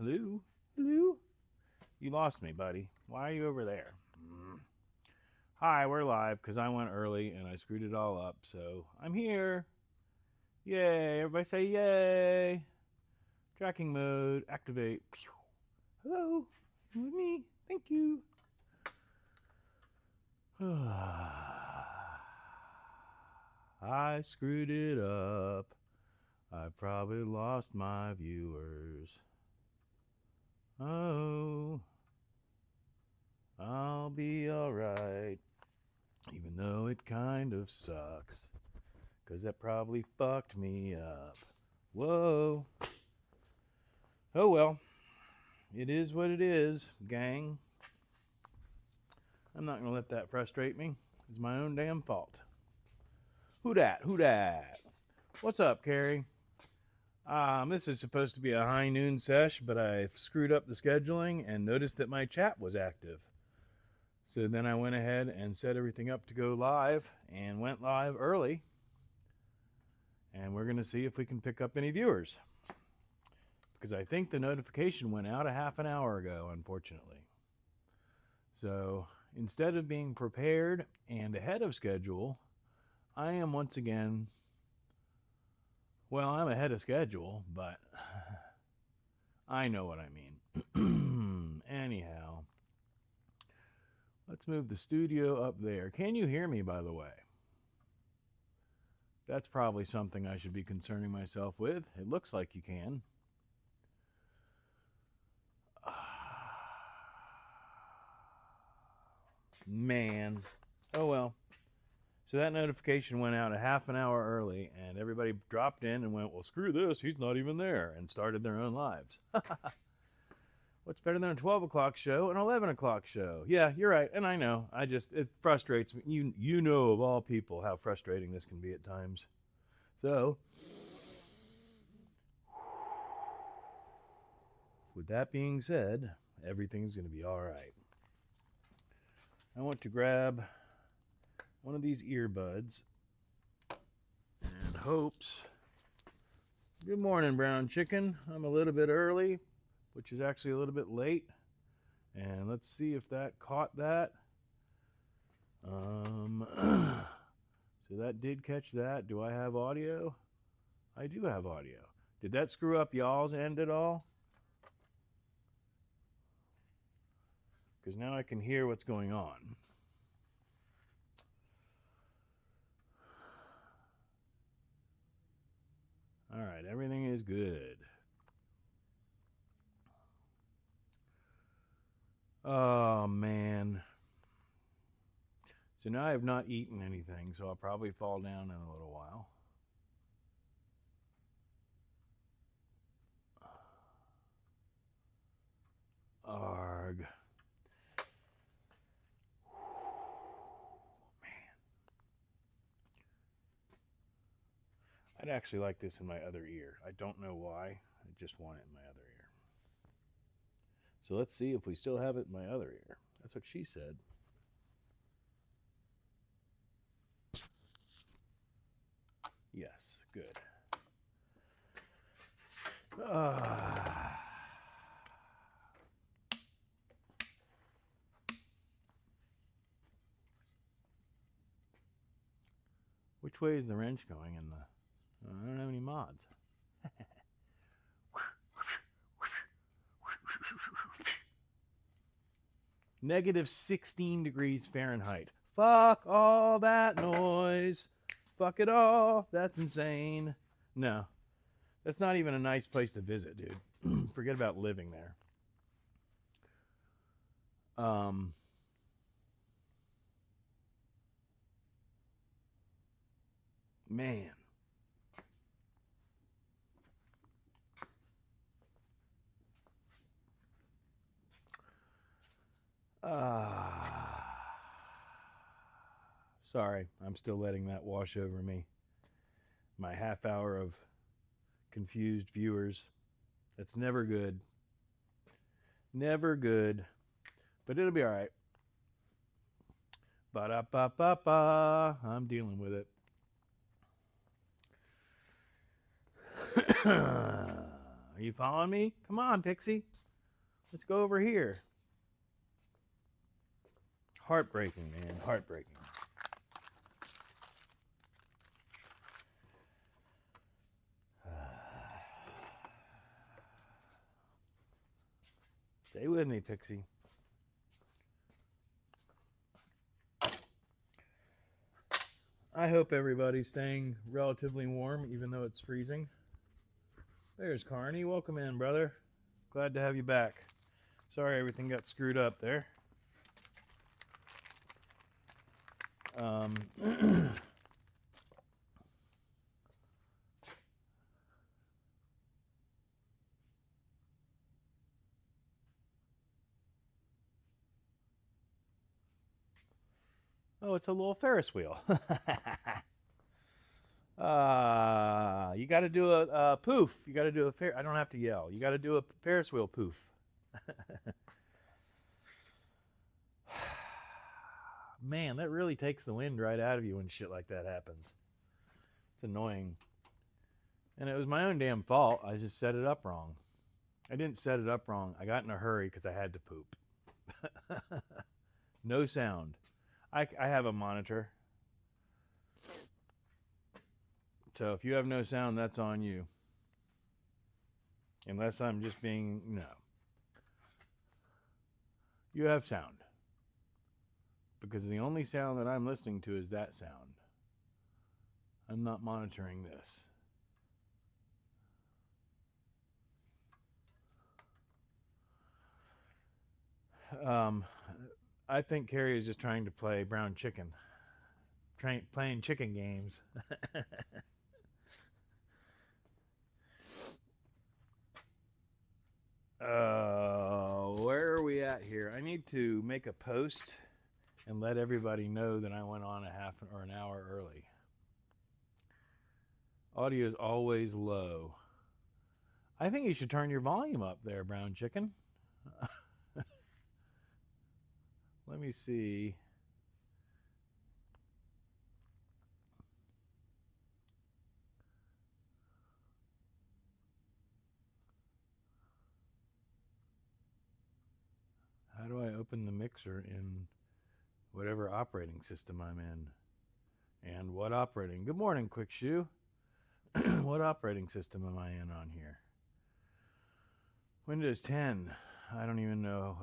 Hello? Hello? You lost me, buddy. Why are you over there? Hi, we're live because I went early and I screwed it all up, so I'm here. Yay. Everybody say yay. Tracking mode. Activate. Pew. Hello. You with me? Thank you. I screwed it up. I probably lost my viewers. Oh, I'll be alright. Even though it kind of sucks. 'Cause that probably fucked me up. Whoa. Oh well. It is what it is, gang. I'm not going to let that frustrate me. It's my own damn fault. Who dat? Who dat? What's up, Carrie? This is supposed to be a high noon sesh, but I screwed up the scheduling and noticed that my chat was active. So then I went ahead and set everything up to go live and went live early. And we're going to see if we can pick up any viewers. Because I think the notification went out a half an hour ago, unfortunately. So instead of being prepared and ahead of schedule, I am once again, well, I'm ahead of schedule, but I know what I mean. Anyhow, let's move the studio up there. Can you hear me, by the way? That's probably something I should be concerning myself with. It looks like you can. Man. Oh well. So that notification went out a half an hour early, and everybody dropped in and went, well, screw this, he's not even there, and started their own lives. What's better than a 12 o'clock show, an 11 o'clock show? Yeah, you're right, and I know. It frustrates me. You know of all people how frustrating this can be at times. So, with that being said, everything's going to be all right. I want to grab one of these earbuds and hopes. Good morning, brown chicken. I'm a little bit early, which is actually a little bit late. And let's see if that caught that. So that did catch that. Do I have audio? I do have audio. Did that screw up y'all's end at all? Because now I can hear what's going on. All right, everything is good. Oh, man. So now I have not eaten anything, so I'll probably fall down in a little while. Arg. Man. I'd actually like this in my other ear. I don't know why. I just want it in my other ear. So let's see if we still have it in my other ear. That's what she said. Yes, good. Which way is the wrench going in the... I don't have any mods. Negative 16 degrees Fahrenheit. Fuck all that noise. Fuck it all. That's insane. No. That's not even a nice place to visit, dude. Forget about living there. Man. Sorry, I'm still letting that wash over me. My half hour of confused viewers. That's never good. Never good. But it'll be all right. Ba-da-ba-ba-ba. I'm dealing with it. Are you following me? Come on, Pixie. Let's go over here. Heartbreaking, man. Heartbreaking. Stay with me, Pixie. I hope everybody's staying relatively warm, even though it's freezing. There's Carney. Welcome in, brother. Glad to have you back. Sorry everything got screwed up there. Oh, it's a little Ferris wheel. You got to do a poof. You got to do a I don't have to yell. You got to do a Ferris wheel poof. Man, that really takes the wind right out of you when shit like that happens. It's annoying. And it was my own damn fault. I just set it up wrong. I didn't set it up wrong. I got in a hurry because I had to poop. No sound. I have a monitor. So if you have no sound, that's on you. Unless I'm just being, no. You have sound. Because the only sound that I'm listening to is that sound. I'm not monitoring this. I think Carrie is just trying to play brown chicken. Playing chicken games. Where are we at here? I need to make a post and let everybody know that I went on a half or an hour early. Audio is always low. I think you should turn your volume up there, brown chicken. Let me see. How do I open the mixer in whatever operating system I'm in? And what operating? Good morning, Quick Shoe. What operating system am I in on here? Windows 10. I don't even know.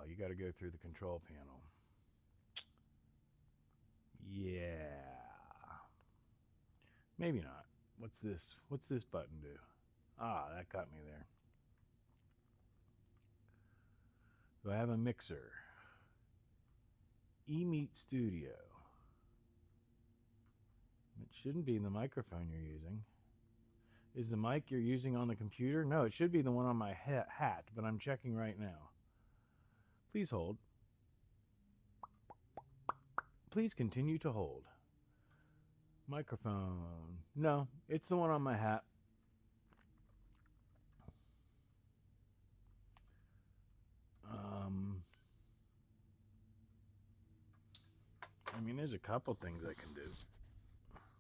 You got to go through the control panel. Yeah. Maybe not. What's this? What's this button do? Ah, that got me there. Do I have a mixer? eMeet Studio. It shouldn't be the microphone you're using. Is the mic you're using on the computer? No, it should be the one on my hat, but I'm checking right now. Please hold. Please continue to hold. Microphone. No, it's the one on my hat. I mean, there's a couple things I can do,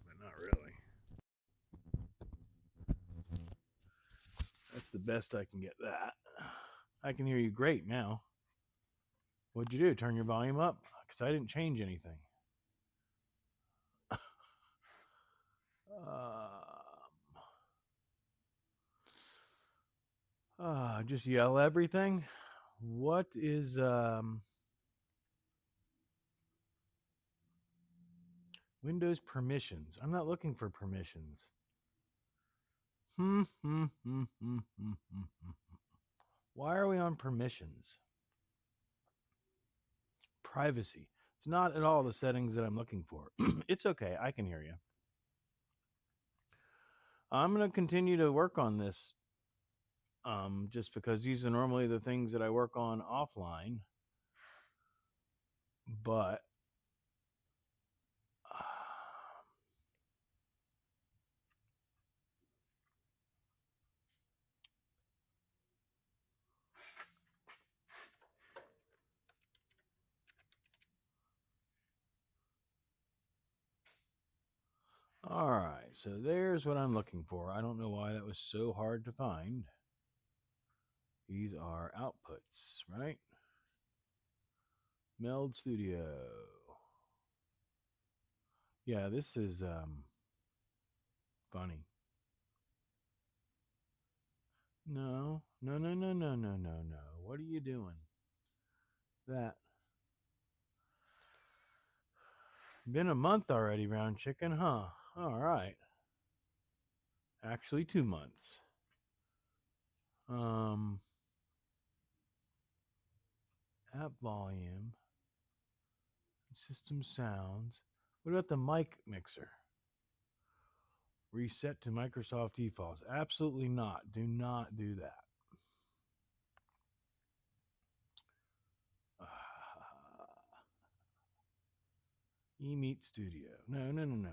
but not really. That's the best I can get that. I can hear you great now. What'd you do? Turn your volume up? Because I didn't change anything. Just yell everything? What is Windows permissions? I'm not looking for permissions. Why are we on permissions? Privacy. It's not at all the settings that I'm looking for. It's okay. I can hear you. I'm going to continue to work on this just because these are normally the things that I work on offline. But all right. so there's what I'm looking for. I don't know why that was so hard to find. These are outputs, right? Meld Studio. Yeah, this is funny. No, no, no, no, no, no, no, no. What are you doing? That. Been a month already, round chicken, huh? All right. Actually, 2 months. Um, app volume, system sounds. What about the mic mixer? Reset to Microsoft defaults. Absolutely not. Do not do that. eMeet Studio. No, no, no, no.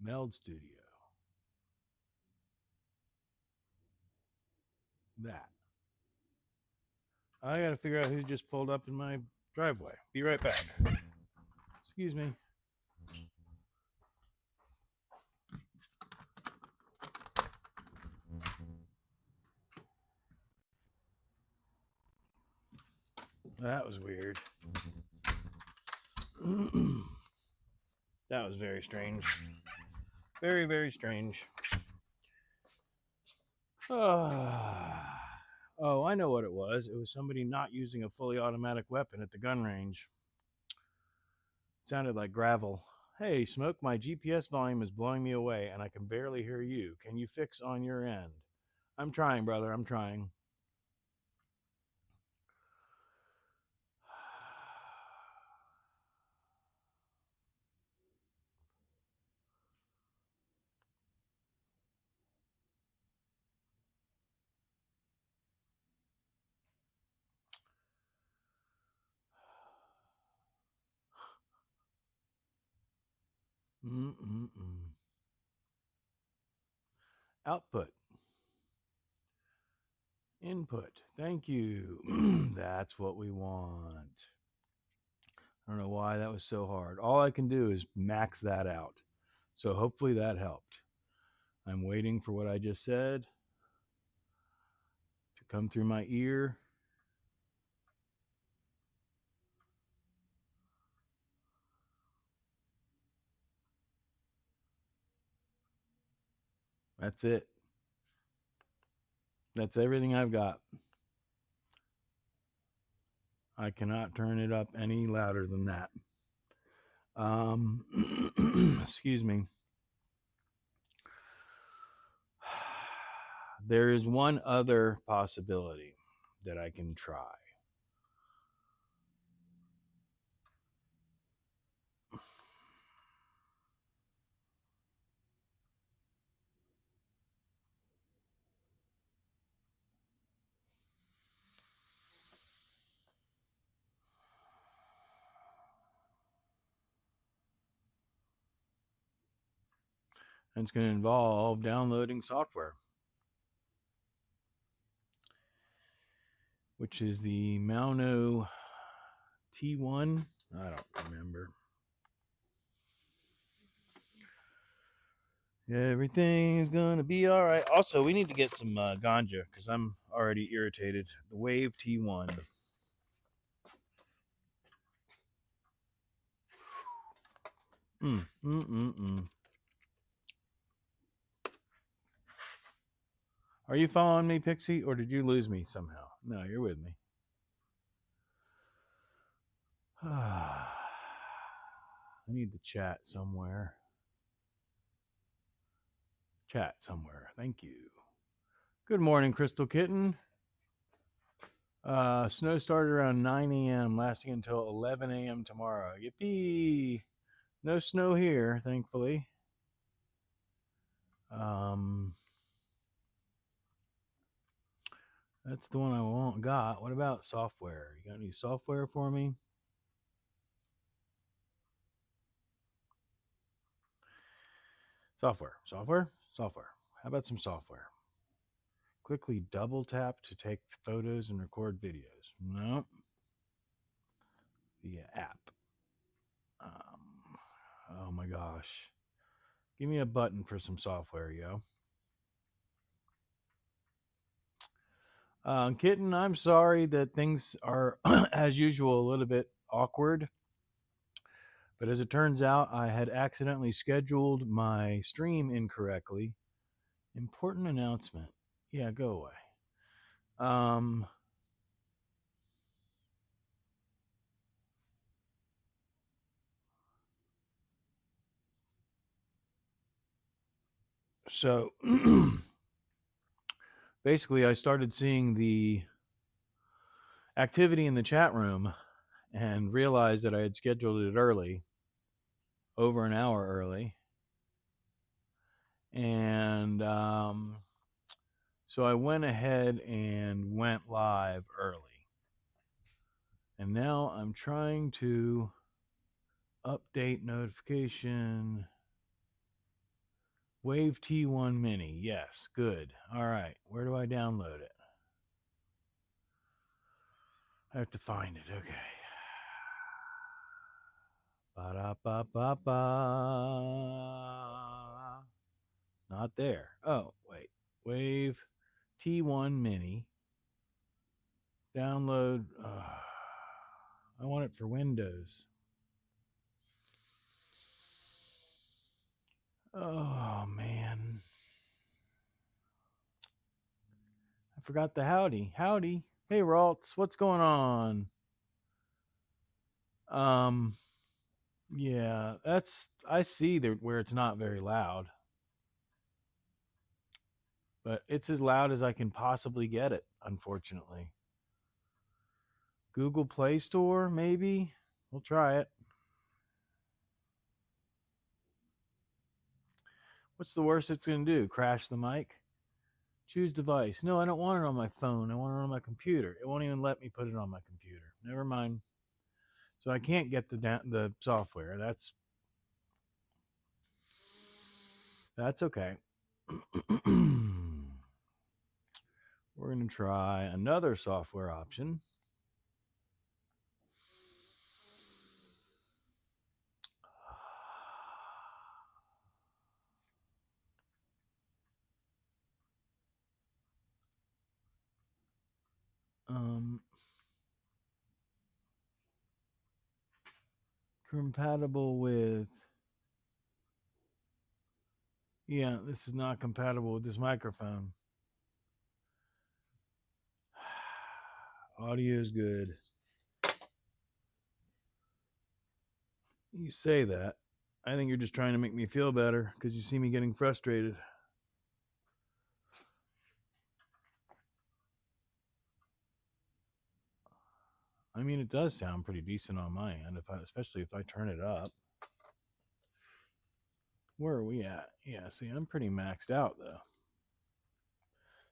Meld Studio. That. I gotta figure out who just pulled up in my driveway. Be right back. Excuse me. That was weird. That was very strange. Very, very strange. Oh, I know what it was. It was somebody not using a fully automatic weapon at the gun range. It sounded like gravel. Hey, Smoke, my GPS volume is blowing me away and I can barely hear you. Can you fix on your end? I'm trying, brother. I'm trying. Mm-mm-mm. Output. Input. Thank you. That's what we want. I don't know why that was so hard. All I can do is max that out. So hopefully that helped. I'm waiting for what I just said to come through my ear. That's it. That's everything I've got. I cannot turn it up any louder than that. Excuse me. There is one other possibility that I can try. And it's going to involve downloading software, which is the Mauno T1. I don't remember. Everything's going to be all right. Also, we need to get some ganja because I'm already irritated. The Wave T1. Are you following me, Pixie, or did you lose me somehow? No, you're with me. I need the chat somewhere. Chat somewhere. Thank you. Good morning, Crystal Kitten. Snow started around 9 a.m., lasting until 11 a.m. tomorrow. Yippee! No snow here, thankfully. That's the one I got. What about software? You got any software for me? Software. How about some software? Quickly double tap to take photos and record videos. No. Via app. Oh my gosh. Give me a button for some software, yo. Kitten, I'm sorry that things are, as usual, a little bit awkward. But as it turns out, I had accidentally scheduled my stream incorrectly. Important announcement. Yeah, go away. Um, so basically, I started seeing the activity in the chat room and realized that I had scheduled it early, over an hour early. And so I went ahead and went live early. And now I'm trying to update notification. Wave T1 Mini. Yes, good. All right. Where do I download it? I have to find it. Okay. Ba-da-ba-ba-ba. It's not there. Oh, wait. Wave T1 Mini. Download. I want it for Windows. Oh, man. I forgot the howdy. Howdy. Hey, Raltz. What's going on? Yeah, I see that where it's not very loud, but it's as loud as I can possibly get it, unfortunately. Google Play Store, maybe? We'll try it. What's the worst it's going to do? Crash the mic? Choose device. No, I don't want it on my phone. I want it on my computer. It won't even let me put it on my computer. Never mind. So I can't get the software. That's okay. We're going to try another software option. Compatible with. Yeah, this is not compatible with this microphone. Audio is good. You say that. I think you're just trying to make me feel better because you see me getting frustrated. I mean, it does sound pretty decent on my end, especially if I turn it up. Where are we at? Yeah, see, I'm pretty maxed out though.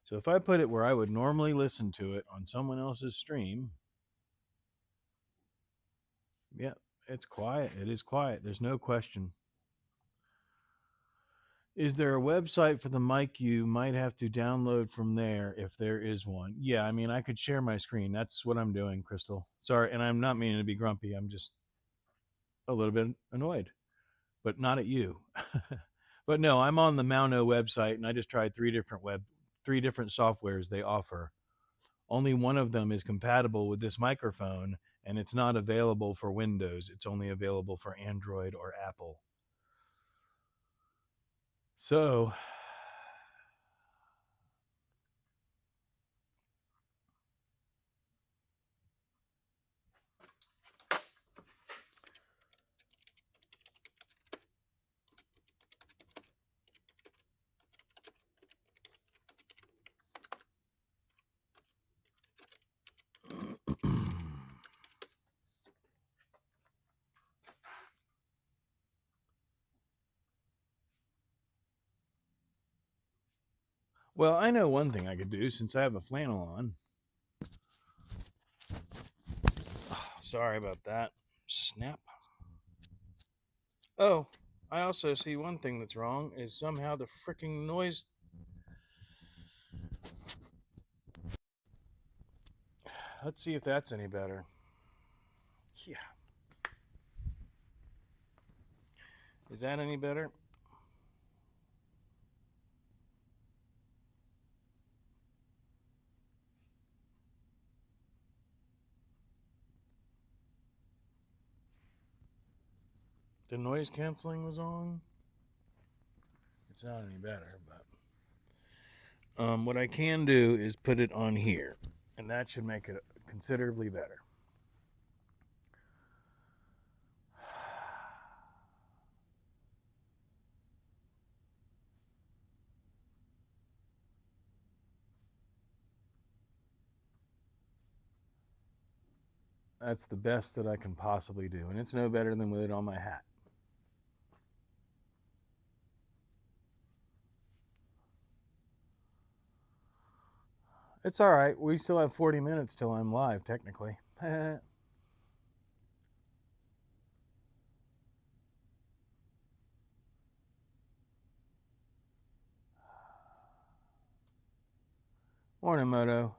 So if I put it where I would normally listen to it on someone else's stream, yeah, it's quiet. It is quiet. There's no question. Is there a website for the mic you might have to download from there if there is one? Yeah, I mean, I could share my screen. That's what I'm doing, Crystal. Sorry, and I'm not meaning to be grumpy. I'm just a little bit annoyed, but not at you. But no, I'm on the Mauno website, and I just tried three different softwares they offer. Only one of them is compatible with this microphone, and it's not available for Windows. It's only available for Android or Apple. So well, I know one thing I could do since I have a flannel on. Oh, sorry about that. Snap. Oh, I also see one thing that's wrong is somehow the freaking noise. Let's see if that's any better. Yeah. Is that any better? the noise canceling was on. It's not any better, but what I can do is put it on here, and that should make it considerably better. That's the best that I can possibly do, and it's no better than with it on my hat. It's all right. We still have 40 minutes till I'm live, technically. Morning, Moto.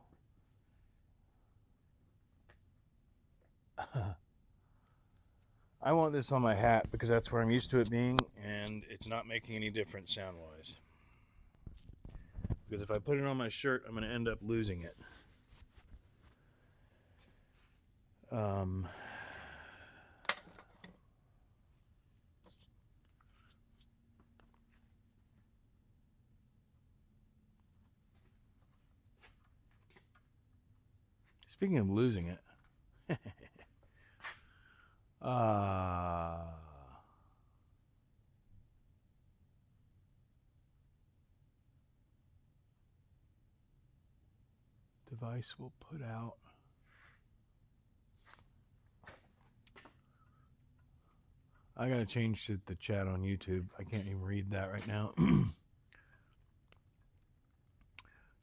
I want this on my hat because that's where I'm used to it being, and it's not making any difference sound-wise. Because if I put it on my shirt, I'm going to end up losing it. Speaking of losing it, device will put out. I gotta change to the chat on YouTube. I can't even read that right now.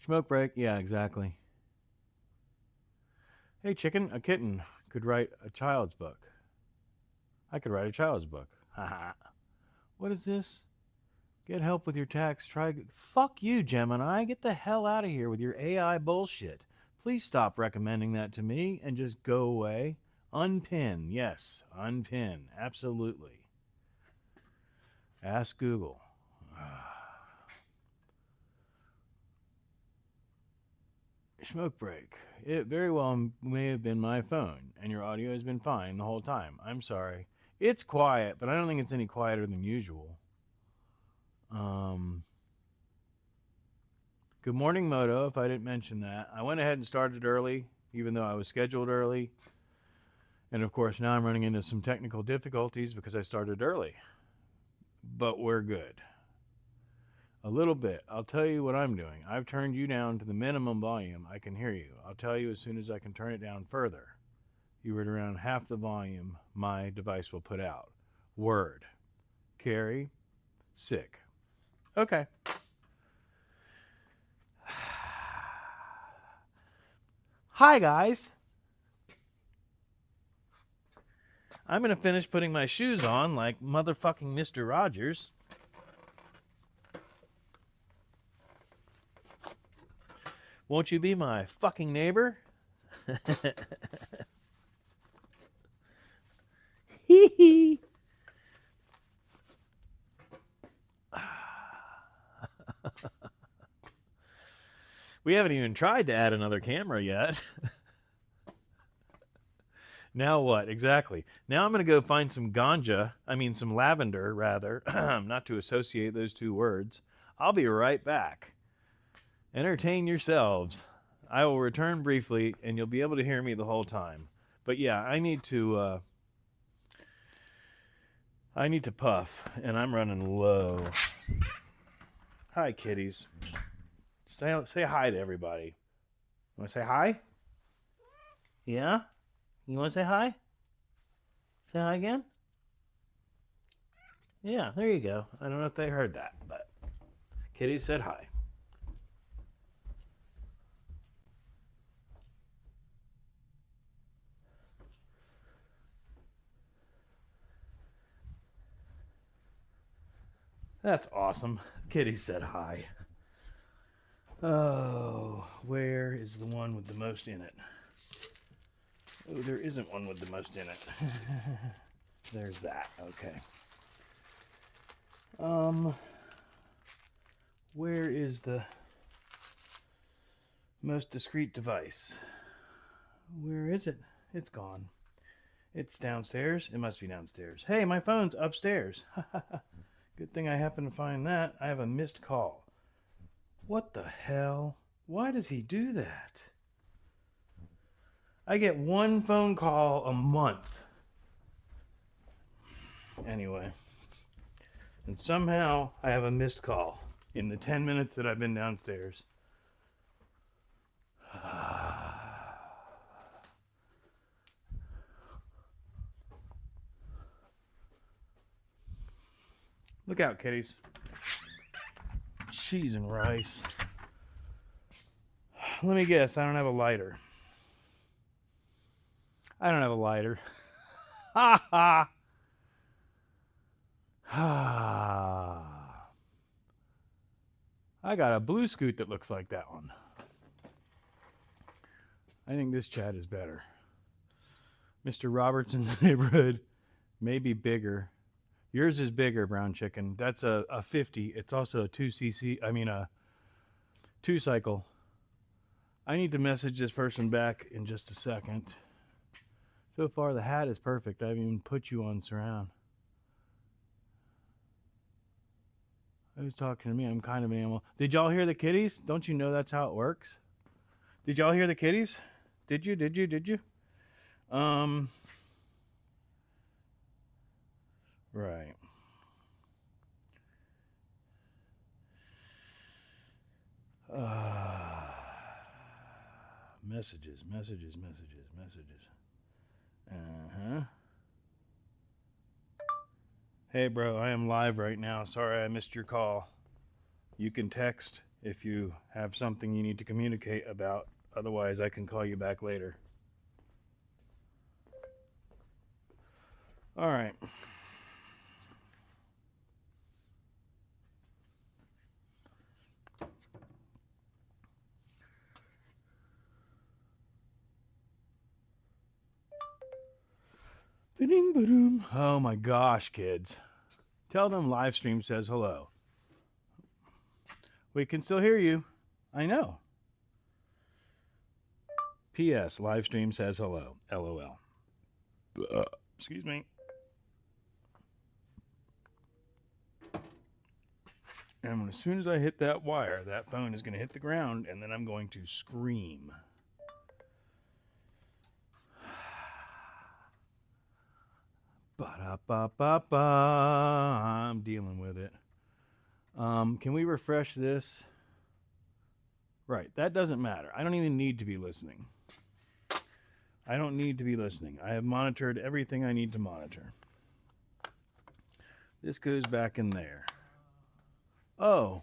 Smoke break, yeah, exactly. Hey, chicken, a kitten could write a child's book. I could write a child's book. Haha. What is this? Get help with your tax. Fuck you, Gemini. Get the hell out of here with your AI bullshit. Please stop recommending that to me and just go away. Unpin. Yes, unpin. Absolutely. Ask Google. Smoke break. It very well may have been my phone, and your audio has been fine the whole time. I'm sorry. It's quiet, but I don't think it's any quieter than usual. Good morning, Moto, if I didn't mention that. I went ahead and started early, even though I was scheduled early. And of course, now I'm running into some technical difficulties because I started early. But we're good. A little bit. I'll tell you what I'm doing. I've turned you down to the minimum volume. I can hear you. I'll tell you as soon as I can turn it down further. You were at around half the volume my device will put out. Word. Carrie. Sick. Okay. Hi, guys. I'm going to finish putting my shoes on like motherfucking Mr. Rogers. Won't you be my fucking neighbor? Hee hee. We haven't even tried to add another camera yet. Now what? Exactly. Now I'm going to go find some some lavender, rather, not to associate those two words. I'll be right back. Entertain yourselves. I will return briefly, and you'll be able to hear me the whole time. But yeah, I need to puff, and I'm running low. Hi, kitties. Say hi to everybody. You want to say hi? Yeah? You want to say hi? Say hi again? Yeah, there you go. I don't know if they heard that, but Kitty said hi. That's awesome. Kitty said hi. Oh, where is the one with the most in it? Oh, there isn't one with the most in it. There's that. Okay. Where is the most discreet device? Where is it? It's gone. It's downstairs. It must be downstairs. Hey, my phone's upstairs. Good thing I happened to find that. I have a missed call. What the hell? Why does he do that? I get one phone call a month. Anyway. And somehow I have a missed call in the 10 minutes that I've been downstairs. Look out, kitties. Cheese and rice. Let me guess, I don't have a lighter. I don't have a lighter. Ha ha! Ha! I got a blue scoot that looks like that one. I think this Chad is better. Mr. Robertson's neighborhood may be bigger. Yours is bigger, brown chicken. That's a 50. It's also a 2cc. I mean a 2-cycle. I need to message this person back in just a second. So far, the hat is perfect. I haven't even put you on surround. Who's talking to me? I'm kind of an animal. Did y'all hear the kitties? Don't you know that's how it works? Did y'all hear the kitties? Did you? Right. Messages. Hey, bro, I am live right now. Sorry I missed your call. You can text if you have something you need to communicate about. Otherwise, I can call you back later. All right. Oh my gosh, kids. Tell them live stream says hello. We can still hear you. I know. P.S. Live stream says hello. LOL. Excuse me. And as soon as I hit that wire, that phone is going to hit the ground, and then I'm going to scream. Ba-da-ba-ba-ba. I'm dealing with it. Can we refresh this? Right, that doesn't matter. I don't even need to be listening. I don't need to be listening. I have monitored everything I need to monitor. This goes back in there. Oh.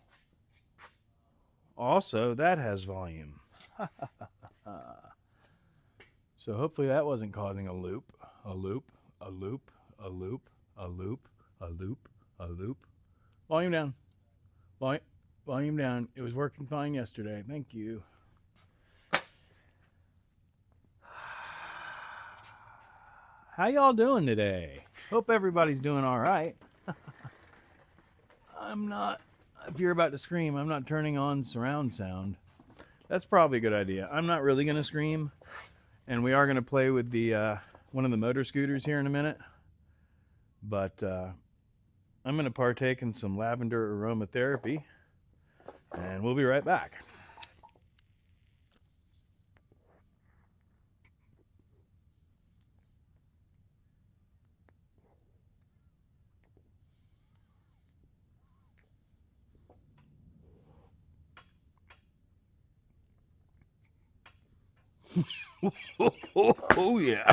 Also, that has volume. So hopefully that wasn't causing a loop. Volume down. Volume down. It was working fine yesterday. Thank you. How y'all doing today? Hope everybody's doing all right. I'm not, if you're about to scream, I'm not turning on surround sound. That's probably a good idea. I'm not really going to scream. And we are going to play with the one of the motor scooters here in a minute. But I'm going to partake in some lavender aromatherapy. And we'll be right back. Oh yeah.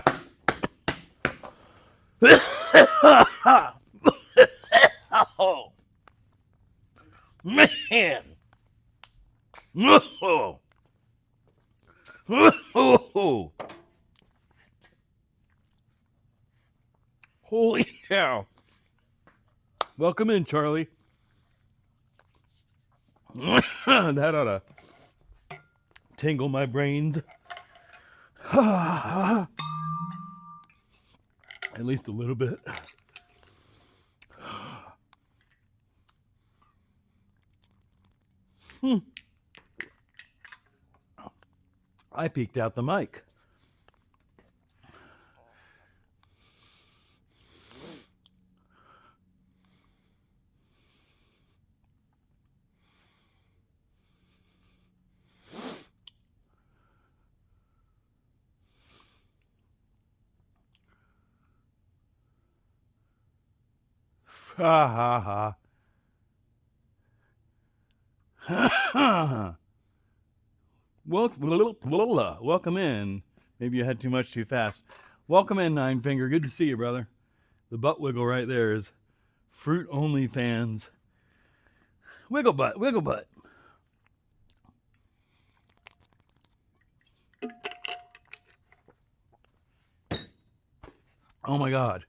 Oh man. Holy cow. Welcome in, Charlie. That ought to tingle my brains. At least a little bit. I peeked out the mic. Ha ha. Welcome in. Maybe you had too much too fast. Welcome in, Nine Finger. Good to see you, brother. The butt wiggle right there is fruit only fans. Wiggle butt, wiggle butt. Oh my God.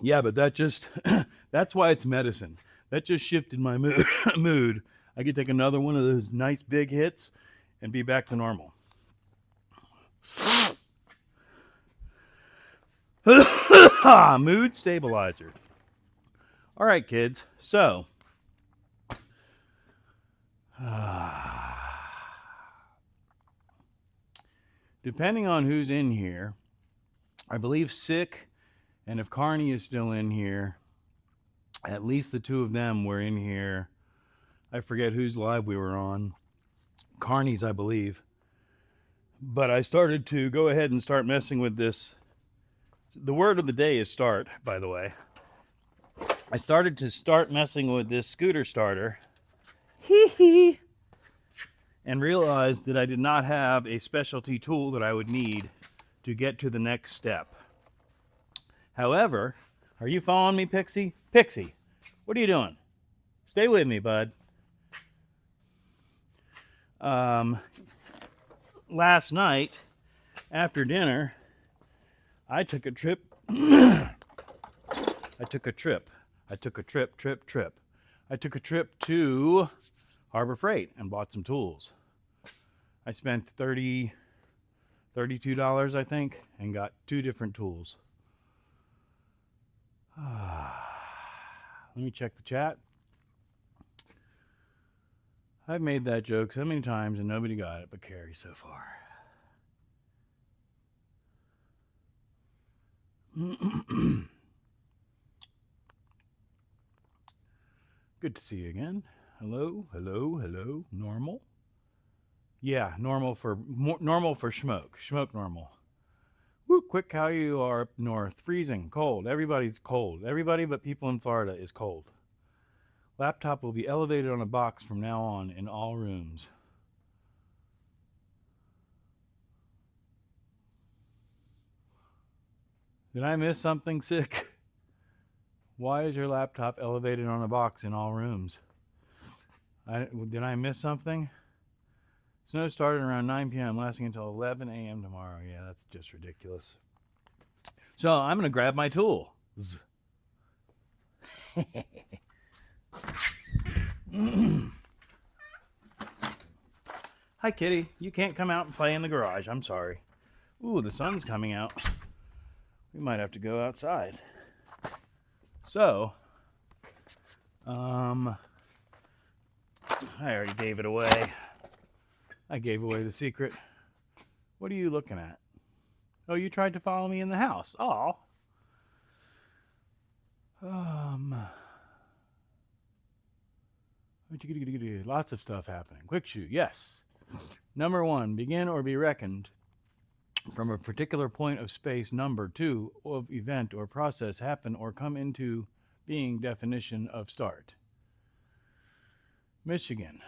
Yeah, but that just, that's why it's medicine. That just shifted my mood. I could take another one of those nice big hits and be back to normal. Mood stabilizer. All right, kids. So, depending on who's in here, I believe Sick, and if Carney is still in here, at least the two of them were in here. I forget whose live we were on. Carney's, I believe. But I started to go ahead and start messing with this. The word of the day is start, by the way. I started to start messing with this scooter starter. Hee and realized that I did not have a specialty tool that I would need to get to the next step. However, are you following me, Pixie? Pixie, what are you doing? Stay with me, bud. Last night, after dinner, I took a trip. I took a trip to Harbor Freight and bought some tools. I spent $32, I think, and got 2 different tools. Let me check the chat. I've made that joke so many times and nobody got it but Carrie so far. Good to see you again. Hello. Normal. Yeah, normal for Schmoke. Schmoke normal. Woo, quick how you are up north. Freezing, cold. Everybody's cold. Everybody but people in Florida is cold. Laptop will be elevated on a box from now on in all rooms. Did I miss something, Sick? Why is your laptop elevated on a box in all rooms? Did I miss something? Snow started around 9 p.m., lasting until 11 a.m. tomorrow. Yeah, that's just ridiculous. So I'm going to grab my tool. Hi, kitty. You can't come out and play in the garage. I'm sorry. Ooh, the sun's coming out. We might have to go outside. So, I already gave it away. I gave away the secret. What are you looking at? Oh, you tried to follow me in the house. Oh. Lots of stuff happening. Quick shoot, yes. Number 1, begin or be reckoned from a particular point of space. Number 2, of event or process happen or come into being. Definition of start. Michigan.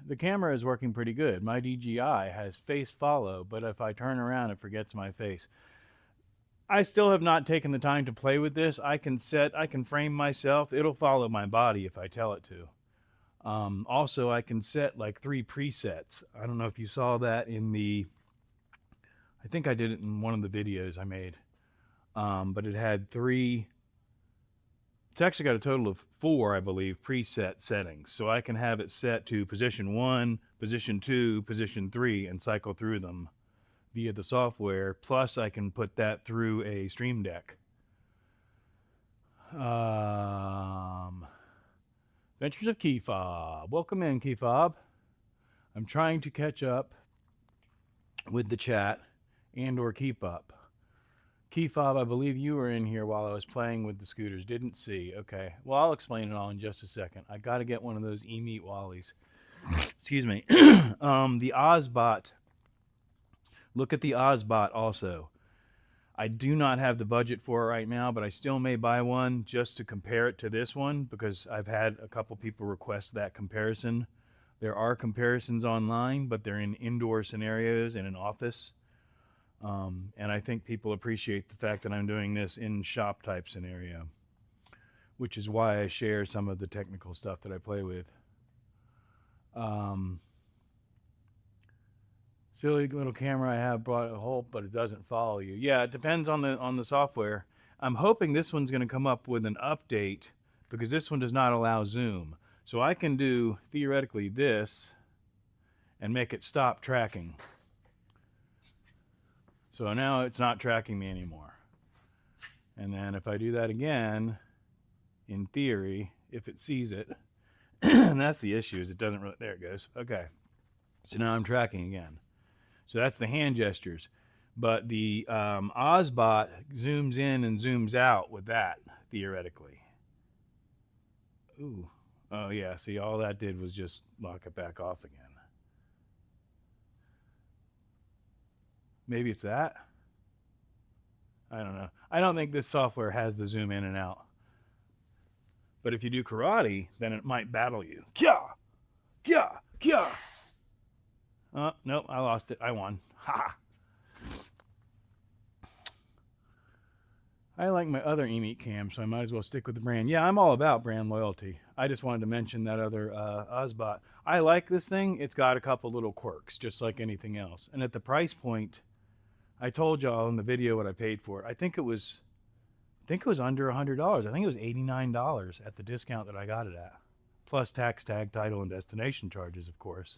The camera is working pretty good. My DJI has face follow, but if I turn around, it forgets my face. I still have not taken the time to play with this. I can frame myself. It'll follow my body if I tell it to. Also, I can set like 3 presets. I don't know if you saw that in the, I think I did it in one of the videos I made. But it had 3, it's actually got a total of 4, I believe, preset settings. So I can have it set to position 1, position 2, position 3, and cycle through them via the software. Plus, I can put that through a Stream Deck. Adventures of Key Fob. Welcome in, Key Fob. I'm trying to catch up with the chat and or keep up. Key Fob, I believe you were in here while I was playing with the scooters. Didn't see. Okay. Well, I'll explain it all in just a second. I got to get one of those e-meat Wallies. Excuse me. The Ozbot. Look at the Ozbot also. I do not have the budget for it right now, but I still may buy one just to compare it to this one because I've had a couple people request that comparison. There are comparisons online, but they're in indoor scenarios in an office. And I think people appreciate the fact that I'm doing this in shop type scenario, which is why I share some of the technical stuff that I play with. Silly little camera I have brought a hole, but it doesn't follow you. Yeah, it depends on the software. I'm hoping this one's going to come up with an update because this one does not allow zoom. So I can do theoretically this and make it stop tracking. So now it's not tracking me anymore. And then if I do that again, in theory, if it sees it, and that's the issue, is it doesn't really, there it goes. Okay. So now I'm tracking again. So that's the hand gestures. But the Ozbot zooms in and zooms out with that, theoretically. Ooh. Oh, yeah. See, all that did was just lock it back off again. Maybe it's that? I don't know. I don't think this software has the zoom in and out. But if you do karate, then it might battle you. Kya! Kya! Kya! Nope, I lost it. I won. Ha! I like my other eMeet cam, so I might as well stick with the brand. Yeah, I'm all about brand loyalty. I just wanted to mention that other Ozbot. I like this thing. It's got a couple little quirks, just like anything else. And at the price point, I told y'all in the video what I paid for it. I think it was under $100. I think it was $89 at the discount that I got it at. Plus tax, tag, title, and destination charges, of course.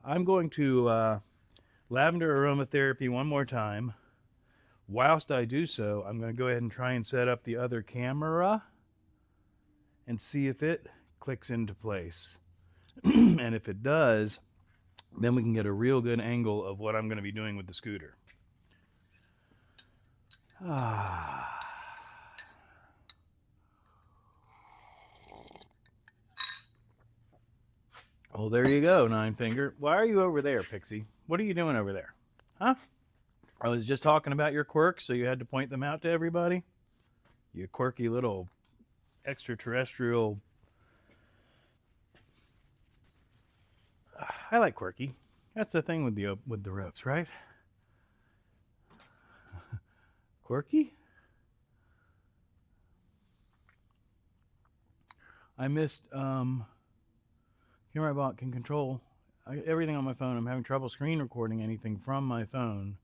I'm going to lavender aromatherapy one more time. Whilst I do so, I'm going to go ahead and try and set up the other camera and see if it clicks into place. And if it does, then we can get a real good angle of what I'm going to be doing with the scooter. Well, there you go, Nine Finger. Why are you over there, Pixie? What are you doing over there? Huh? I was just talking about your quirks, so you had to point them out to everybody? You quirky little extraterrestrial. I like quirky. That's the thing with the ropes, right? Quirky? I missed camera I bought can control everything on my phone. I'm having trouble screen recording anything from my phone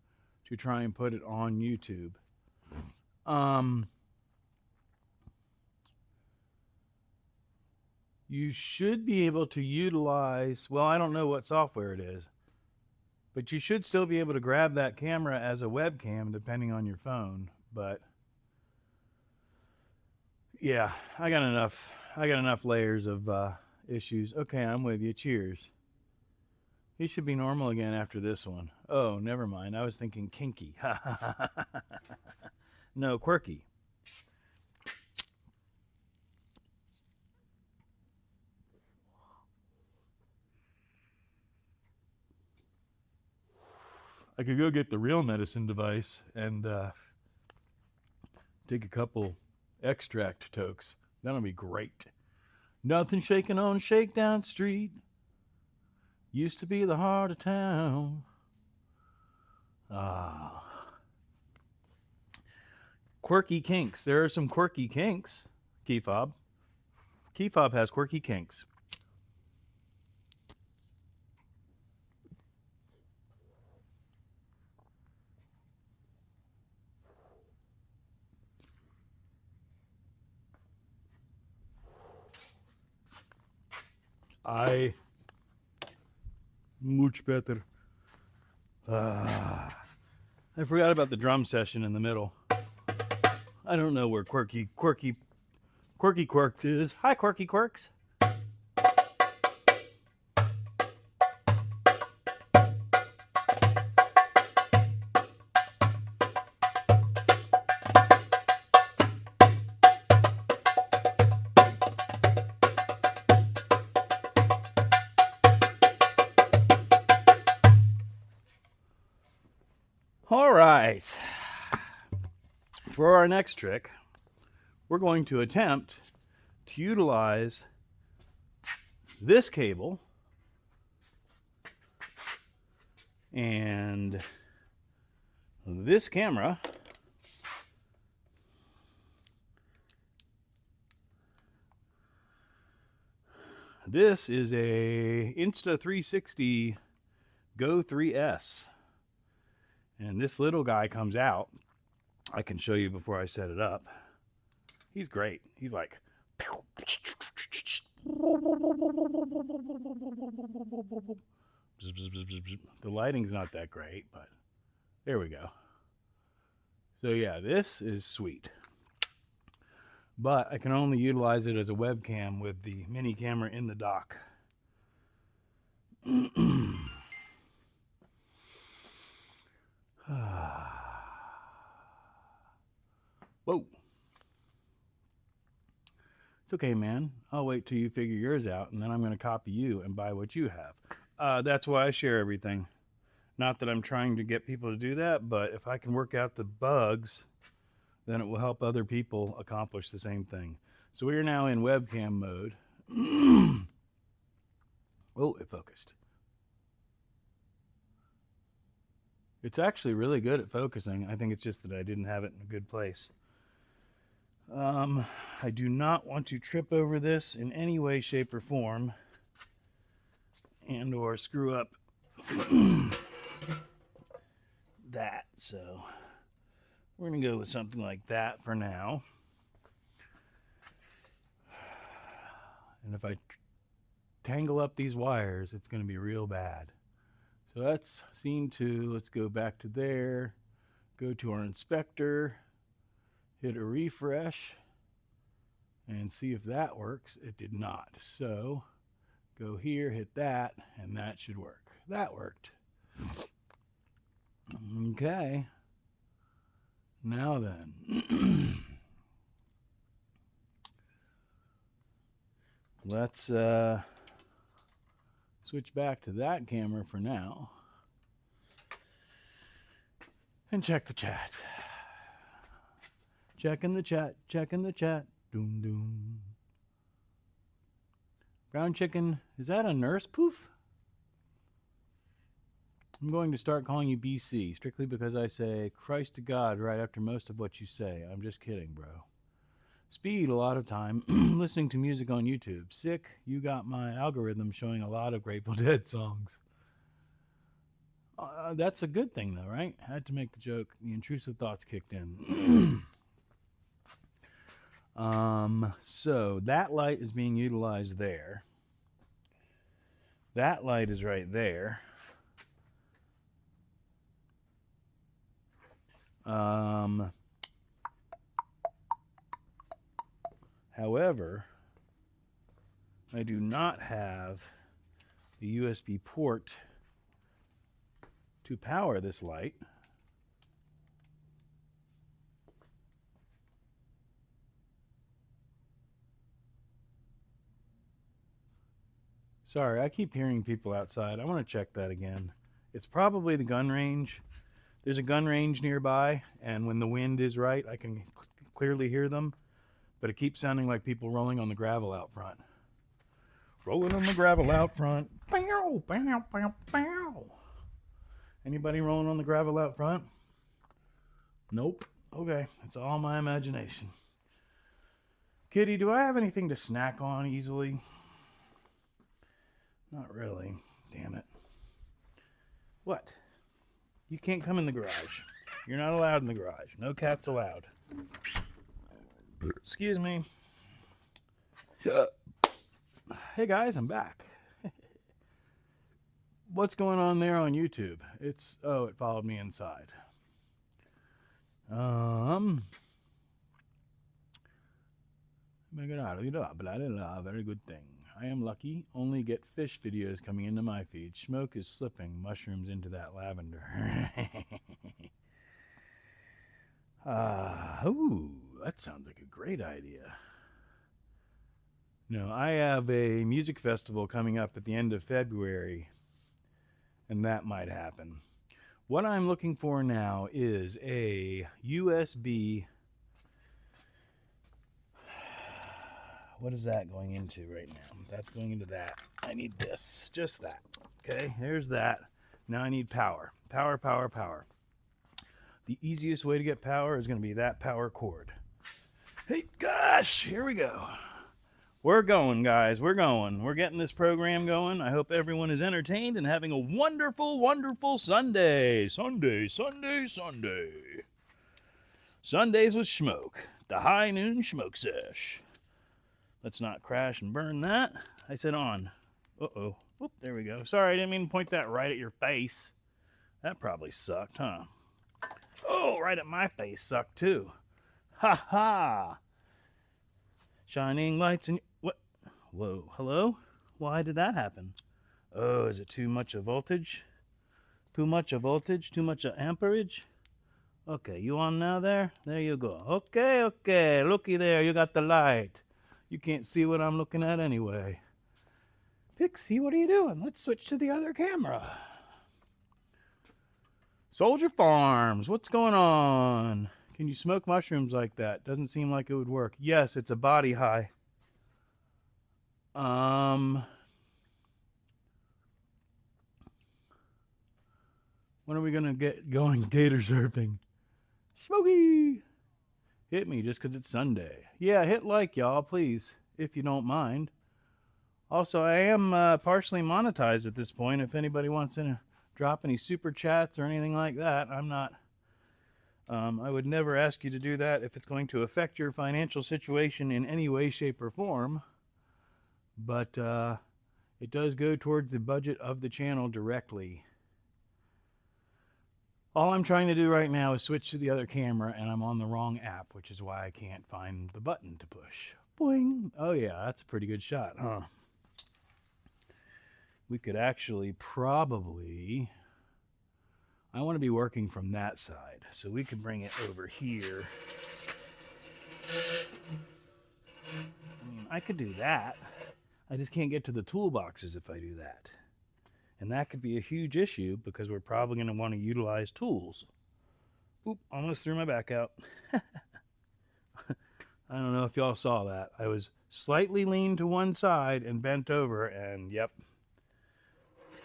to try and put it on YouTube. You should be able to utilize, well, I don't know what software it is, but you should still be able to grab that camera as a webcam depending on your phone. But yeah, I got enough layers of issues. Okay, I'm with you. Cheers. He should be normal again after this one. Oh, never mind. I was thinking kinky. No, quirky. I could go get the real medicine device and take a couple extract tokes. That'll be great. Nothing shaking on Shakedown Street. Used to be the heart of town. Quirky kinks. There are some quirky kinks. Key fob. Key fob has quirky kinks. Much better. I forgot about the drum session in the middle. I don't know where Quirky Quirks is. Hi, Quirky Quirks. right. For our next trick, we're going to attempt to utilize this cable and this camera This is a Insta360 Go 3S. And this little guy comes out. I can show you before I set it up. He's great. He's like... The lighting's not that great, but there we go. So yeah, this is sweet. But I can only utilize it as a webcam with the mini camera in the dock. Whoa. It's okay, man. I'll wait till you figure yours out, and then I'm going to copy you and buy what you have. That's why I share everything. Not that I'm trying to get people to do that, but if I can work out the bugs, then it will help other people accomplish the same thing. So we are now in webcam mode. Oh, it focused. It's actually really good at focusing. I think it's just that I didn't have it in a good place. I do not want to trip over this in any way, shape, or form, and or screw up that. So we're going to go with something like that for now. And if I tangle up these wires, it's going to be real bad. So that's scene 2. Let's go back to there. Go to our inspector. Hit a refresh. And see if that works. It did not. So go here, hit that, and that should work. That worked. Okay. Now then. Let's switch back to that camera for now. And check the chat. Checking the chat, checking the chat. Doom, doom. Brown chicken, is that a nurse poof? I'm going to start calling you BC, strictly because I say Christ to God right after most of what you say. I'm just kidding, bro. Speed a lot of time listening to music on YouTube. Sick, you got my algorithm showing a lot of Grateful Dead songs. That's a good thing though, right? I had to make the joke. The intrusive thoughts kicked in. So that light is being utilized there. That light is right there. However, I do not have the USB port to power this light. Sorry, I keep hearing people outside. I want to check that again. It's probably the gun range. There's a gun range nearby, and when the wind is right, I can clearly hear them. But it keeps sounding like people rolling on the gravel out front. Rolling on the gravel out front. Bow, bow, bow, bow. Anybody rolling on the gravel out front? Nope. Okay, it's all my imagination. Kitty, do I have anything to snack on easily? Not really. Damn it. What? You can't come in the garage. You're not allowed in the garage. No cats allowed. Excuse me. Hey guys, I'm back. What's going on there on YouTube? Oh, it followed me inside. Very good thing. I am lucky. Only get fish videos coming into my feed. Schmoke is slipping mushrooms into that lavender. Ooh, that sounds like a great idea. No, I have a music festival coming up at the end of February, and that might happen. What I'm looking for now is a USB. What is that going into right now? That's going into that. I need this. Just that. Okay, there's that. Now I need power. Power, power, power. The easiest way to get power is going to be that power cord. Hey, gosh, here we go. We're going, guys. We're going. We're getting this program going. I hope everyone is entertained and having a wonderful, wonderful Sunday. Sunday, Sunday, Sunday. Sundays with Schmoke. The High Noon Schmoke Sesh. Let's not crash and burn that. I said on. Uh-oh. Whoop, there we go. Sorry, I didn't mean to point that right at your face. That probably sucked, huh? Oh, right at my face sucked, too. Ha ha! Shining lights in... What? Whoa, hello? Why did that happen? Oh, is it too much of voltage? Too much of voltage? Too much of amperage? Okay, you on now there? There you go. Okay, okay. Looky there, you got the light. You can't see what I'm looking at anyway. Pixie, what are you doing? Let's switch to the other camera. Soldier Farms, what's going on? Can you smoke mushrooms like that? Doesn't seem like it would work. Yes, it's a body high. When are we gonna get going gator surfing? Smokey! Hit me just because it's Sunday. Yeah, hit like, y'all, please, if you don't mind. Also, I am partially monetized at this point. If anybody wants to drop any super chats or anything like that, I'm not. I would never ask you to do that if it's going to affect your financial situation in any way, shape, or form. But it does go towards the budget of the channel directly. All I'm trying to do right now is switch to the other camera, and I'm on the wrong app, which is why I can't find the button to push. Boing! Oh yeah, that's a pretty good shot, huh? We could actually probably... I want to be working from that side, so we could bring it over here. I mean, I could do that. I just can't get to the toolboxes if I do that. And that could be a huge issue because we're probably going to want to utilize tools. Oop, almost threw my back out. I don't know if y'all saw that. I was slightly leaned to one side and bent over, and yep,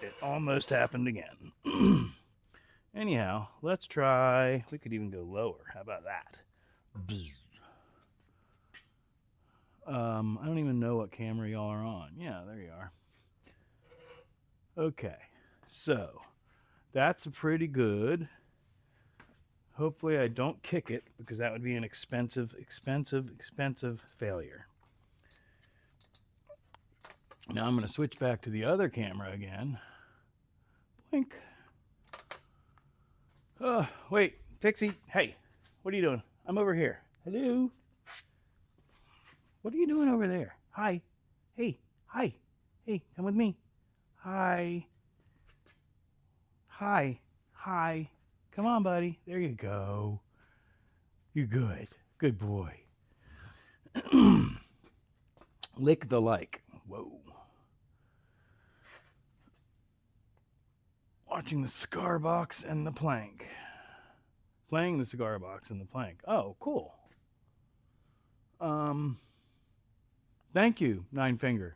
it almost happened again. Anyhow, let's try, we could even go lower. How about that? I don't even know what camera y'all are on. Yeah, there you are. Okay, so that's pretty good. Hopefully I don't kick it because that would be an expensive failure. Now I'm going to switch back to the other camera again. Blink. Oh, wait, Pixie, hey, what are you doing? I'm over here. Hello? What are you doing over there? Hi. Hey, hi. Hey, come with me. Hi. Hi. Hi. Come on, buddy. There you go. You're good. Good boy. Lick the like. Whoa. Watching the cigar box and the plank. Playing the cigar box and the plank. Oh, cool. Thank you, Nine Finger.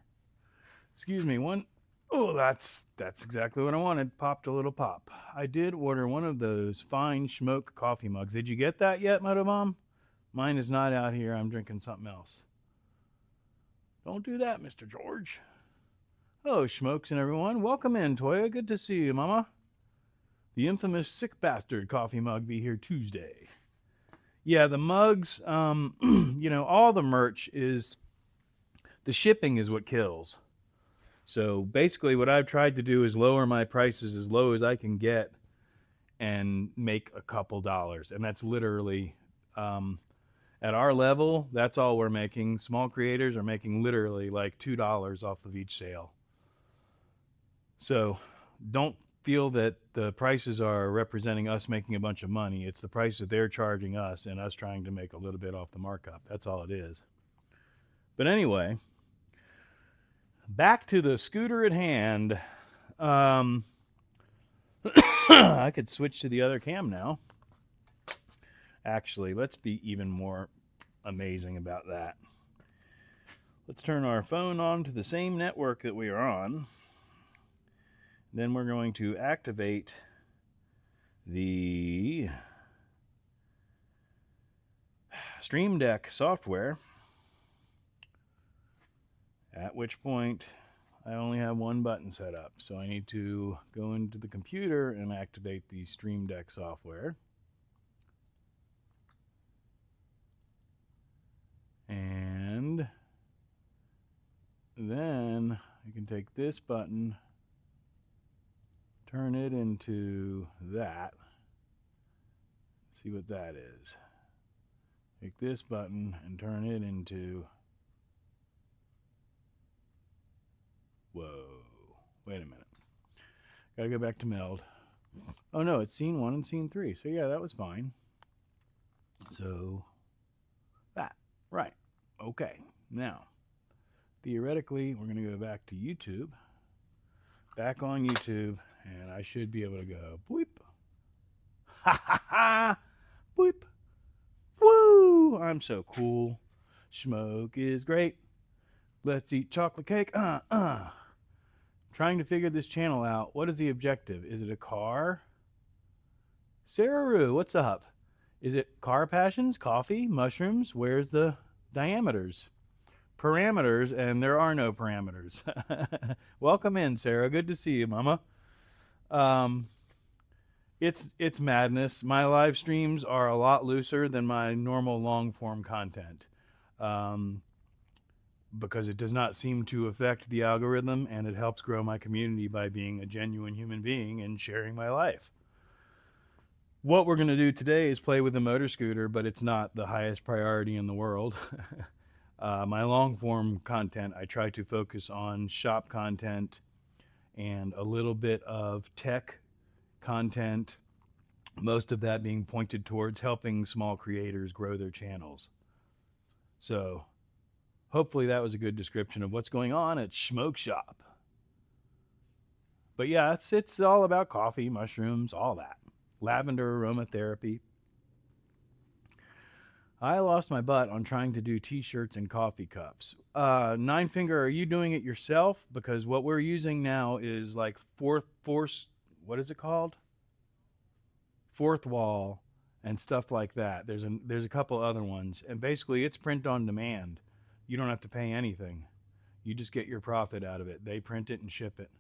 Excuse me, one. Oh, that's exactly what I wanted. Popped a little pop. I did order one of those fine Schmoke coffee mugs. Did you get that yet, Motobomb? Mine is not out here. I'm drinking something else. Don't do that, Mr. George. Hello, Schmokes and everyone. Welcome in, Toya. Good to see you, Mama. The infamous Sick Bastard coffee mug be here Tuesday. Yeah, the mugs, you know, all the merch is... The shipping is what kills. So basically what I've tried to do is lower my prices as low as I can get and make a couple dollars. And that's literally, at our level, that's all we're making. Small creators are making literally like $2 off of each sale. So don't feel that the prices are representing us making a bunch of money. It's the price that they're charging us and us trying to make a little bit off the markup. That's all it is. But anyway, back to the scooter at hand. I could switch to the other cam now. Actually, let's be even more amazing about that. Let's turn our phone on to the same network that we are on. Then we're going to activate the Stream Deck software, at which point I only have one button set up. So I need to go into the computer and activate the Stream Deck software. And then I can take this button, turn it into that. See what that is. Take this button and turn it into... Whoa. Wait a minute. Gotta go back to meld. Oh no, it's scene 1 and scene 3. So yeah, that was fine. So, that. Right. Okay. Now, theoretically, we're going to go back to YouTube. Back on YouTube, and I should be able to go, boop. Ha ha ha! Boop. Woo! I'm so cool. Schmoke is great. Let's eat chocolate cake. Trying to figure this channel out. What is the objective? Is it a car? Sarah Rue, what's up? Is it car passions, coffee, mushrooms? Where's the diameters? Parameters, and there are no parameters. Welcome in, Sarah. Good to see you, Mama. It's madness. My live streams are a lot looser than my normal long-form content. Because it does not seem to affect the algorithm, and it helps grow my community by being a genuine human being and sharing my life. What we're going to do today is play with the motor scooter, but it's not the highest priority in the world. My long-form content, I try to focus on shop content and a little bit of tech content, most of that being pointed towards helping small creators grow their channels. So hopefully that was a good description of what's going on at Schmoke Shop. But yeah, it's all about coffee, mushrooms, all that. Lavender aromatherapy. I lost my butt on trying to do t-shirts and coffee cups. Nine Finger, are you doing it yourself? Because what we're using now is like what is it called? Fourth wall and stuff like that. There's a couple other ones, and basically it's print on demand. You don't have to pay anything. You just get your profit out of it. They print it and ship it.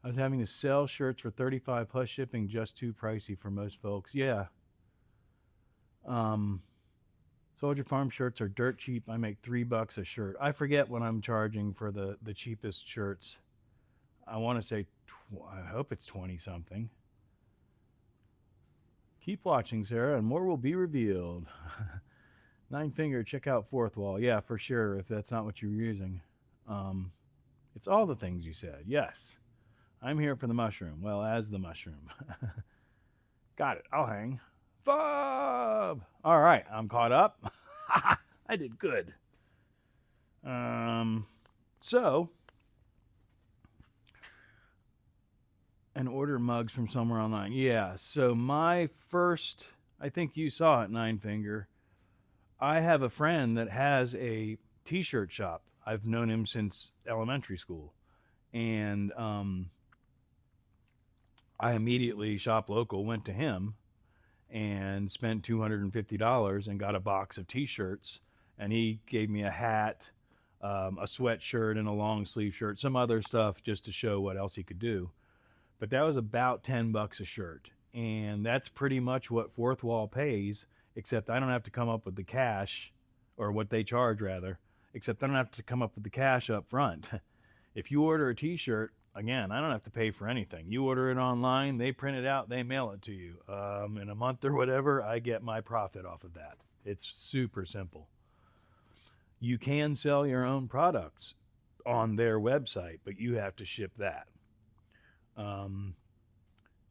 I was having to sell shirts for $35 plus shipping, just too pricey for most folks. Yeah. Soldier Farm shirts are dirt cheap. I make $3 a shirt. I forget what I'm charging for the cheapest shirts. I want to say, I hope it's 20 something. Keep watching, Sarah, and more will be revealed. Nine Finger, check out Fourth Wall. Yeah, for sure, if that's not what you're using. It's all the things you said. Yes. I'm here for the mushroom. Well, as the mushroom. Got it. I'll hang. Bob! All right, I'm caught up. I did good. So, and order mugs from somewhere online. Yeah, so my first, I think you saw it, Nine Finger. I have a friend that has a t-shirt shop. I've known him since elementary school. And I immediately, shop local, went to him and spent $250 and got a box of t-shirts. And he gave me a hat, a sweatshirt, and a long sleeve shirt, some other stuff just to show what else he could do. But that was about $10 a shirt. And that's pretty much what Fourth Wall pays, except I don't have to come up with the cash, or what they charge rather, except I don't have to come up with the cash up front. If you order a t-shirt, again, I don't have to pay for anything. You order it online, they print it out, they mail it to you. In a month or whatever, I get my profit off of that. It's super simple. You can sell your own products on their website, but you have to ship that.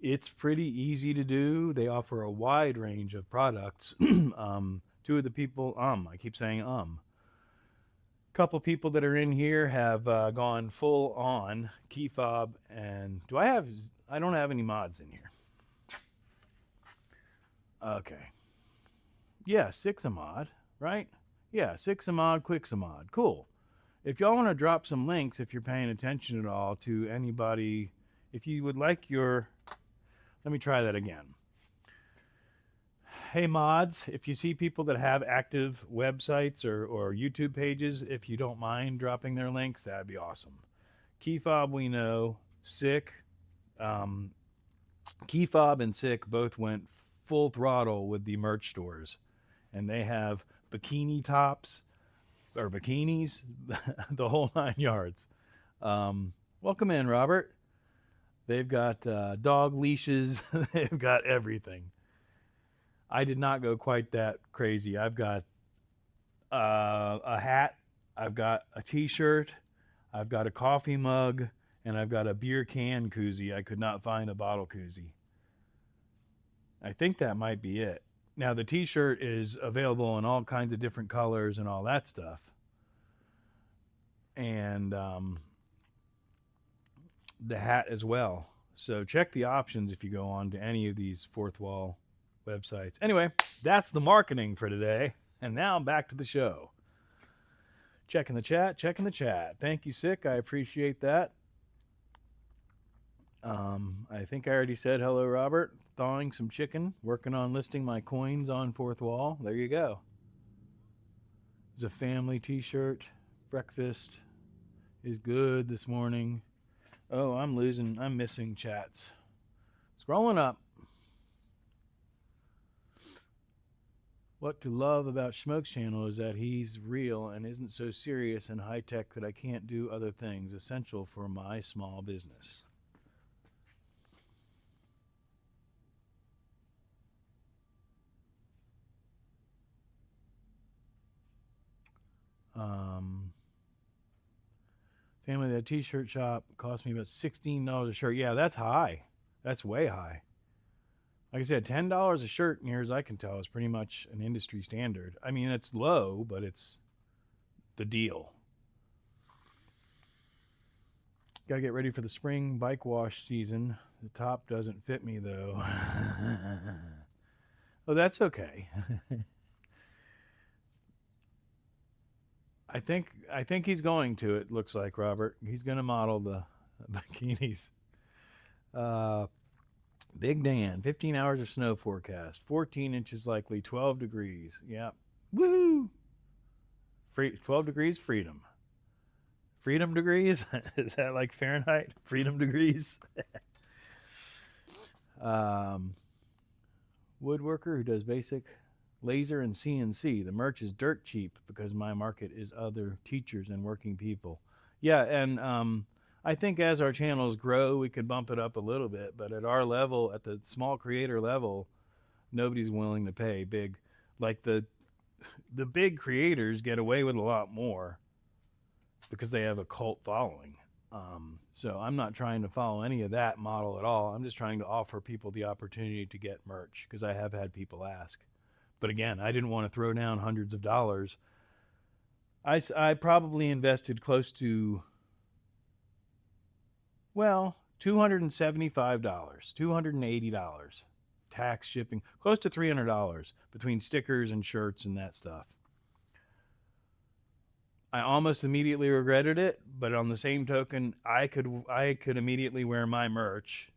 It's pretty easy to do. They offer a wide range of products. Two of the people, I keep saying couple people that are in here have gone full on key fob, and I don't have any mods in here. Okay. Yeah, 6amod, right? Yeah, 6amod, Quixamod. Cool. If y'all want to drop some links, if you're paying attention at all to anybody, if you would like your, let me try that again. Hey mods, if you see people that have active websites or YouTube pages, if you don't mind dropping their links, that'd be awesome. Keyfob, we know. Sick. Keyfob and Sick both went full throttle with the merch stores, and they have bikini tops or bikinis, the whole 9 yards. Welcome in, Robert. They've got dog leashes. They've got everything. I did not go quite that crazy. I've got a hat. I've got a T-shirt. I've got a coffee mug. And I've got a beer can koozie. I could not find a bottle koozie. I think that might be it. Now, the T-shirt is available in all kinds of different colors and all that stuff. And the hat as well. So check the options if you go on to any of these fourth wall websites. Anyway, that's the marketing for today. And now back to the show. Checking the chat. Thank you, Sick. I appreciate that. I think I already said hello, Robert. Thawing some chicken, working on listing my coins on fourth wall. There you go. It's a family T-shirt. Breakfast is good this morning. Oh, I'm missing chats. Scrolling up. What to love about Schmoke's channel is that he's real and isn't so serious and high-tech that I can't do other things essential for my small business. Family, that T-shirt shop cost me about $16 a shirt. Yeah, that's high. That's way high. Like I said, $10 a shirt, near as I can tell, is pretty much an industry standard. I mean, it's low, but it's the deal. Got to get ready for the spring bike wash season. The top doesn't fit me, though. Oh, that's okay. I think he's going to. It looks like, Robert. He's going to model the bikinis. Big Dan, 15 hours of snow forecast, 14 inches likely, 12 degrees. Yep. Woo! 12 degrees, freedom. Freedom degrees? Is that like Fahrenheit? Freedom degrees? Woodworker who does basic laser and CNC. The merch is dirt cheap because my market is other teachers and working people. Yeah, and I think as our channels grow, we could bump it up a little bit. But at our level, at the small creator level, nobody's willing to pay big. Like the big creators get away with a lot more because they have a cult following. So I'm not trying to follow any of that model at all. I'm just trying to offer people the opportunity to get merch because I have had people ask. But again, I didn't want to throw down hundreds of dollars. I probably invested close to, well, $275, $280, tax, shipping, close to $300 between stickers and shirts and that stuff. I almost immediately regretted it, but on the same token, I could immediately wear my merch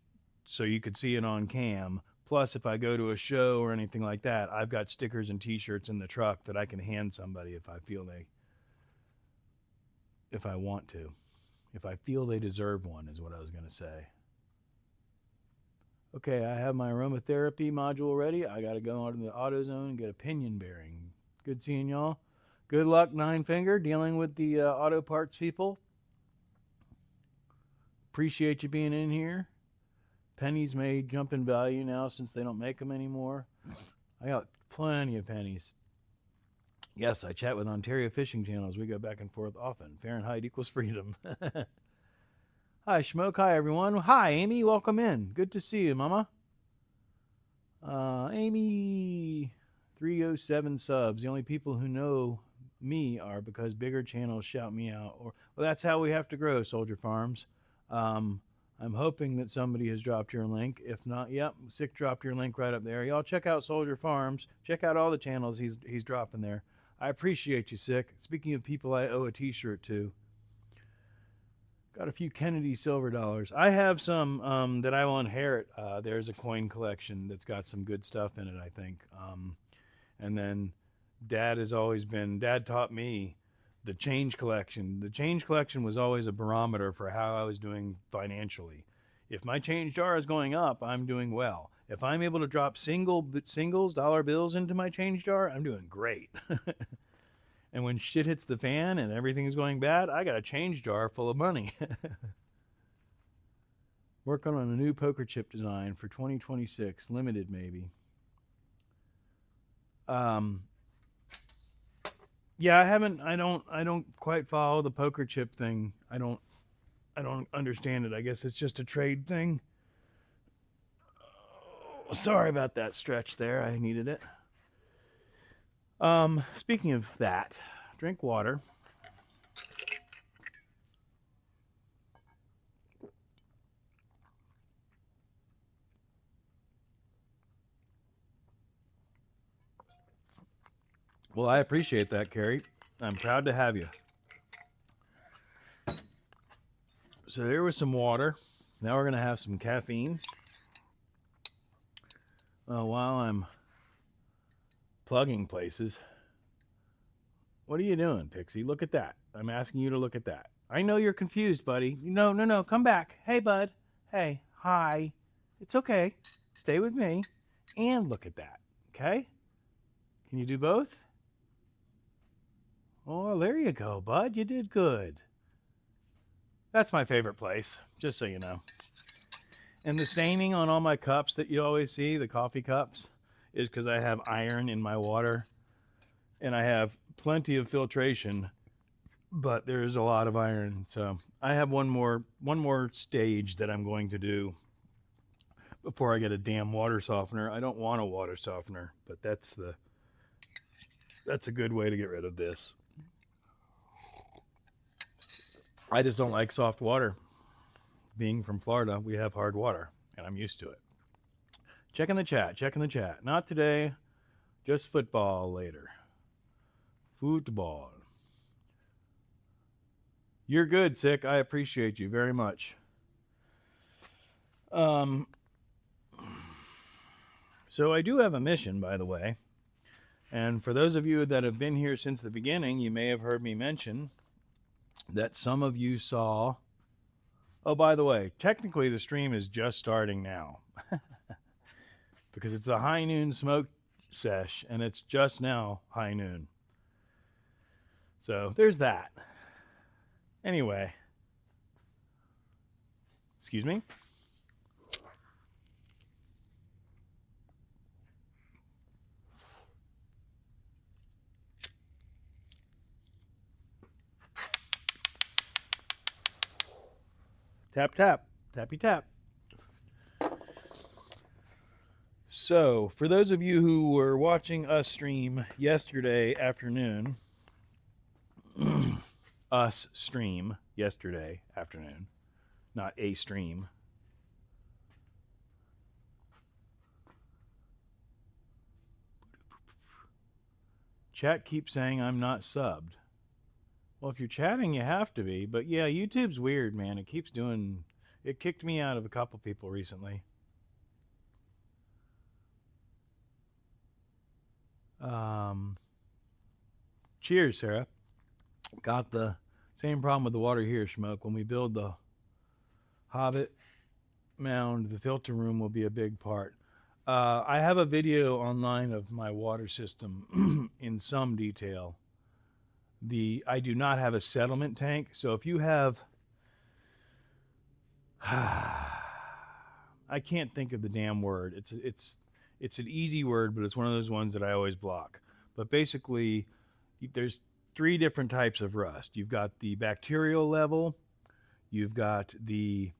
so you could see it on cam. Plus, if I go to a show or anything like that, I've got stickers and T-shirts in the truck that I can hand somebody if I want to. If I feel they deserve one, is what I was going to say. Okay, I have my aromatherapy module ready. I got to go onto the AutoZone and get a pinion bearing. Good seeing y'all. Good luck, Nine Finger, dealing with the auto parts people. Appreciate you being in here. Pennies may jump in value now since they don't make them anymore. I got plenty of pennies. Yes, I chat with Ontario fishing channels. We go back and forth often. Fahrenheit equals freedom. Hi, Schmoke. Hi, everyone. Hi, Amy. Welcome in. Good to see you, Mama. Amy, 307 subs. The only people who know me are because bigger channels shout me out. Well, that's how we have to grow, Soldier Farms. I'm hoping that somebody has dropped your link. If not, yep, Sick dropped your link right up there. Y'all check out Soldier Farms. Check out all the channels he's dropping there. I appreciate you, Sick. Speaking of people I owe a t-shirt to, got a few Kennedy silver dollars. I have some that I will inherit. There's a coin collection that's got some good stuff in it, I think. And then Dad taught me the change collection. The change collection was always a barometer for how I was doing financially. If my change jar is going up, I'm doing well. If I'm able to drop singles, dollar bills into my change jar, I'm doing great. And when shit hits the fan and everything's going bad, I got a change jar full of money. Working on a new poker chip design for 2026, limited maybe. Yeah, I don't quite follow the poker chip thing. I don't understand it. I guess it's just a trade thing. Oh, sorry about that stretch there. I needed it. Speaking of that, drink water. Well, I appreciate that, Carrie. I'm proud to have you. So there was some water. Now we're going to have some caffeine. While I'm plugging places. What are you doing, Pixie? Look at that. I'm asking you to look at that. I know you're confused, buddy. No. Come back. Hey, bud. Hey. Hi. It's okay. Stay with me. And look at that. Okay? Can you do both? Oh, there you go, bud. You did good. That's my favorite place, just so you know. And the staining on all my cups that you always see, the coffee cups, is because I have iron in my water. And I have plenty of filtration, but there's a lot of iron. So I have one more stage that I'm going to do before I get a damn water softener. I don't want a water softener, but that's a good way to get rid of this. I just don't like soft water. Being from Florida, we have hard water, and I'm used to it. Check in the chat. Not today, just football later. Football. You're good, Sick. I appreciate you very much. So I do have a mission, by the way. And for those of you that have been here since the beginning, you may have heard me mention that some of you saw... Oh, by the way, technically the stream is just starting now. Because it's the High Noon Schmoke Sesh, and it's just now high noon. So there's that. Anyway. Excuse me. Tap, tap. Tappy, tap. So, for those of you who were watching us stream yesterday afternoon, us stream yesterday afternoon, not a stream. Chat keeps saying I'm not subbed. Well, if you're chatting, you have to be. But yeah, YouTube's weird, man. It keeps doing... It kicked me out of a couple people recently. Cheers, Sarah. Got the same problem with the water here, Schmoke. When we build the Hobbit mound, the filter room will be a big part. I have a video online of my water system in some detail. I do not have a settlement tank, so if you have... I can't think of the damn word. It's an easy word, but it's one of those ones that I always block. But basically, there's 3 different types of rust. You've got the bacterial level, you've got the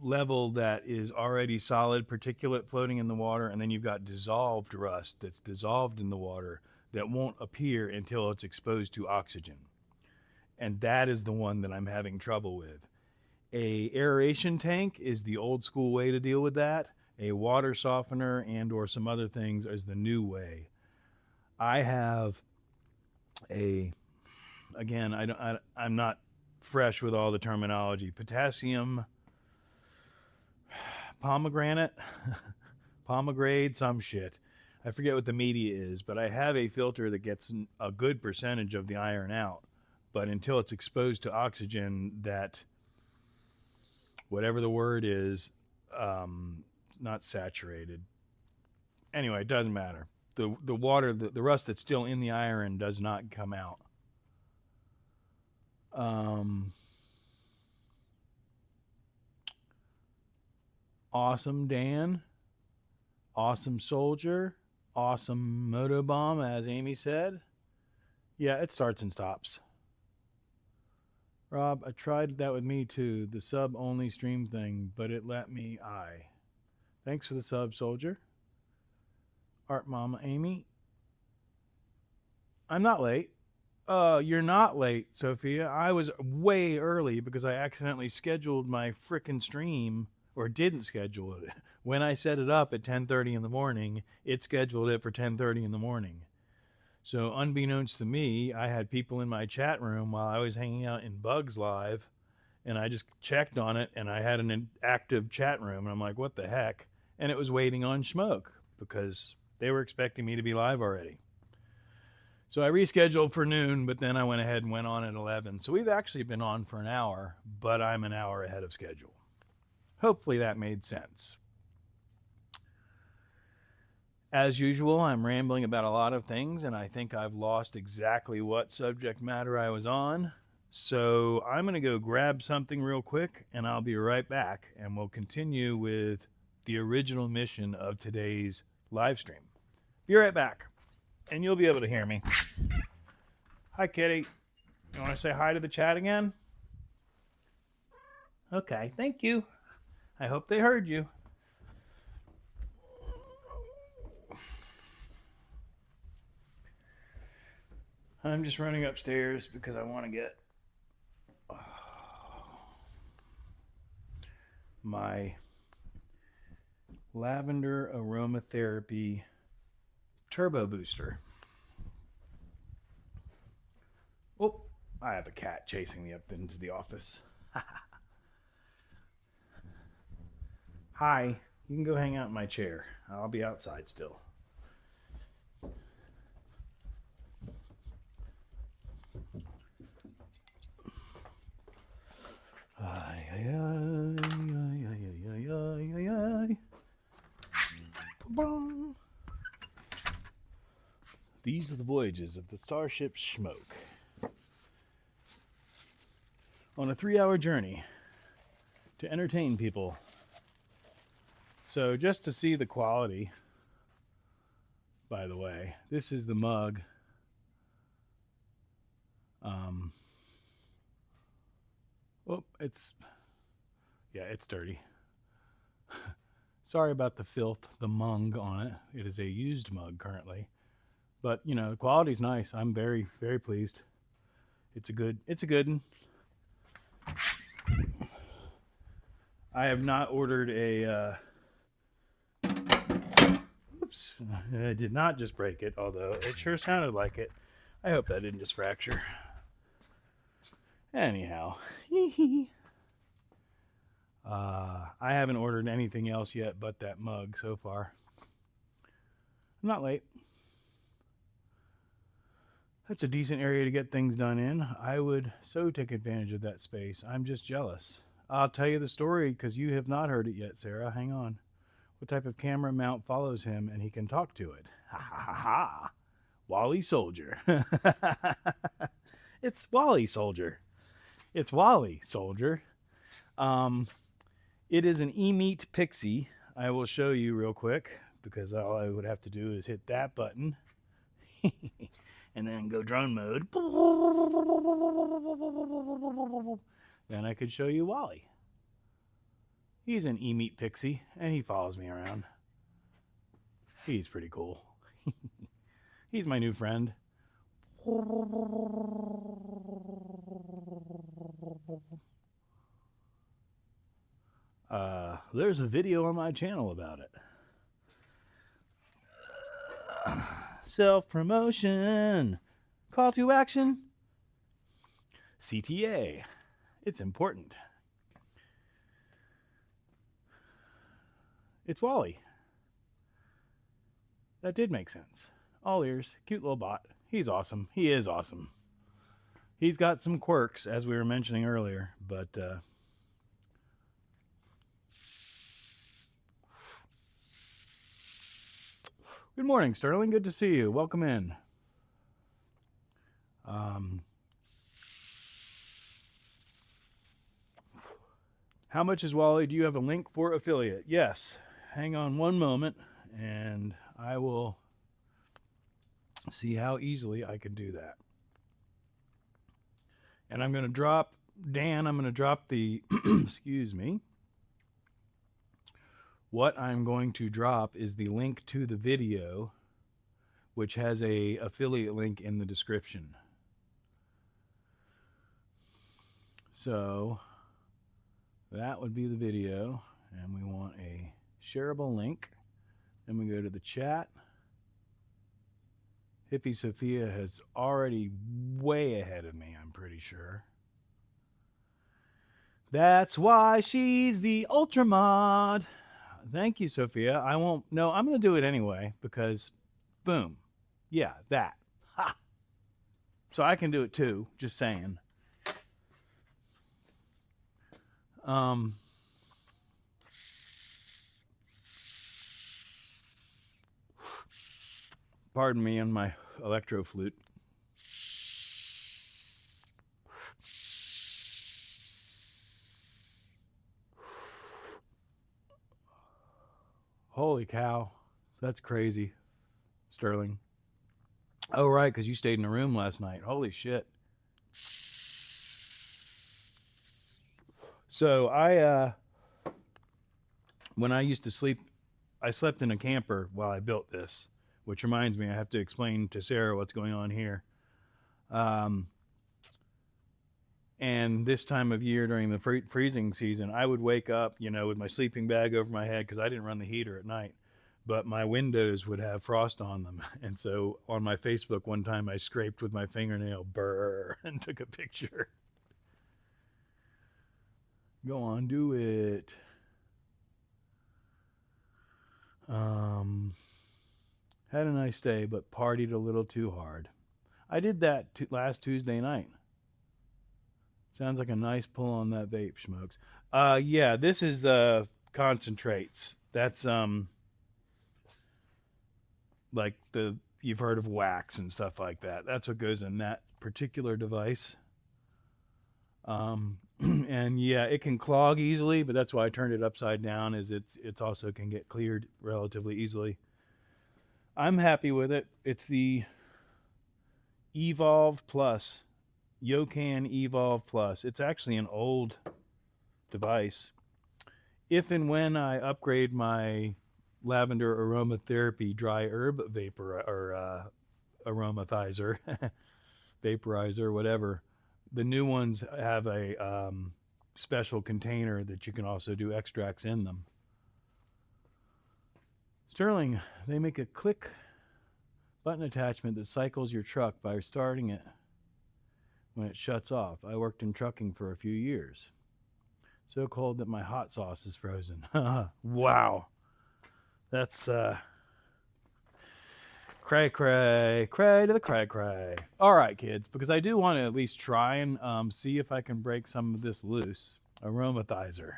level that is already solid particulate floating in the water, and then you've got dissolved rust that's dissolved in the water that won't appear until it's exposed to oxygen. And that is the one that I'm having trouble with. A aeration tank is the old school way to deal with that. A water softener and or some other things is the new way. I have a, again, I'm not fresh with all the terminology. Potassium pomegranate, pomegranate, some shit. I forget what the media is, but I have a filter that gets a good percentage of the iron out. But until it's exposed to oxygen, that, whatever the word is, not saturated. Anyway, it doesn't matter. The water, the rust that's still in the iron does not come out. Awesome Dan, awesome soldier, awesome motobomb, as Amy said. Yeah, it starts and stops. Rob, I tried that with me too, the sub only stream thing, but it let me. Thanks for the sub, soldier. Art Mama Amy. I'm not late. You're not late, Sophia. I was way early because I accidentally scheduled my frickin' stream, or didn't schedule it. When I set it up at 10:30 in the morning, it scheduled it for 10:30 in the morning. So unbeknownst to me, I had people in my chat room while I was hanging out in Bugs Live, and I just checked on it, and I had an active chat room, and I'm like, what the heck? And it was waiting on Schmoke because they were expecting me to be live already. So I rescheduled for noon, but then I went ahead and went on at 11. So we've actually been on for an hour, but I'm an hour ahead of schedule. Hopefully that made sense. As usual, I'm rambling about a lot of things, and I think I've lost exactly what subject matter I was on. So I'm going to go grab something real quick, and I'll be right back, and we'll continue with the original mission of today's live stream. Be right back, and you'll be able to hear me. Hi, kitty. You want to say hi to the chat again? Okay, thank you. I hope they heard you. I'm just running upstairs because I want to get my lavender aromatherapy turbo booster. Oh, I have a cat chasing me up into the office. Hi, you can go hang out in my chair. I'll be outside still. These are the voyages of the Starship Schmoke. On a 3-hour journey to entertain people. So just to see the quality, by the way, this is the mug. It's dirty. Sorry about the filth, the mung on it. It is a used mug currently. But, you know, the quality's nice. I'm very, very pleased. It's a good one. I have not ordered a, oops, I did not just break it, although it sure sounded like it. I hope that didn't just fracture. Anyhow, I haven't ordered anything else yet but that mug so far. I'm not late. That's a decent area to get things done in. I would so take advantage of that space. I'm just jealous. I'll tell you the story because you have not heard it yet, Sarah. Hang on. What type of camera mount follows him and he can talk to it? Ha ha ha. Wally Soldier. It's Wally Soldier. It's Wally Soldier. It is an E-Meat Pixie. I will show you real quick because all I would have to do is hit that button and then go drone mode. Then I could show you Wally. He's an E-Meat Pixie and he follows me around. He's pretty cool. He's my new friend. There's a video on my channel about it. Self-promotion. Call to action. CTA. It's important. It's Wally. That did make sense. All ears. Cute little bot. He's awesome. He is awesome. He's got some quirks, as we were mentioning earlier, but good morning, Sterling. Good to see you. Welcome in. How much is Wally? Do you have a link for affiliate? Yes. Hang on one moment, and I will see how easily I can do that. And I'm going to drop, Dan, I'm going to drop the, excuse me. What I'm going to drop is the link to the video, which has a affiliate link in the description. So that would be the video, and we want a shareable link. Then we go to the chat. Hippie Sophia has already way ahead of me, I'm pretty sure. That's why she's the Ultra Mod. Thank you, Sophia. I won't, no, I'm going to do it anyway because, boom. Yeah, that. Ha! So I can do it too, just saying. Pardon me on my electro flute. Holy cow. That's crazy, Sterling. Oh, right, because you stayed in a room last night. Holy shit. So when I used to sleep, I slept in a camper while I built this, which reminds me I have to explain to Sarah what's going on here. And this time of year during the freezing season, I would wake up, you know, with my sleeping bag over my head because I didn't run the heater at night, but my windows would have frost on them. And so on my Facebook one time, I scraped with my fingernail, brrr, and took a picture. Go on, do it. Had a nice day, but partied a little too hard. I did that last Tuesday night. Sounds like a nice pull on that vape, Schmokes. Yeah, this is the concentrates. That's like you've heard of wax and stuff like that. That's what goes in that particular device. And yeah, it can clog easily, but that's why I turned it upside down. Is it's also can get cleared relatively easily. I'm happy with it. It's the Evolve Plus. Yocan Evolve Plus. It's actually an old device. If and when I upgrade my lavender aromatherapy dry herb vapor or aromatizer, vaporizer, whatever, the new ones have a special container that you can also do extracts in them. Sterling, they make a click button attachment that cycles your truck by starting it when it shuts off. I worked in trucking for a few years. So cold that my hot sauce is frozen. Wow. That's cray cray to the cray. All right, kids, because I do want to at least try and see if I can break some of this loose. Aromatizer.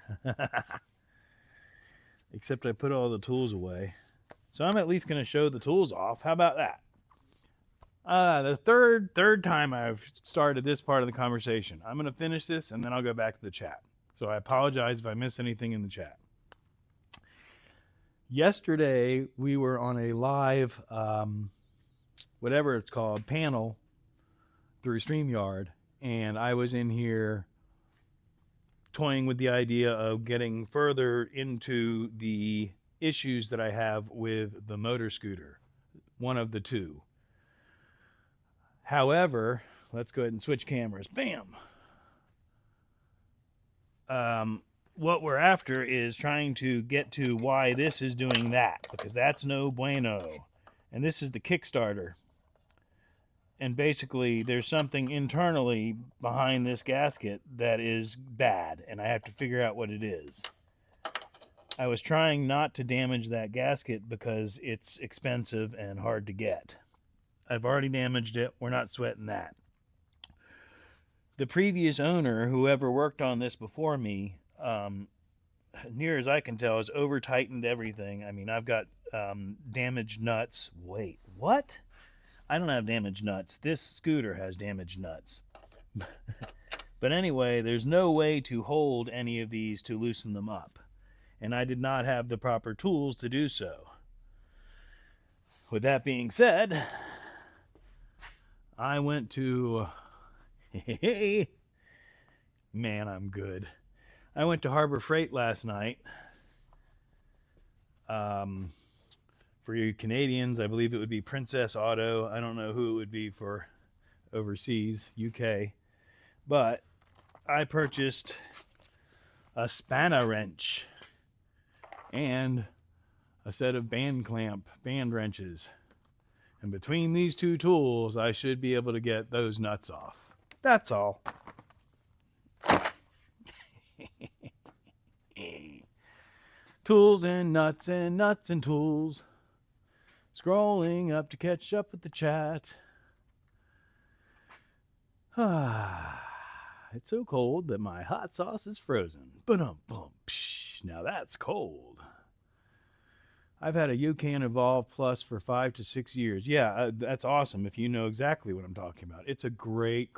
Except I put all the tools away. So I'm at least going to show the tools off. How about that? The third time I've started this part of the conversation. I'm going to finish this and then I'll go back to the chat. So I apologize if I miss anything in the chat. Yesterday we were on a live, whatever it's called, panel through StreamYard, and I was in here toying with the idea of getting further into the issues that I have with the motor scooter, one of the two. However, let's go ahead and switch cameras. Bam! what we're after is trying to get to why this is doing that, because that's no bueno. And this is the Kickstarter. And basically, there's something internally behind this gasket that is bad, and I have to figure out what it is. I was trying not to damage that gasket because it's expensive and hard to get. I've already damaged it. We're not sweating that. The previous owner, whoever worked on this before me, near as I can tell, has over-tightened everything. I mean, I've got damaged nuts. Wait, what? I don't have damaged nuts. This scooter has damaged nuts. But anyway, there's no way to hold any of these to loosen them up. And I did not have the proper tools to do so. With that being said, I went to... Man, I'm good. I went to Harbor Freight last night. For you Canadians, I believe it would be Princess Auto. I don't know who it would be for overseas, UK. But I purchased a spanner wrench and a set of band wrenches. And between these two tools, I should be able to get those nuts off. That's all. Tools and nuts and nuts and tools. Scrolling up to catch up with the chat. It's so cold that my hot sauce is frozen. Ba-dum-bum. Now that's cold. I've had a UCAN Evolve Plus for 5 to 6 years. Yeah, that's awesome if you know exactly what I'm talking about. It's a great,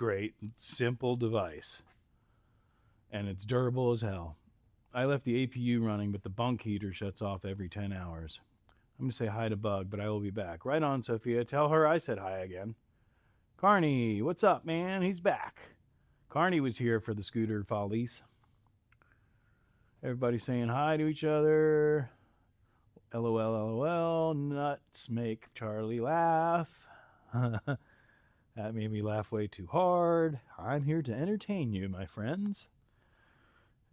simple device. And it's durable as hell. I left the APU running, but the bunk heater shuts off every 10 hours. I'm going to say hi to Bug, but I will be back. Right on, Sophia. Tell her I said hi again. Carney, what's up, man? He's back. Carney was here for the scooter follies. Everybody saying hi to each other. LOL, LOL. Nuts make Charlie laugh. That made me laugh way too hard. I'm here to entertain you, my friends.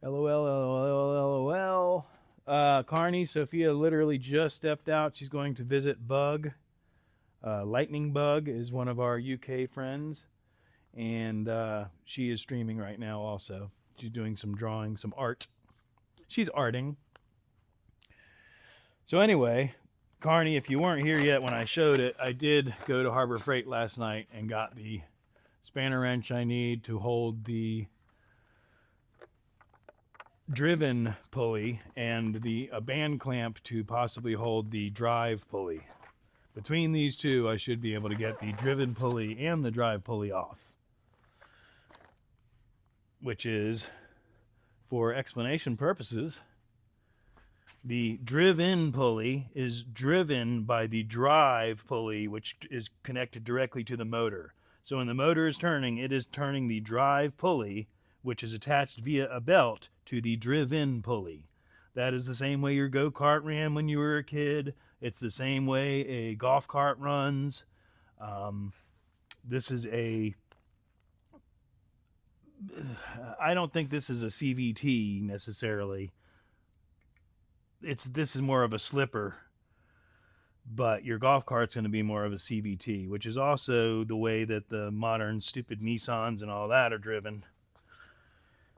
LOL, LOL, LOL. Carney, Sophia literally just stepped out. She's going to visit Bug. Lightning Bug is one of our UK friends. And she is streaming right now also. She's doing some drawing, some art. She's arting. So anyway, Carney, if you weren't here yet when I showed it, I did go to Harbor Freight last night and got the spanner wrench I need to hold the driven pulley and a band clamp to possibly hold the drive pulley. Between these two, I should be able to get the driven pulley and the drive pulley off. Which is, for explanation purposes, the driven pulley is driven by the drive pulley, which is connected directly to the motor. So when the motor is turning, it is turning the drive pulley, which is attached via a belt to the driven pulley. That is the same way your go-kart ran when you were a kid. It's the same way a golf cart runs. This is I don't think this is a CVT necessarily. This is more of a slipper, but your golf cart's going to be more of a CVT, which is also the way that the modern stupid Nissans and all that are driven.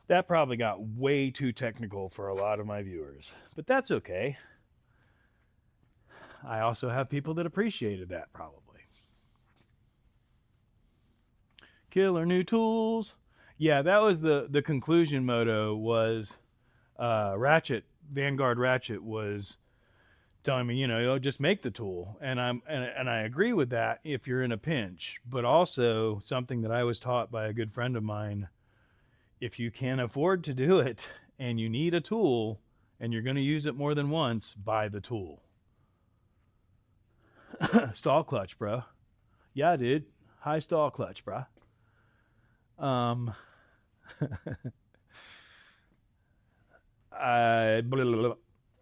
That probably got way too technical for a lot of my viewers, but that's okay. I also have people that appreciated that probably. Killer new tools. Yeah, that was the conclusion moto was Ratchet. Vanguard Ratchet was telling me, just make the tool, and I agree with that if you're in a pinch. But also something that I was taught by a good friend of mine: if you can afford to do it and you need a tool and you're going to use it more than once, buy the tool. Stall clutch, bro. Yeah, dude. High stall clutch, bro. I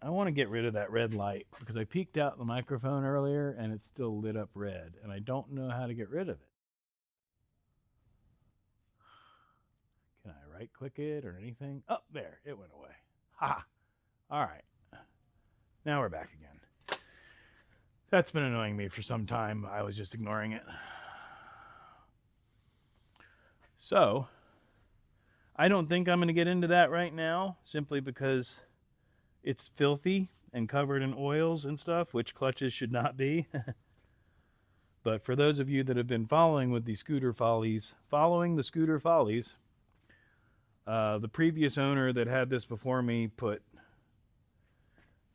want to get rid of that red light because I peeked out the microphone earlier and it's still lit up red, and I don't know how to get rid of it. Can I right click it or anything? Oh, there, it went away. Ah, all right. Now we're back again. That's been annoying me for some time. I was just ignoring it. So, I don't think I'm going to get into that right now, simply because it's filthy and covered in oils and stuff, which clutches should not be. But for those of you that have been following with the scooter follies, the previous owner that had this before me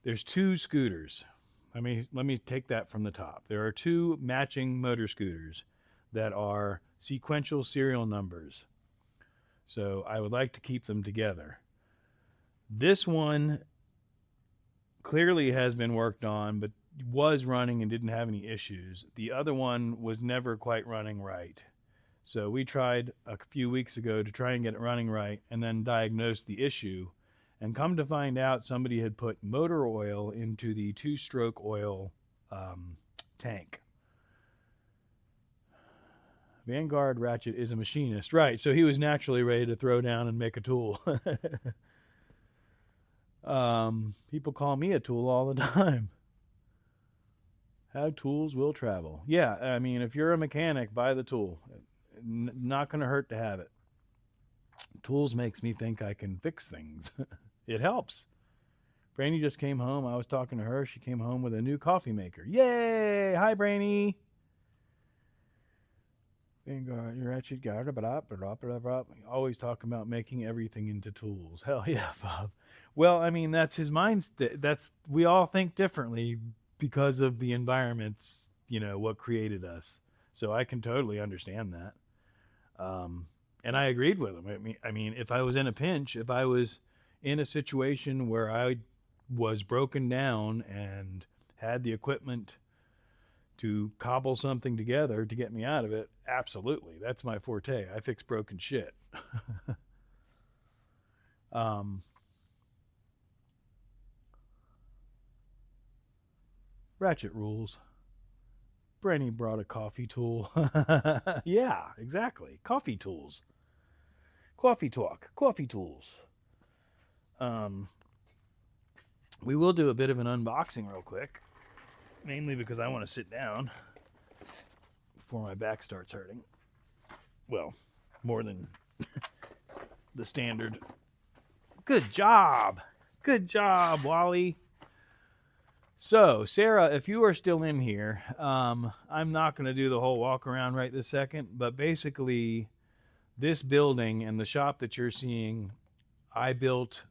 there's two scooters. Let me take that from the top. There are two matching motor scooters that are sequential serial numbers. So I would like to keep them together. This one clearly has been worked on, but was running and didn't have any issues. The other one was never quite running right. So we tried a few weeks ago to try and get it running right, and then diagnosed the issue. And come to find out, somebody had put motor oil into the two-stroke oil tank. Vanguard Ratchet is a machinist. Right, so he was naturally ready to throw down and make a tool. People call me a tool all the time. How tools will travel. Yeah, I mean, if you're a mechanic, buy the tool. Not going to hurt to have it. Tools makes me think I can fix things. It helps. Brainy just came home. I was talking to her. She came home with a new coffee maker. Yay! Hi, Brainy. Vanguard, you're actually got it. Always talking about making everything into tools. Hell yeah, Bob. Well, I mean, that's his mindset. We all think differently because of the environments, what created us. So I can totally understand that. And I agreed with him. I mean, if I was in a pinch, if I was in a situation where I was broken down and had the equipment to cobble something together to get me out of it, absolutely. That's my forte. I fix broken shit. Ratchet rules. Brenny brought a coffee tool. Yeah, exactly. Coffee tools. Coffee talk. Coffee tools. We will do a bit of an unboxing real quick. Mainly because I want to sit down before my back starts hurting. Well, more than the standard. Good job. Good job, Wally. So, Sarah, if you are still in here, I'm not going to do the whole walk around right this second, but basically this building and the shop that you're seeing, I built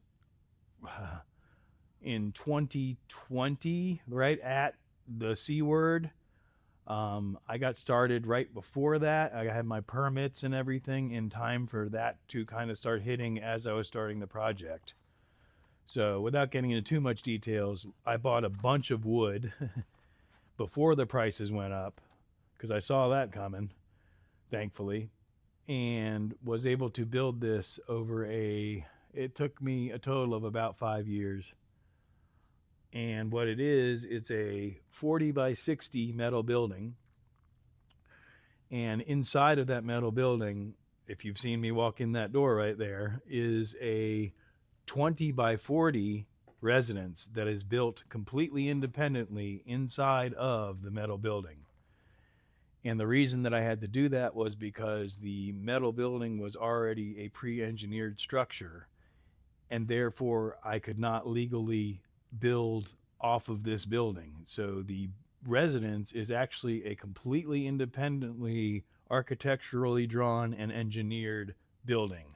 in 2020, right at the C word. I got started right before that. I had my permits and everything in time for that to kind of start hitting as I was starting the project. So without getting into too much details, I bought a bunch of wood before the prices went up, because I saw that coming, thankfully, and was able to build this it took me a total of about 5 years. And what it is, it's a 40 by 60 metal building. And inside of that metal building, if you've seen me walk in that door right there, is a 20 by 40 residence that is built completely independently inside of the metal building. And the reason that I had to do that was because the metal building was already a pre-engineered structure, and therefore I could not legally build off of this building. So the residence is actually a completely independently architecturally drawn and engineered building.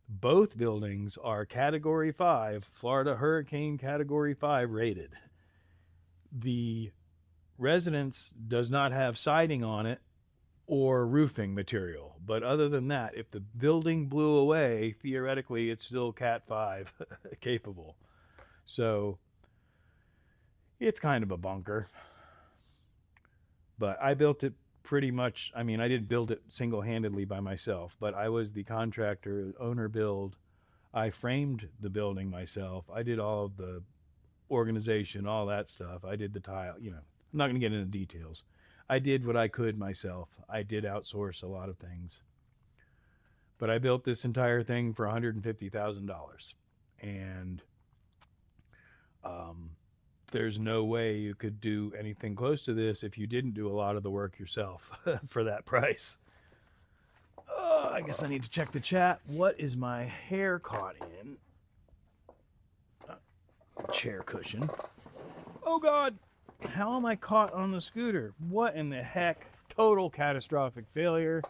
Both buildings are Category 5, Florida Hurricane Category 5 rated. The residence does not have siding on it or roofing material, but other than that, if the building blew away, theoretically it's still Cat 5 capable. So it's kind of a bunker. But I built it pretty much, I didn't build it single-handedly by myself, but I was the contractor, owner build. I framed the building myself. I did all of the organization, all that stuff. I did the tile, I'm not going to get into details. I did what I could myself. I did outsource a lot of things. But I built this entire thing for $150,000. And there's no way you could do anything close to this if you didn't do a lot of the work yourself for that price. I guess I need to check the chat. What is my hair caught in? Chair cushion. Oh God, how am I caught on the scooter? What in the heck? Total catastrophic failure.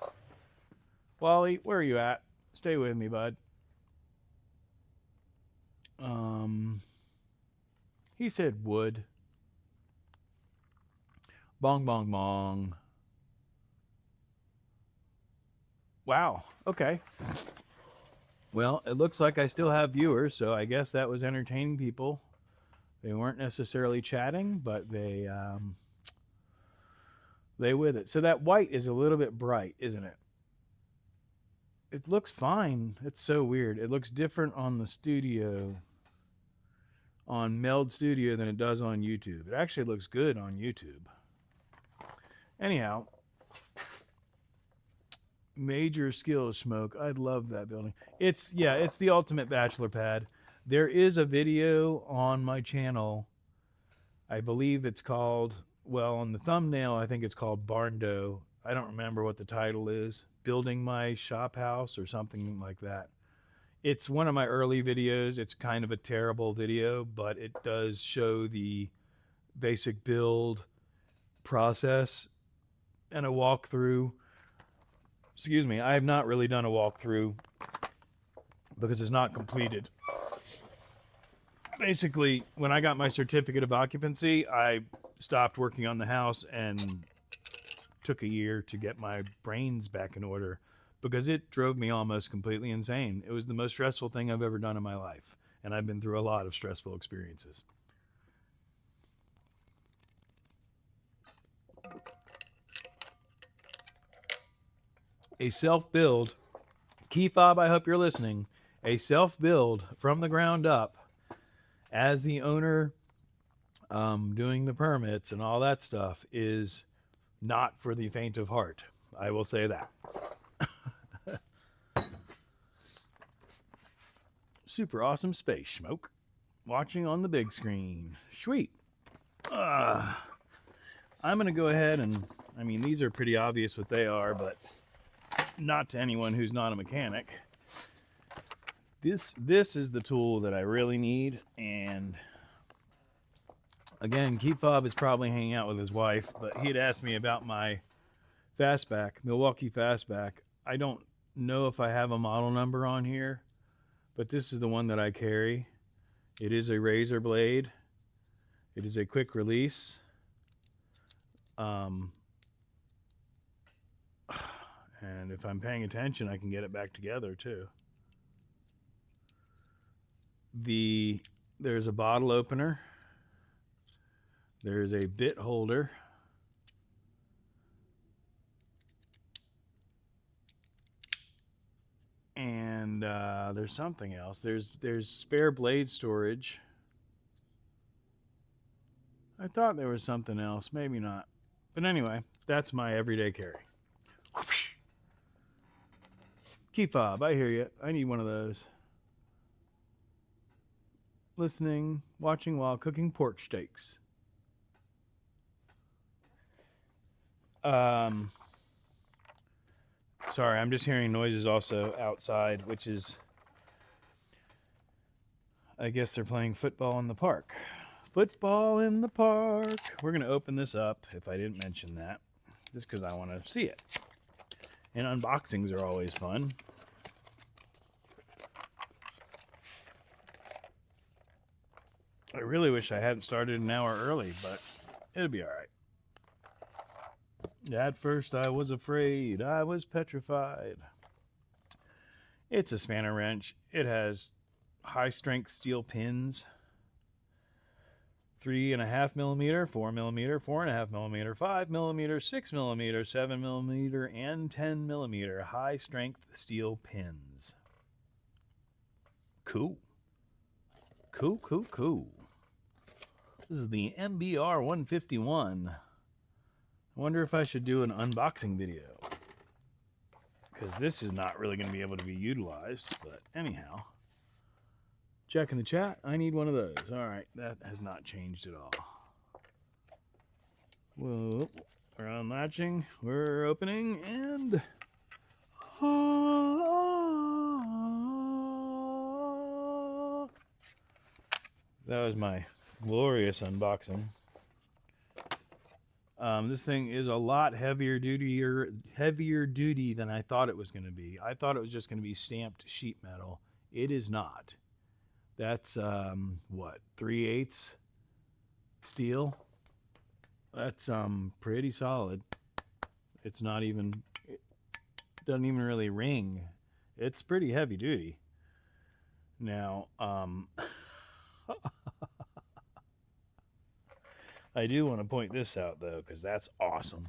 Wally, where are you at? Stay with me, bud. He said wood. Bong, bong, bong. Wow. Okay. Well, it looks like I still have viewers, so I guess that was entertaining people. They weren't necessarily chatting, but they with it. So that white is a little bit bright, isn't it? It looks fine. It's so weird. It looks different on the studio, on Meld Studio, than it does on YouTube. It actually looks good on YouTube. Anyhow, major skills, Schmoke. I love that building. It's the ultimate bachelor pad. There is a video on my channel. I believe it's called, well, on the thumbnail, I think it's called Barndo. I don't remember what the title is. Building my shop house or something like that. It's one of my early videos. It's kind of a terrible video, but it does show the basic build process and a walkthrough. Excuse me, I have not really done a walkthrough because it's not completed. Basically, when I got my certificate of occupancy, I stopped working on the house and took a year to get my brains back in order because it drove me almost completely insane. It was the most stressful thing I've ever done in my life, and I've been through a lot of stressful experiences. A self-build, Key Fob, I hope you're listening, a self-build from the ground up as the owner doing the permits and all that stuff is not for the faint of heart. I will say that. Super awesome space, Schmoke. Watching on the big screen. Sweet. I'm going to go ahead and, I mean, these are pretty obvious what they are, but not to anyone who's not a mechanic. This is the tool that I really need, and again, Key Fob is probably hanging out with his wife, but he'd asked me about my fastback, Milwaukee fastback. I don't know if I have a model number on here, but this is the one that I carry. It is a razor blade. It is a quick release. And if I'm paying attention, I can get it back together too. There's a bottle opener. There's a bit holder. And there's something else. There's spare blade storage. I thought there was something else. Maybe not. But anyway, that's my everyday carry. Key Fob, I hear you. I need one of those. Listening, watching while cooking pork steaks. Sorry, I'm just hearing noises also outside, which is, I guess they're playing football in the park. Football in the park. We're going to open this up, if I didn't mention that, just because I want to see it. And unboxings are always fun. I really wish I hadn't started an hour early, but it'll be all right. At first I was afraid, I was petrified. It's a spanner wrench. It has high strength steel pins. 3.5 millimeter, 4 millimeter, 4.5 millimeter, 5 millimeter, 6 millimeter, 7 millimeter, and 10 millimeter high strength steel pins. Cool. Cool, cool, cool. This is the MBR 151. I wonder if I should do an unboxing video, because this is not really going to be able to be utilized, but anyhow, Checking the chat. I need one of those. All right, that has not changed at all. Whoa, we're unlatching. We're opening and. That was my glorious unboxing. This thing is a lot heavier duty than I thought it was going to be. I thought it was just going to be stamped sheet metal. It is not. That's what, 3/8 steel. That's pretty solid. It's not even. It doesn't even really ring. It's pretty heavy duty. Now, I do want to point this out, though, because that's awesome.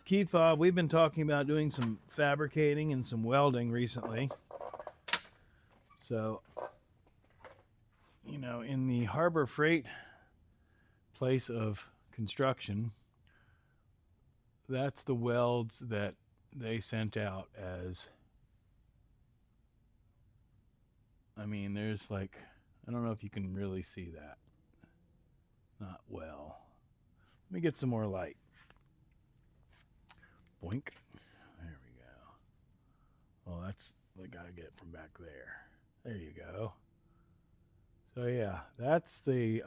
Key fob, we've been talking about doing some fabricating and some welding recently. So, you know, in the Harbor Freight place of construction, that's the welds that they sent out as, I mean, there's like, I don't know if you can really see that. Not well. Let me get some more light. Boink. There we go. Well, that's, I gotta get it from back there. There you go. So yeah, that's the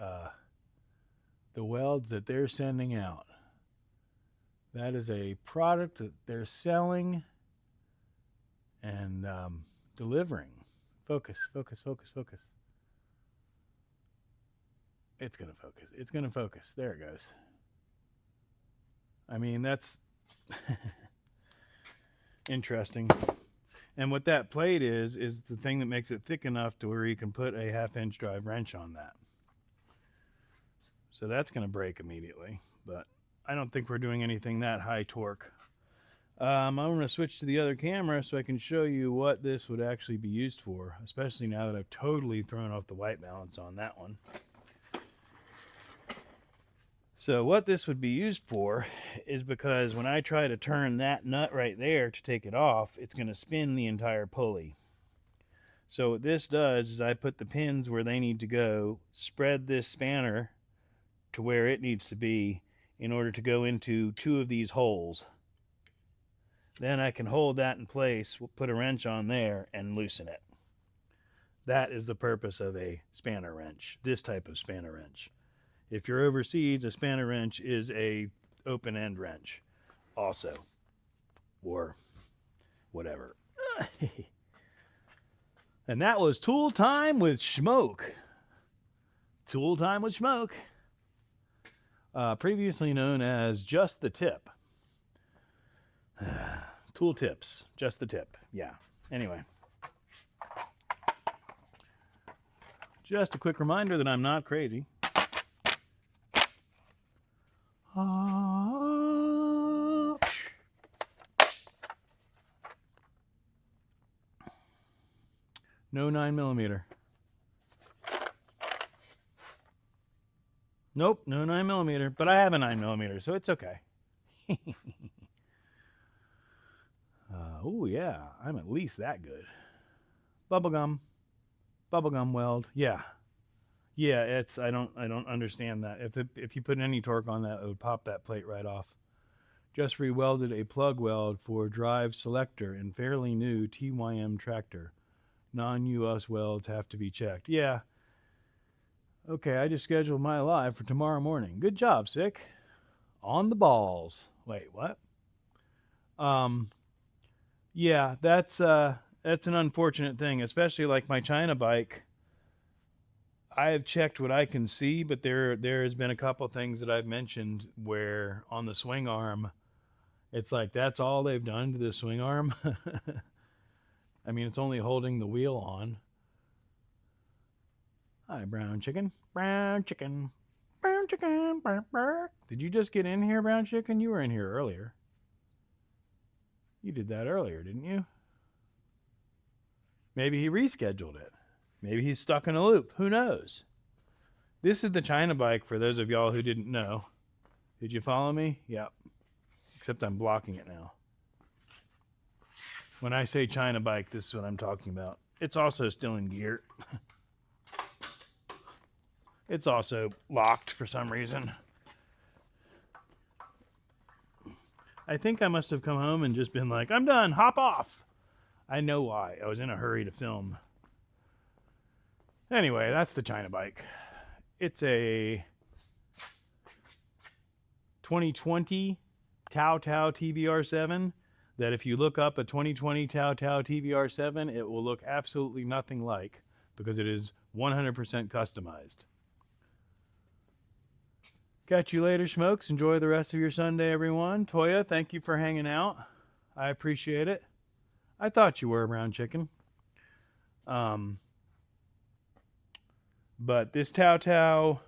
welds that they're sending out. That is a product that they're selling and delivering. Focus, focus, focus, focus. It's going to focus. It's going to focus. There it goes. I mean, that's interesting. And what that plate is the thing that makes it thick enough to where you can put a 1/2-inch drive wrench on that. So that's going to break immediately, but I don't think we're doing anything that high torque. I'm going to switch to the other camera so I can show you what this would actually be used for, especially now that I've totally thrown off the white balance on that one. So what this would be used for is because when I try to turn that nut right there to take it off, it's going to spin the entire pulley. So what this does is I put the pins where they need to go, spread this spanner to where it needs to be in order to go into 2 of these holes. Then I can hold that in place, put a wrench on there, and loosen it. That is the purpose of a spanner wrench, this type of spanner wrench. If you're overseas, a spanner wrench is a open-end wrench also, or whatever. And that was Tool Time with Schmoke. Tool Time with Schmoke. Previously known as Just the Tip. Tool tips, just the tip. Yeah. Anyway. Just a quick reminder that I'm not crazy. No 9mm. Nope, no 9mm, but I have a 9mm, so it's okay. Oh yeah, I'm at least that good. Bubblegum weld. Yeah, it's I don't understand that. If you put any torque on that, it would pop that plate right off. Just re-welded a plug weld for drive selector in fairly new TYM tractor. Non-US welds have to be checked. Yeah. Okay, I just scheduled my live for tomorrow morning. Good job, Sick. On the balls. Wait, what? Yeah, that's an unfortunate thing, especially like my China bike. I have checked what I can see, but there has been a couple things that I've mentioned where on the swing arm, it's like that's all they've done to the swing arm. I mean, it's only holding the wheel on. Hi, brown chicken. Brown chicken. Brown chicken. Burr, burr. Did you just get in here, brown chicken? You were in here earlier. You did that earlier, didn't you? Maybe he rescheduled it. Maybe he's stuck in a loop. Who knows? This is the China bike for those of y'all who didn't know. Did you follow me? Yep. Except I'm blocking it now. When I say China bike, this is what I'm talking about. It's also still in gear. It's also locked for some reason. I think I must have come home and just been like, I'm done, hop off. I know why. I was in a hurry to film. Anyway, that's the China bike. It's a 2020 Tao TVR7 that if you look up a 2020 Tao TVR7, it will look absolutely nothing like, because it is 100% customized. Catch you later, Smokes. Enjoy the rest of your Sunday, everyone. Toya, thank you for hanging out. I appreciate it. I thought you were a brown chicken. But this Toya,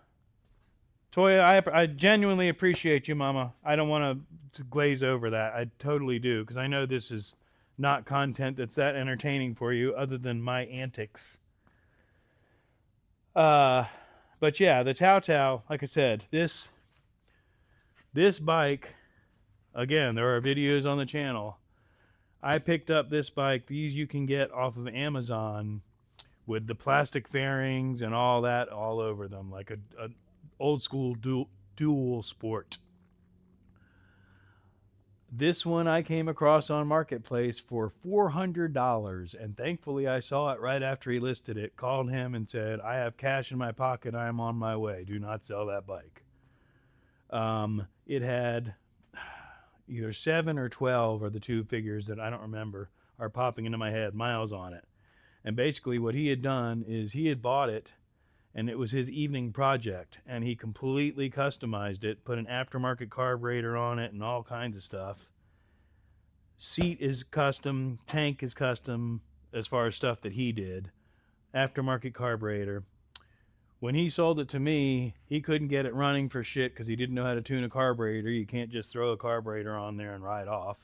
I genuinely appreciate you, Mama. I don't want to glaze over that. I totally do, because I know this is not content that's that entertaining for you, other than my antics. But yeah, the Tao, like I said, this bike, again, there are videos on the channel. I picked up this bike. These you can get off of Amazon with the plastic fairings and all that all over them, like a old school dual sport. This one I came across on Marketplace for $400, and thankfully I saw it right after he listed it, called him and said, I have cash in my pocket, I am on my way, do not sell that bike. It had either 7 or 12 are the two figures that I don't remember are popping into my head, miles on it. And basically what he had done is he had bought it, and it was his evening project, and he completely customized it, put an aftermarket carburetor on it and all kinds of stuff. Seat is custom, tank is custom as far as stuff that he did, aftermarket carburetor. When he sold it to me, he couldn't get it running for shit because he didn't know how to tune a carburetor. You can't just throw a carburetor on there and ride off.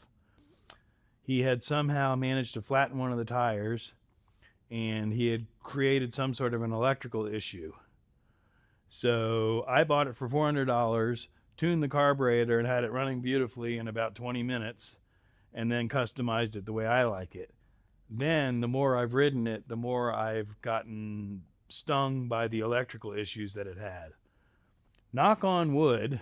He had somehow managed to flatten one of the tires, and he had created some sort of an electrical issue. So I bought it for $400, tuned the carburetor, and had it running beautifully in about 20 minutes, and then customized it the way I like it. Then, the more I've ridden it, the more I've gotten stung by the electrical issues that it had. Knock on wood,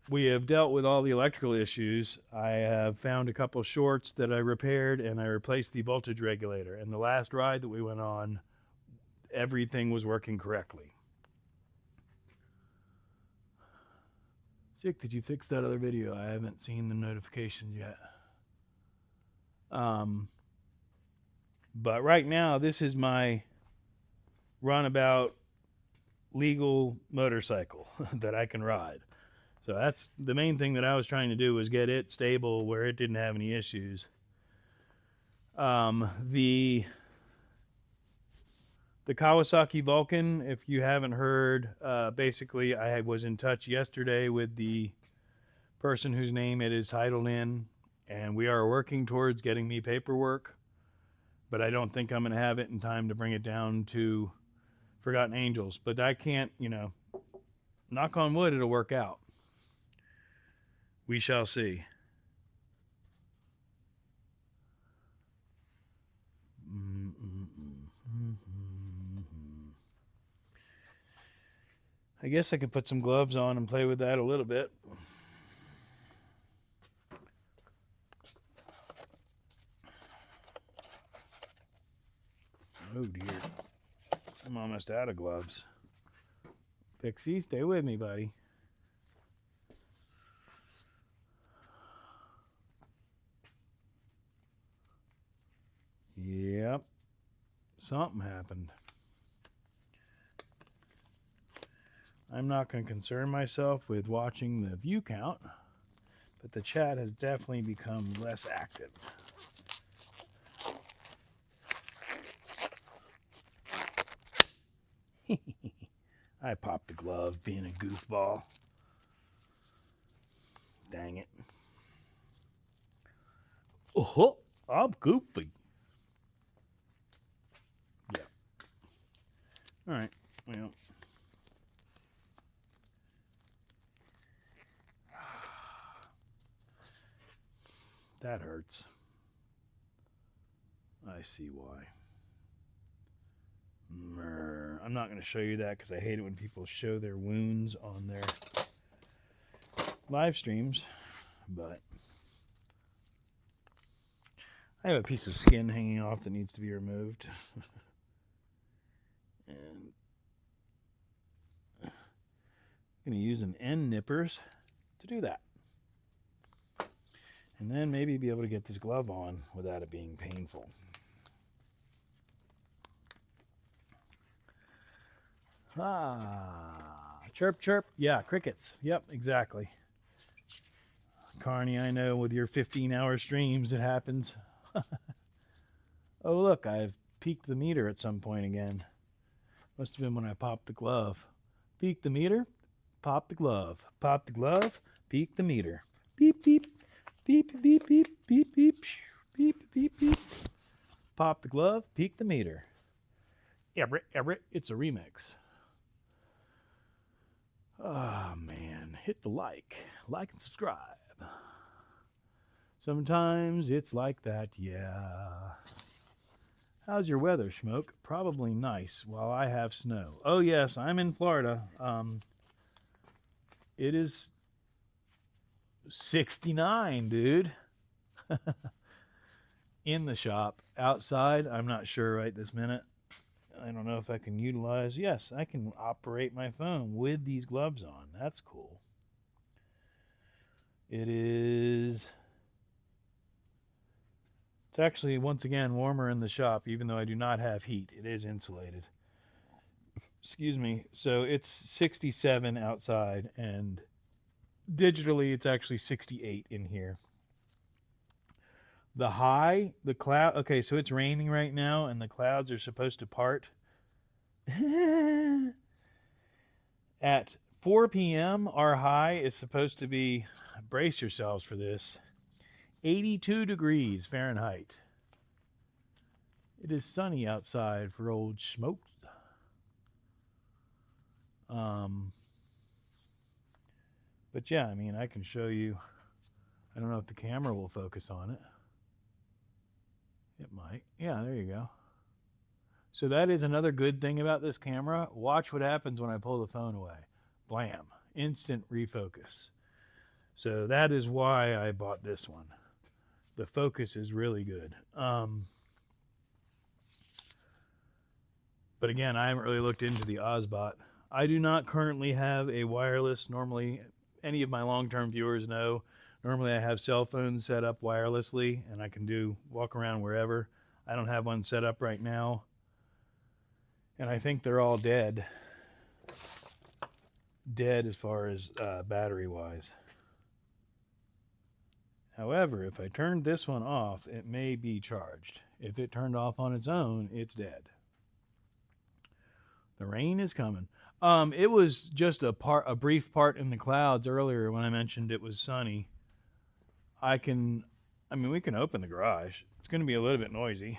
we have dealt with all the electrical issues. I have found a couple shorts that I repaired, and I replaced the voltage regulator. And the last ride that we went on, everything was working correctly. Sick, did you fix that other video? I haven't seen the notifications yet. But right now, this is my runabout legal motorcycle that I can ride. So that's the main thing that I was trying to do, was get it stable where it didn't have any issues. The Kawasaki Vulcan, if you haven't heard, basically I was in touch yesterday with the person whose name it is titled in, and we are working towards getting me paperwork, but I don't think I'm going to have it in time to bring it down to Forgotten Angels. But I can't, knock on wood, it'll work out. We shall see. I guess I could put some gloves on and play with that a little bit. Oh dear. I'm almost out of gloves. Pixie, stay with me, buddy. Yep. Something happened. I'm not going to concern myself with watching the view count, but the chat has definitely become less active. I popped the glove, being a goofball. Dang it. Oh, I'm goofy. Yeah. All right. Well. That hurts. I see why. I'm not going to show you that because I hate it when people show their wounds on their live streams, but I have a piece of skin hanging off that needs to be removed. And I'm going to use an end nippers to do that. And then maybe be able to get this glove on without it being painful. Chirp, chirp. Yeah, crickets. Yep, exactly. Carney, I know with your 15-hour streams it happens. Oh, look, I've peaked the meter at some point again. Must have been when I popped the glove. Peak the meter, pop the glove. Pop the glove, peak the meter. Beep, beep, beep, beep, beep, beep, beep, beep, beep, beep. Pop the glove, peak the meter. Everett, it's a remix. Oh, man. Hit the like and subscribe. Sometimes it's like that, yeah. How's your weather, Schmoke? Probably nice while I have snow. Oh, yes, I'm in Florida. It is 69, dude. In the shop. Outside, I'm not sure right this minute. I don't know if I can utilize. Yes, I can operate my phone with these gloves on. That's cool. It's actually, once again, warmer in the shop, even though I do not have heat. It is insulated. Excuse me. So it's 67 outside, and digitally it's actually 68 in here. The high, the cloud, okay, so it's raining right now, and the clouds are supposed to part. At 4 p.m., our high is supposed to be, brace yourselves for this, 82 degrees Fahrenheit. It is sunny outside for old Schmoke. But yeah, I mean, I can show you. I don't know if the camera will focus on it. It might. Yeah, there you go. So that is another good thing about this camera. Watch what happens when I pull the phone away. Blam. Instant refocus. So that is why I bought this one. The focus is really good. But again, I haven't really looked into the Ozbot. I do not currently have a wireless. Normally, any of my long-term viewers know, normally I have cell phones set up wirelessly, and I can walk around wherever. I don't have one set up right now. And I think they're all dead. Dead as far as battery-wise. However, if I turned this one off, it may be charged. If it turned off on its own, it's dead. The rain is coming. It was just a brief part in the clouds earlier when I mentioned it was sunny. We can open the garage. It's going to be a little bit noisy.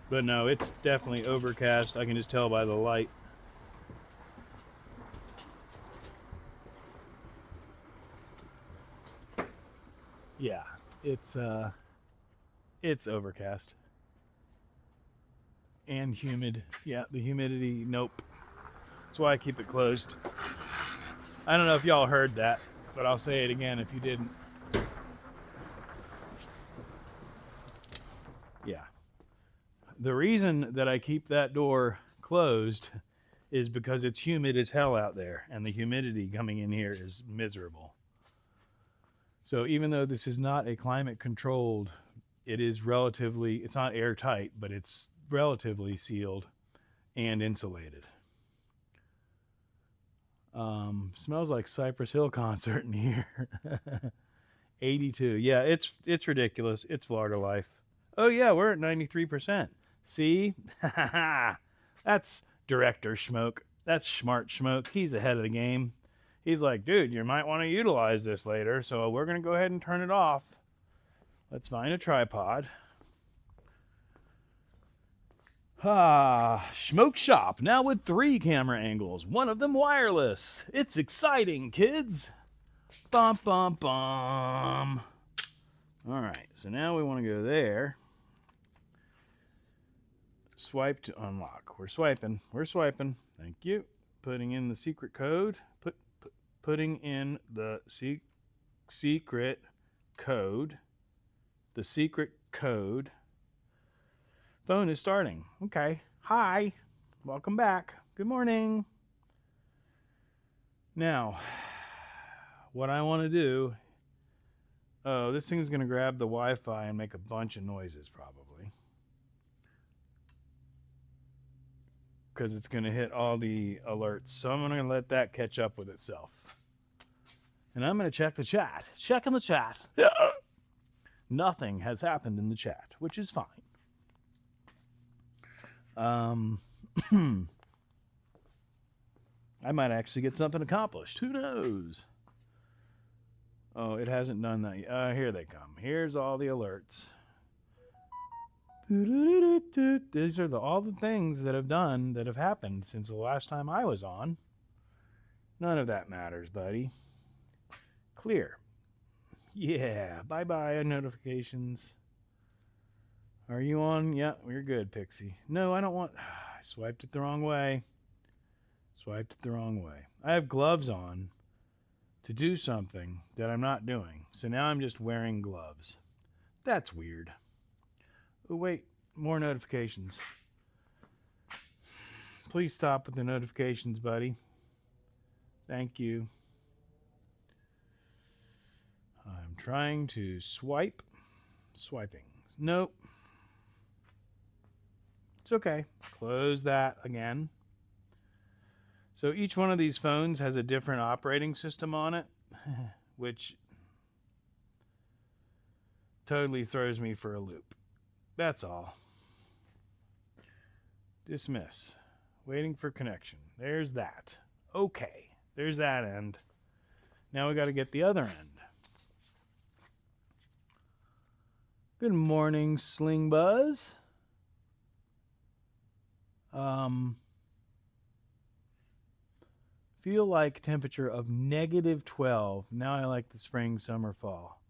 But no, it's definitely overcast. I can just tell by the light. Yeah, it's overcast. And humid. Yeah, the humidity, nope. That's why I keep it closed. I don't know if y'all heard that, but I'll say it again if you didn't. Yeah. The reason that I keep that door closed is because it's humid as hell out there, and the humidity coming in here is miserable. So even though this is not a climate controlled, it's not airtight, but it's relatively sealed and insulated. Smells like Cypress Hill concert in here. 82. Yeah, it's ridiculous. It's Florida life. Oh yeah, we're at 93%. See? That's Director Schmoke. That's Smart Schmoke. He's ahead of the game. He's like, dude, you might want to utilize this later, so we're going to go ahead and turn it off. Let's find a tripod. Schmoke Shop, now with 3 camera angles, one of them wireless. It's exciting, kids. Bum, bum, bum. Alright, so now we want to go there. Swipe to unlock. We're swiping. Thank you. Putting in the secret code. Putting in the secret code. The secret code. Phone is starting. Okay. Hi. Welcome back. Good morning. Now, what I want to do... Oh, this thing's going to grab the Wi-Fi and make a bunch of noises, probably. Because it's going to hit all the alerts. So I'm going to let that catch up with itself. And I'm going to check the chat. Checking the chat. Nothing has happened in the chat, which is fine. I might actually get something accomplished. Who knows? Oh, it hasn't done that yet. Here they come. Here's all the alerts. These are all the things that have happened since the last time I was on. None of that matters, buddy. Clear. Yeah. Bye-bye notifications. Are you on? Yeah, we're good, Pixie. No, I don't want... I swiped it the wrong way. I have gloves on to do something that I'm not doing. So now I'm just wearing gloves. That's weird. Oh, wait. More notifications. Please stop with the notifications, buddy. Thank you. I'm trying to swipe. Swiping. Nope. It's okay. Close that again. So each one of these phones has a different operating system on it, which totally throws me for a loop. That's all. Dismiss. Waiting for connection. There's that. Okay. There's that end. Now we got to get the other end. Good morning, Sling Buzz. Feel like temperature of -12. Now I like the spring, summer, fall.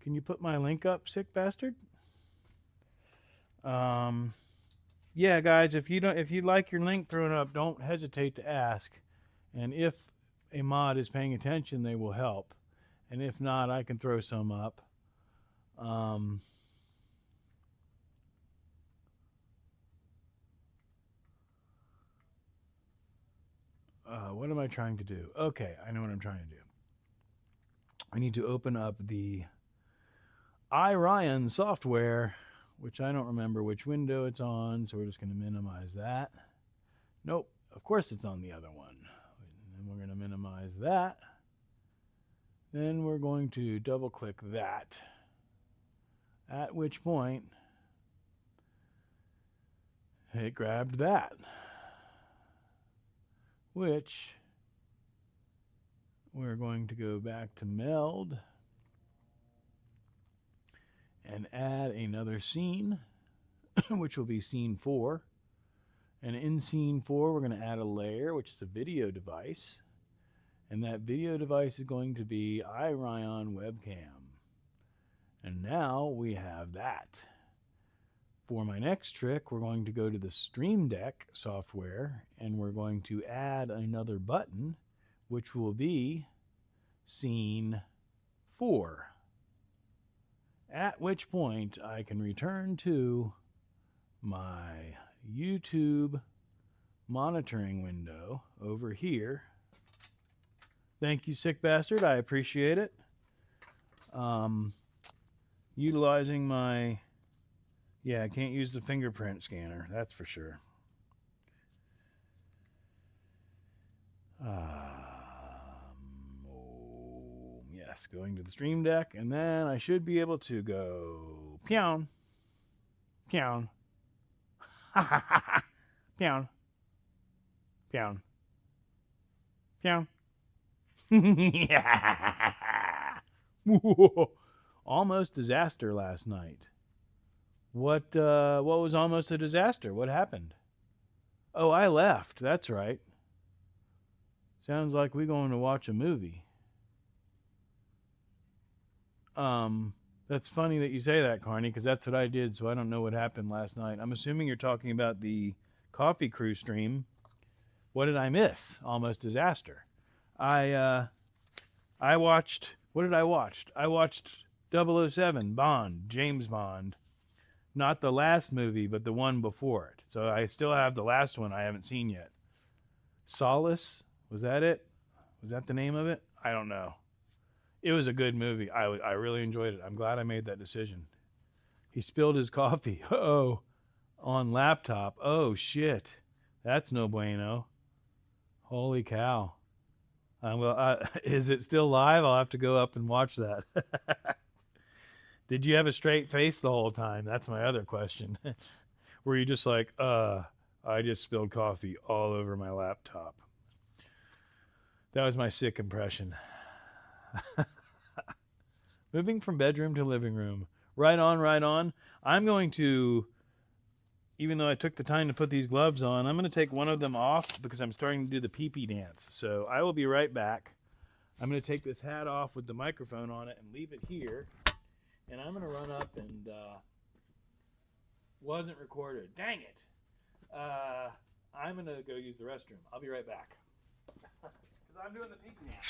Can you put my link up, sick bastard? Yeah, guys, if you like your link thrown up, don't hesitate to ask. And if a mod is paying attention, they will help. And if not, I can throw some up. What am I trying to do? Okay, I know what I'm trying to do. I need to open up the iRyan software, which I don't remember which window it's on, so we're just going to minimize that. Nope, of course it's on the other one. And we're going to minimize that. Then we're going to double click that, at which point it grabbed that, which we're going to go back to meld and add another scene, which will be scene 4. And in scene 4, we're going to add a layer, which is a video device. And that video device is going to be iRyan webcam. And now we have that. For my next trick, we're going to go to the Stream Deck software, and we're going to add another button, which will be scene 4. At which point I can return to my YouTube monitoring window over here. Thank you, sick bastard. I appreciate it. Utilizing my... Yeah, I can't use the fingerprint scanner. That's for sure. Yes, going to the Stream Deck, and then I should be able to go pew, pew, pew, pew, pew. Almost disaster last night. What was almost a disaster? What happened? Oh, I left. That's right. Sounds like we're going to watch a movie. Um, that's funny that you say that, Carney, because that's what I did. So I don't know what happened last night. I'm assuming you're talking about the Coffee Crew stream. What did I miss? Almost disaster. I watched. What did I watch? I watched 007 Bond, James Bond. Not the last movie, but the one before it. So I still have the last one I haven't seen yet. Solace? Was that it? Was that the name of it? I don't know. It was a good movie. I really enjoyed it. I'm glad I made that decision. He spilled his coffee. Oh, on laptop. Oh, shit. That's no bueno. Holy cow. Is it still live? I'll have to go up and watch that. Did you have a straight face the whole time? That's my other question. Were you just like, I just spilled coffee all over my laptop? That was my sick impression. Moving from bedroom to living room. Right on, right on. I'm going to, even though I took the time to put these gloves on, I'm going to take one of them off because I'm starting to do the pee-pee dance. So I will be right back. I'm going to take this hat off with the microphone on it and leave it here. And I'm going to run up and, wasn't recorded. Dang it. I'm going to go use the restroom. I'll be right back. Because I'm doing the pee-pee dance.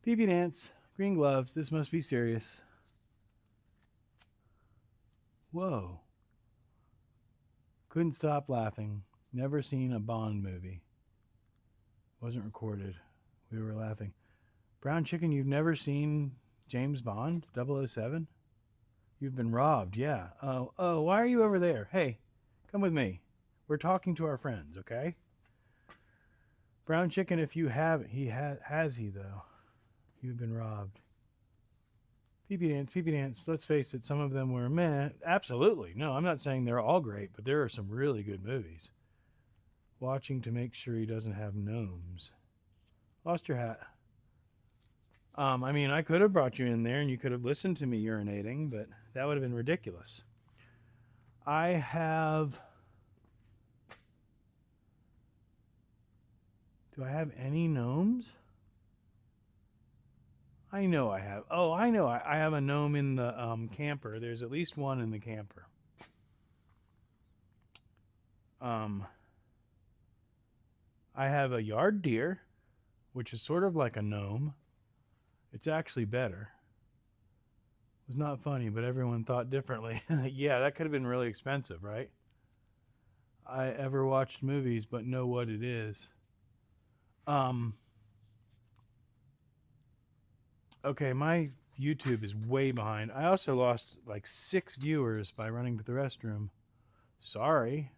Pee-pee dance. Green gloves. This must be serious. Whoa. Couldn't stop laughing. Never seen a Bond movie. Wasn't recorded. We were laughing. Brown chicken, you've never seen James Bond? 007? You've been robbed, yeah. Oh, why are you over there? Hey, come with me. We're talking to our friends, okay? Brown chicken, if you have, has he though? You've been robbed. Pee-pee dance. Let's face it, some of them were meh. Absolutely. No, I'm not saying they're all great, but there are some really good movies. Watching to make sure he doesn't have gnomes. Lost your hat. I mean, I could have brought you in there and you could have listened to me urinating, but that would have been ridiculous. I have... Do I have any gnomes? I know I have. Oh, I know. I have a gnome in the camper. There's at least one in the camper. I have a yard deer, which is sort of like a gnome. It's actually better. It was not funny, but everyone thought differently. Yeah, that could have been really expensive, right? I ever watched movies but know what it is. Okay, my YouTube is way behind. I also lost like 6 viewers by running to the restroom. Sorry.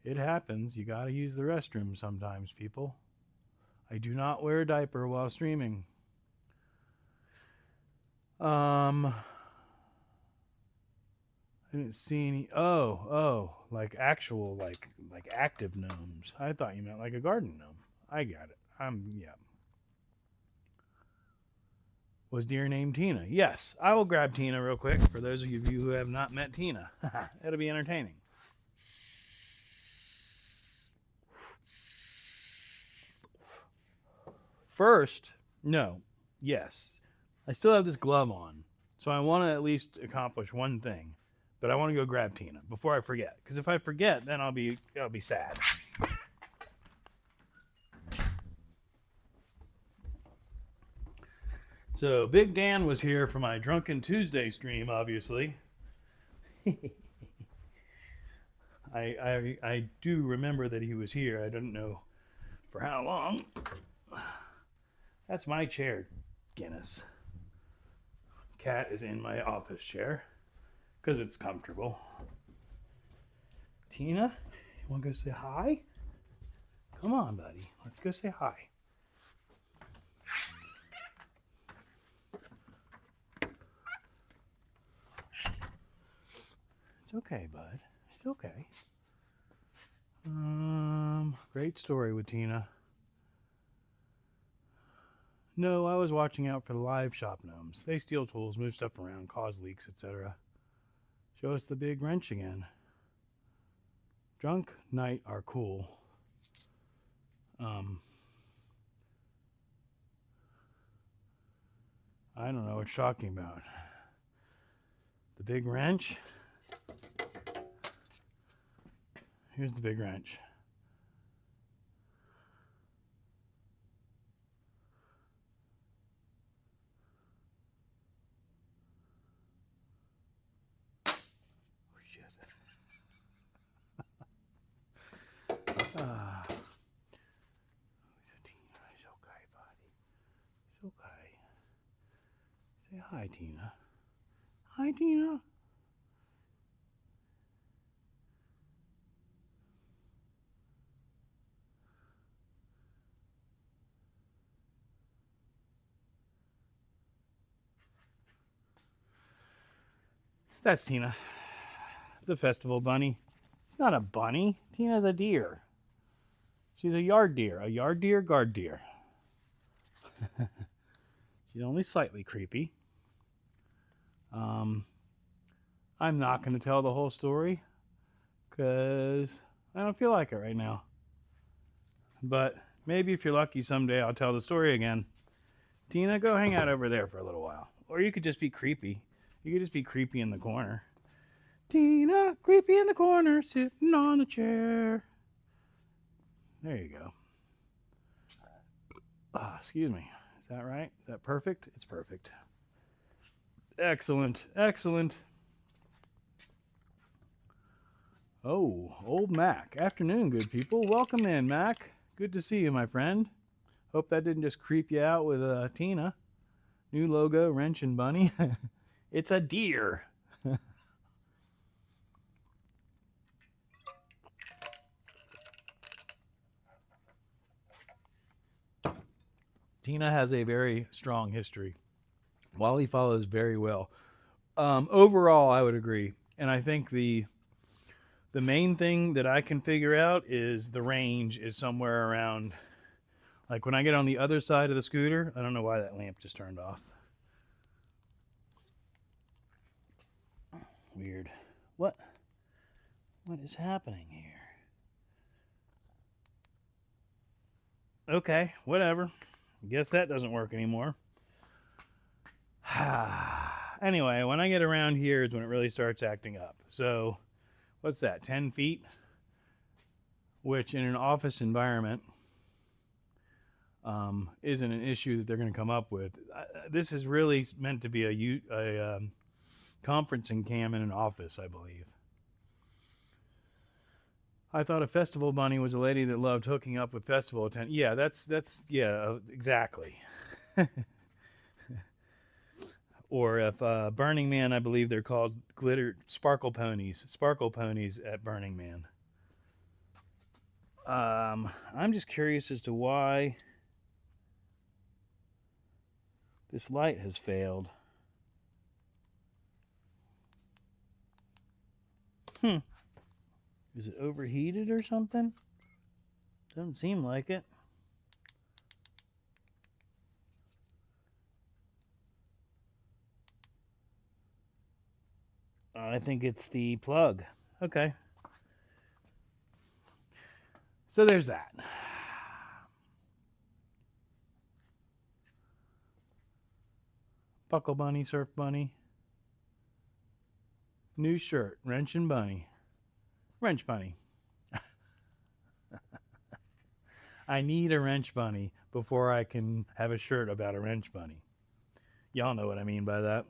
It happens. You gotta use the restroom sometimes, people. I do not wear a diaper while streaming. I didn't see any. Like actual, like active gnomes. I thought you meant like a garden gnome. I got it. Yeah. Was deer named Tina? Yes. I will grab Tina real quick for those of you who have not met Tina. It'll be entertaining. First, no. Yes. I still have this glove on, so I want to at least accomplish one thing. But I want to go grab Tina before I forget. Because if I forget, then I'll be sad. So Big Dan was here for my Drunken Tuesday stream, obviously. I do remember that he was here. I don't know for how long. That's my chair, Guinness. Cat is in my office chair because it's comfortable. Tina, you want to go say hi? Come on, buddy. Let's go say hi. It's okay, bud. It's okay. Great story with Tina. No, I was watching out for the live shop gnomes. They steal tools, move stuff around, cause leaks, etc. Show us the big wrench again. Drunk night are cool. I don't know what you're talking about. The big wrench? Here's the big wrench. It's okay, buddy. It's okay. Say hi, Tina. Hi, Tina. That's Tina, the festival bunny. It's not a bunny. Tina's a deer. She's a yard deer, guard deer. She's only slightly creepy. I'm not going to tell the whole story because I don't feel like it right now. But maybe if you're lucky someday I'll tell the story again. Tina, go hang out over there for a little while. Or you could just be creepy. You could just be creepy in the corner. Tina, creepy in the corner, sitting on a chair. There you go. Excuse me. Is that right? Is that perfect? It's perfect. Excellent. Excellent. Oh, old Mac. Afternoon, good people. Welcome in, Mac. Good to see you, my friend. Hope that didn't just creep you out with Tina. New logo, wrench and bunny. It's a deer. Tina has a very strong history. Wally follows very well. Overall, I would agree. And I think the main thing that I can figure out is the range is somewhere around, like when I get on the other side of the scooter, I don't know why that lamp just turned off. Weird. What is happening here? Okay, whatever. I guess that doesn't work anymore. Anyway, when I get around here is when it really starts acting up. So, what's that, 10 feet? Which in an office environment isn't an issue that they're going to come up with. This is really meant to be a conferencing cam in an office, I believe. I thought a festival bunny was a lady that loved hooking up with festival attendants. Yeah, that's exactly. Or if Burning Man, I believe they're called glitter sparkle ponies at Burning Man. I'm just curious as to why this light has failed. Is it overheated or something? Doesn't seem like it. I think it's the plug. Okay. So there's that. Buckle Bunny, Surf Bunny. New shirt, Wrench and Bunny. Wrench Bunny. I need a wrench bunny before I can have a shirt about a wrench bunny. Y'all know what I mean by that.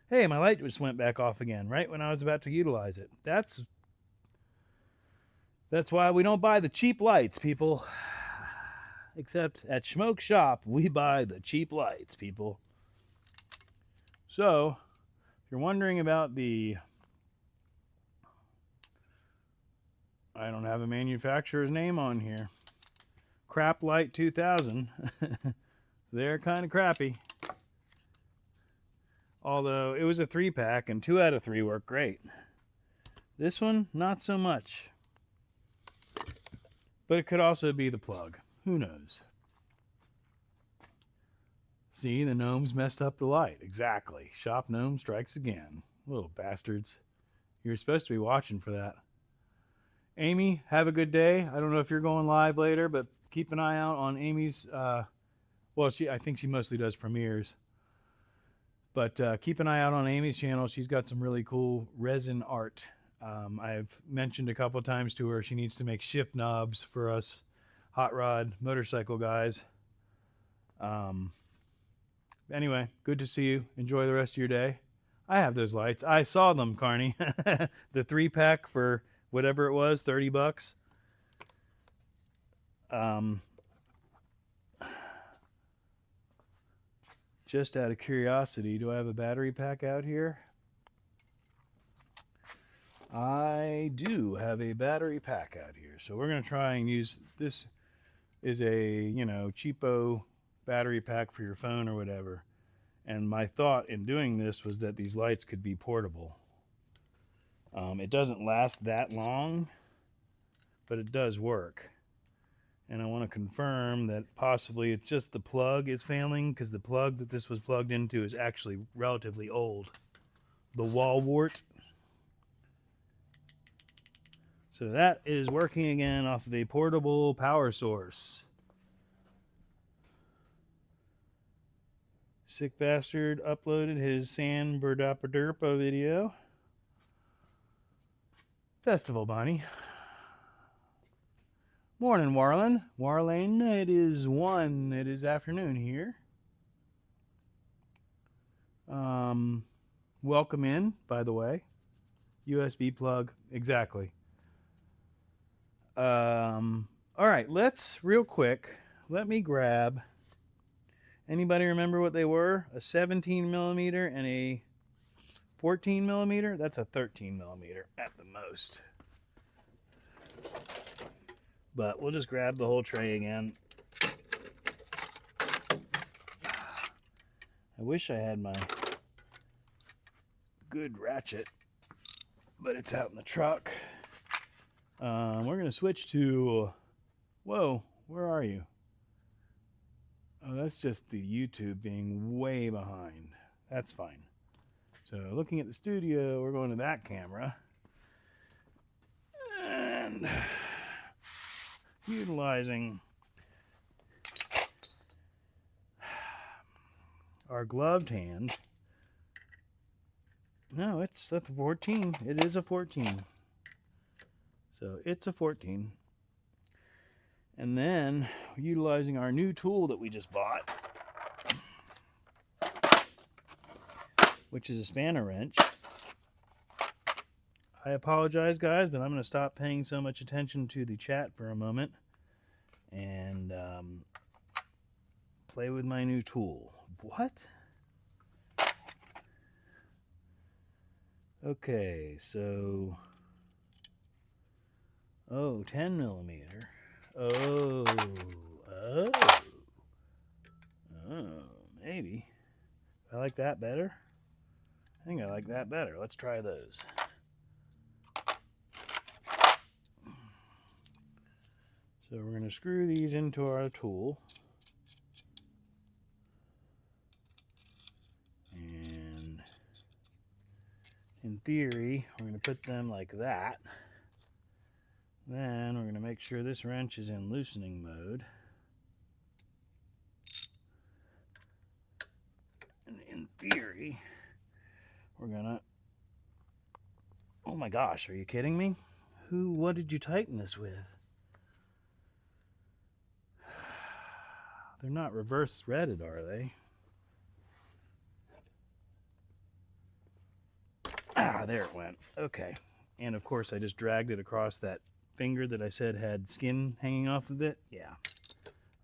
Hey, my light just went back off again right when I was about to utilize it. That's why we don't buy the cheap lights, people. Except at Schmoke Shop, we buy the cheap lights, people. So, if you're wondering about the... I don't have a manufacturer's name on here. Crap Light 2000. They're kind of crappy. Although it was a 3-pack and 2 out of 3 work great. This one, not so much. But it could also be the plug. Who knows? See, the gnomes messed up the light. Exactly. Shop gnome strikes again. Little bastards. You were supposed to be watching for that. Amy, have a good day. I don't know if you're going live later, but keep an eye out on Amy's... well, I think she mostly does premieres. But keep an eye out on Amy's channel. She's got some really cool resin art. I've mentioned a couple times to her she needs to make shift knobs for us hot rod motorcycle guys. Anyway, good to see you. Enjoy the rest of your day. I have those lights. I saw them, Carney. The 3-pack for whatever it was, $30. Just out of curiosity, do I have a battery pack out here? I do have a battery pack out here. So we're going to try and use this. Is a, cheapo battery pack for your phone or whatever. And my thought in doing this was that these lights could be portable. It doesn't last that long, but it does work. And I want to confirm that possibly it's just the plug is failing, because the plug that this was plugged into is actually relatively old. The wall wart. So that is working again off of a portable power source. Sick bastard uploaded his San Bernardino video. Festival Bunny. Morning, Warlane. Warlane, it is afternoon here. Welcome in, by the way. USB plug, exactly. All right, real quick, let me grab, anybody remember what they were? A 17 millimeter and a 14 millimeter? That's a 13 millimeter at the most. But we'll just grab the whole tray again. I wish I had my good ratchet, but it's out in the truck. We're going to switch to... Whoa, where are you? Oh, that's just the YouTube being way behind. That's fine. So looking at the studio, we're going to that camera. And utilizing our gloved hand. No, it's a 14. It is a 14. So it's a 14. And then utilizing our new tool that we just bought, which is a spanner wrench. I apologize, guys, but I'm going to stop paying so much attention to the chat for a moment and play with my new tool. What? Okay, so... Oh, 10 millimeter. Oh, maybe. I like that better. I think I like that better. Let's try those. So we're going to screw these into our tool. And in theory, we're going to put them like that. Then we're going to make sure this wrench is in loosening mode. And in theory, we're going to... Oh my gosh, are you kidding me? What did you tighten this with? They're not reverse threaded, are they? Ah, there it went. Okay. And of course, I just dragged it across that finger that I said had skin hanging off of it. Yeah.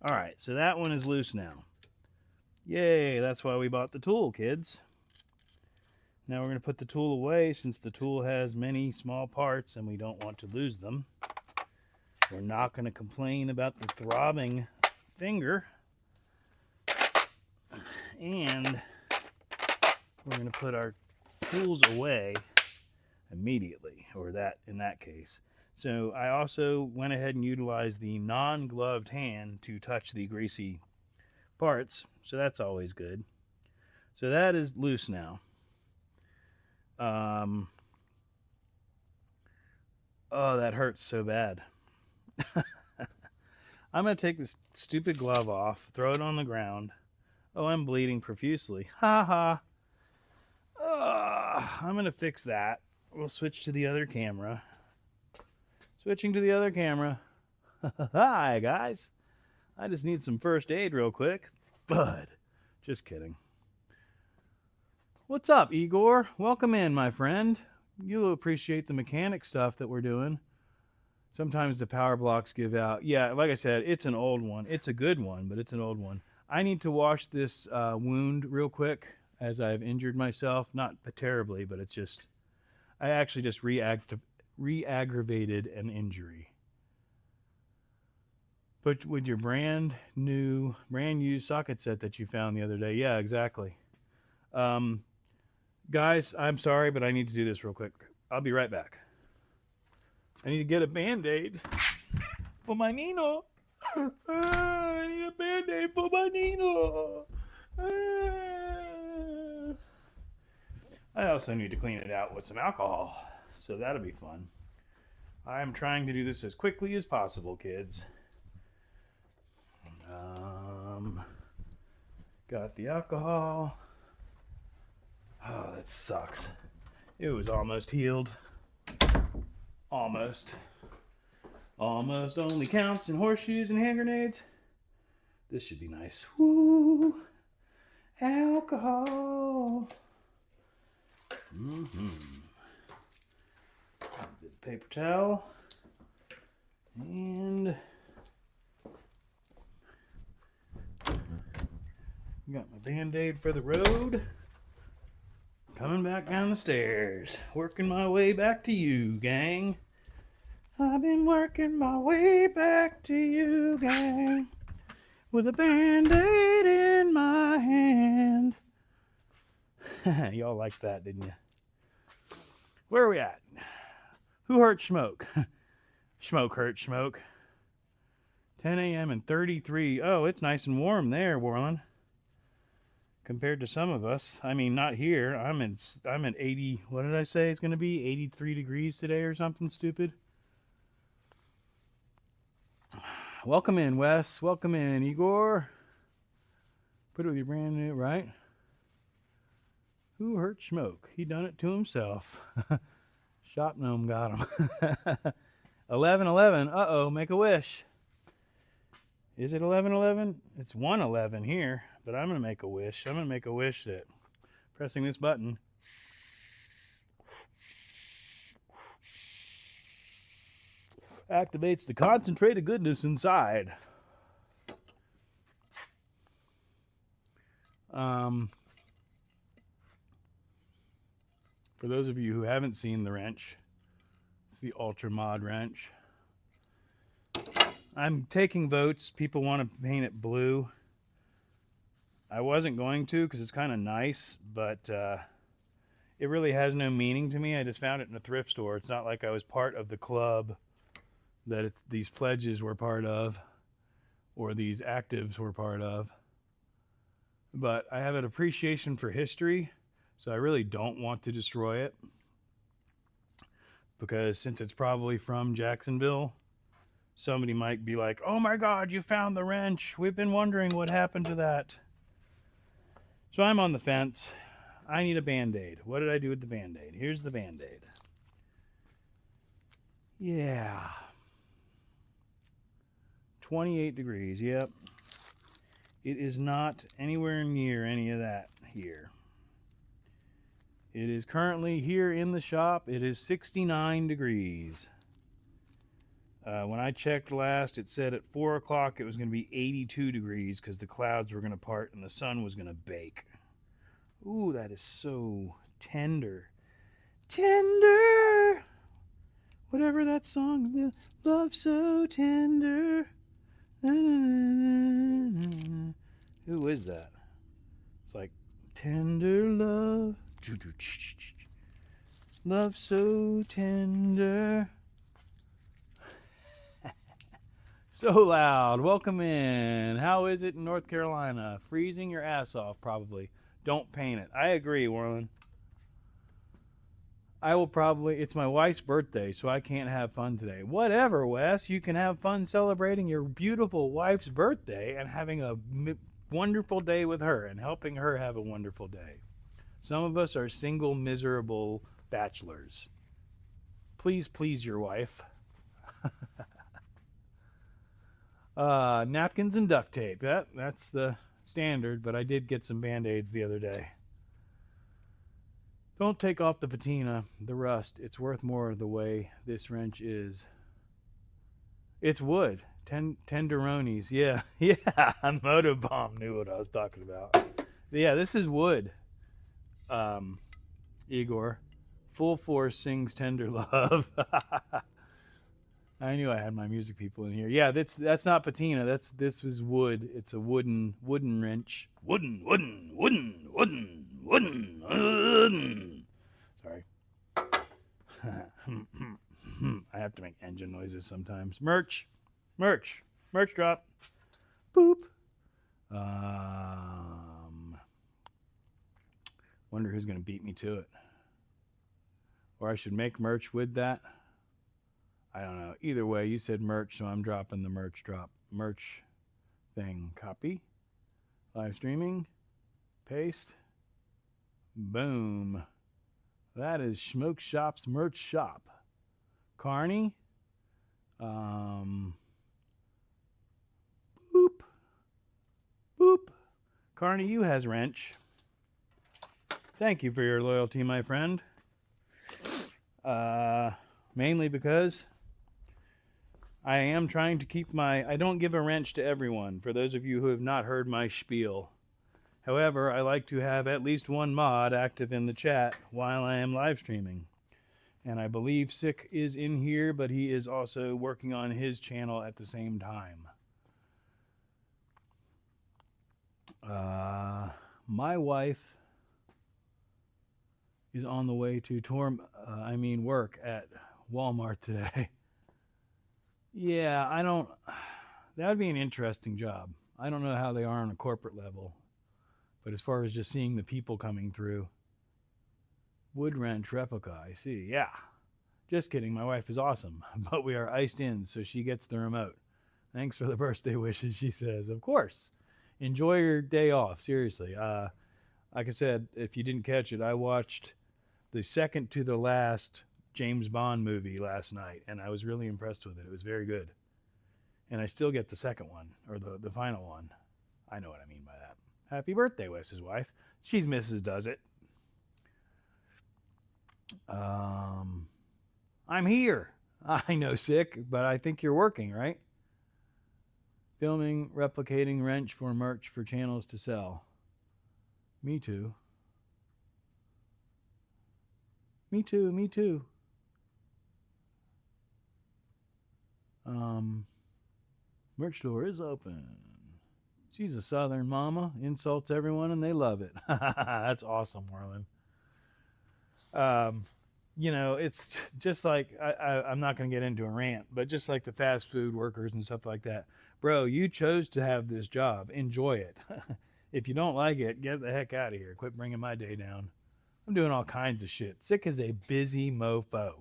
All right, so that one is loose now. Yay, that's why we bought the tool, kids. Now we're going to put the tool away since the tool has many small parts and we don't want to lose them. We're not going to complain about the throbbing finger. And we're going to put our tools away immediately, or that in that case. So I also went ahead and utilized the non-gloved hand to touch the greasy parts, so that's always good. So that is loose now. Oh, that hurts so bad. I'm going to take this stupid glove off, throw it on the ground. Oh, I'm bleeding profusely. Ha ha. I'm going to fix that. We'll switch to the other camera. Switching to the other camera. Hi, guys. I just need some first aid real quick. Bud. Just kidding. What's up, Igor? Welcome in, my friend. You'll appreciate the mechanic stuff that we're doing. Sometimes the power blocks give out. Yeah, like I said, it's an old one. It's a good one, but it's an old one. I need to wash this wound real quick as I've injured myself. Not terribly, but it's just... I actually just re-aggravated an injury. But with your brand new socket set that you found the other day. Yeah, exactly. Guys, I'm sorry, but I need to do this real quick. I'll be right back. I need to get a Band-Aid for my Nino. I need a Band-Aid for my Nino. I also need to clean it out with some alcohol, so that'll be fun. I'm trying to do this as quickly as possible, kids. Got the alcohol. Oh, that sucks. It was almost healed. Almost. Almost only counts in horseshoes and hand grenades. This should be nice. Woo! Alcohol. A bit of paper towel. And got my Band-Aid for the road. Coming back down the stairs. Working my way back to you, gang. I've been working my way back to you, gang. With a Band-Aid in my hand. Y'all liked that, didn't you? Where are we at? Who hurt Schmoke? Schmoke hurt Schmoke. 10 a.m. and 33. Oh, it's nice and warm there, Warlin. Compared to some of us. I mean, not here. I'm at 80. What did I say it's going to be? 83 degrees today or something stupid. Welcome in, Wes. Welcome in, Igor. Put it with your brand new, right? Who hurt Schmoke? He done it to himself. Shop gnome got him. 11:11. Uh-oh, make a wish. Is it 11:11? It's 1:11 here, but I'm going to make a wish. I'm going to make a wish that pressing this button activates the concentrated goodness inside. For those of you who haven't seen the wrench, it's the Ultra Mod wrench. I'm taking votes. People want to paint it blue. I wasn't going to because it's kind of nice, but it really has no meaning to me. I just found it in a thrift store. It's not like I was part of the club that these pledges were part of or these actives were part of. But I have an appreciation for history, so I really don't want to destroy it. Because since it's probably from Jacksonville, somebody might be like, oh my God, you found the wrench. We've been wondering what happened to that. So I'm on the fence. I need a Band-Aid. What did I do with the Band-Aid? Here's the Band-Aid. Yeah. 28 degrees, yep. It is not anywhere near any of that here. It is currently here in the shop. It is 69 degrees. When I checked last, it said at 4 o'clock it was going to be 82 degrees because the clouds were going to part and the sun was going to bake. Ooh, that is so tender. Tender! Whatever that song is. Love so tender. Who is that? It's like tender love. Love so tender. So loud. Welcome in. How is it in North Carolina? Freezing your ass off, probably. Don't paint it. I agree, Warren. I will probably... It's my wife's birthday, so I can't have fun today. Whatever, Wes. You can have fun celebrating your beautiful wife's birthday and having a wonderful day with her and helping her have a wonderful day. Some of us are single, miserable bachelors. Please please your wife. Napkins and duct tape. That's the standard, but I did get some Band-Aids the other day. Don't take off the patina, the rust. It's worth more the way this wrench is. It's wood. Tenderonis. Yeah, yeah. Motobomb knew what I was talking about. Yeah, this is wood. Igor. Full Force sings Tender Love. I knew I had my music people in here. Yeah, that's not patina. This is wood. It's a wooden wrench. Wooden. Sorry. I have to make engine noises sometimes. Merch drop. Boop. Wonder who's gonna beat me to it. Or I should make merch with that. I don't know. Either way, you said merch, so I'm dropping the merch drop. Merch thing. Copy. Live streaming. Paste. Boom. That is Schmoke Shop's merch shop. Carney. Boop. Boop. Carney, you has wrench. Thank you for your loyalty, my friend. Mainly because I am trying to keep I don't give a wrench to everyone, for those of you who have not heard my spiel. However, I like to have at least one mod active in the chat while I am live streaming. And I believe Sick is in here, but he is also working on his channel at the same time. My wife is on the way to work at Walmart today. Yeah, that would be an interesting job. I don't know how they are on a corporate level, but as far as just seeing the people coming through. Wood wrench replica, I see. Yeah. Just kidding, my wife is awesome, but we are iced in, so she gets the remote. Thanks for the birthday wishes, she says. Of course. Enjoy your day off, seriously. Like I said, if you didn't catch it, I watched the second to the last James Bond movie last night, and I was really impressed with it. It was very good. And I still get the second one, or the final one. I know what I mean by that. Happy birthday, Wes's wife. She's Mrs. Does It. I'm here. I know, Sick, but I think you're working, right? Filming, replicating wrench for merch for channels to sell. Me too. Me too, me too. Merch store is open. She's a Southern mama, insults everyone, and they love it. That's awesome, Marlon. It's just like I'm not going to get into a rant, but just like the fast food workers and stuff like that. Bro, you chose to have this job. Enjoy it. If you don't like it, get the heck out of here. Quit bringing my day down. I'm doing all kinds of shit. Sick as a busy mofo.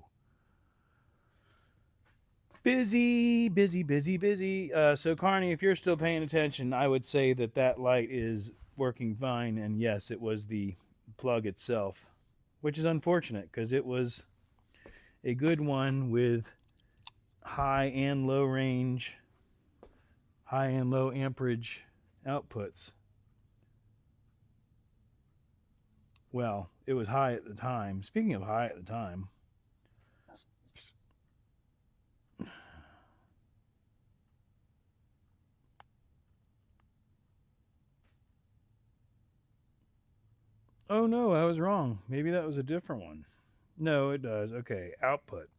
Busy, busy, busy, busy. So, Carney, if you're still paying attention, I would say that light is working fine. And yes, it was the plug itself, which is unfortunate because it was a good one with high and low range, high and low amperage outputs. Well, it was high at the time. Speaking of high at the time, oh no, I was wrong. Maybe that was a different one. No, it does. Okay, output.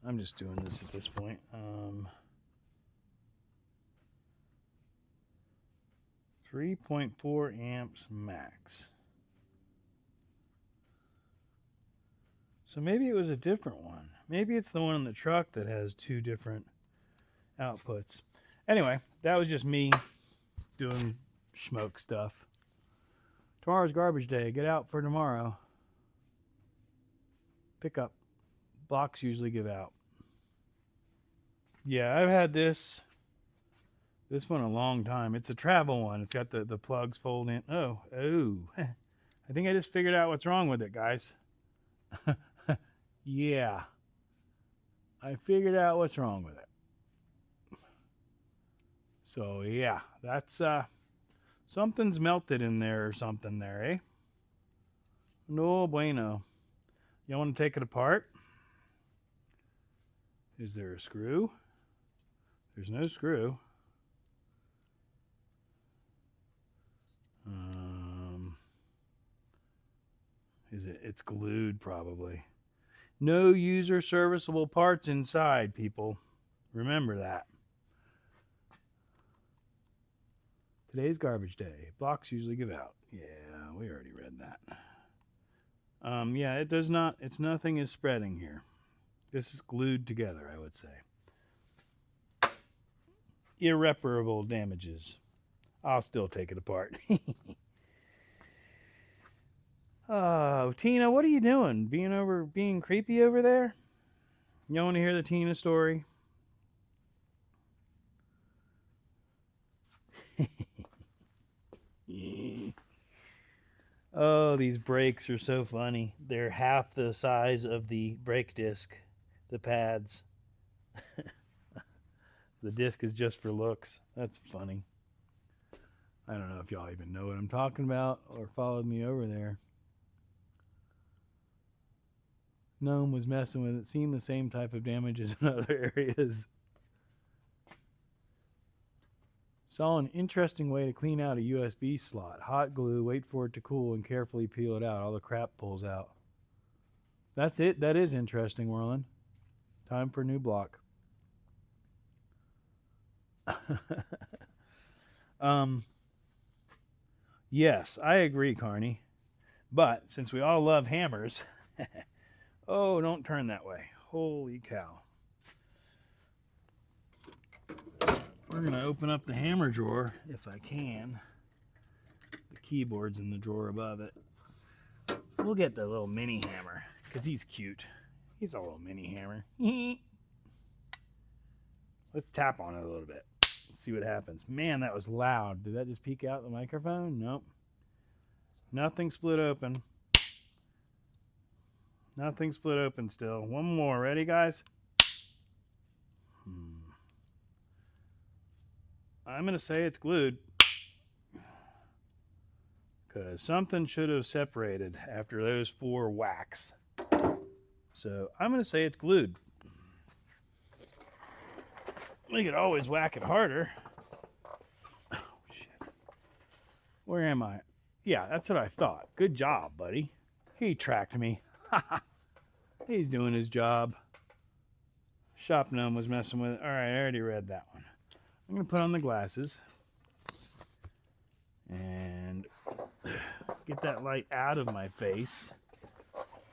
I'm just doing this at this point. 3.4 amps max. So maybe it was a different one. Maybe it's the one in the truck that has two different outputs. Anyway, that was just me doing schmoke stuff. Tomorrow's garbage day. Get out for tomorrow. Pick up. Blocks usually give out. Yeah, I've had this one a long time. It's a travel one. It's got the plugs fold in. Oh. I think I just figured out what's wrong with it, guys. Yeah. I figured out what's wrong with it. So, yeah, that's something's melted in there or something there, eh? No bueno. You want to take it apart? Is there a screw? There's no screw. It's glued probably. No user serviceable parts inside, people. Remember that. Today's garbage day. Blocks usually give out. Yeah, we already read that. Yeah, it does not. Nothing is spreading here. This is glued together, I would say. Irreparable damages. I'll still take it apart. Oh, Tina, what are you doing? Being creepy over there? You want to hear the Tina story? Oh, these brakes are so funny. They're half the size of the brake disc, the pads. The disc is just for looks. That's funny. I don't know if y'all even know what I'm talking about or followed me over there. Gnome was messing with it, seeing the same type of damages in other areas. Saw an interesting way to clean out a USB slot. Hot glue, wait for it to cool, and carefully peel it out. All the crap pulls out. That's it. That is interesting, Warland. Time for a new block. Yes, I agree, Carney. But since we all love hammers... Oh, don't turn that way. Holy cow. We're going to open up the hammer drawer, if I can. The keyboard's in the drawer above it. We'll get the little mini hammer, because he's cute. He's a little mini hammer. Let's tap on it a little bit. Let's see what happens. Man, that was loud. Did that just peek out the microphone? Nope. Nothing split open. Nothing split open still. One more. Ready, guys? I'm going to say it's glued. Because something should have separated after those 4 whacks. So I'm going to say it's glued. We could always whack it harder. Oh, shit. Where am I? Yeah, that's what I thought. Good job, buddy. He tracked me. He's doing his job. Shop Gnome was messing with it. All right, I already read that one. I'm going to put on the glasses and get that light out of my face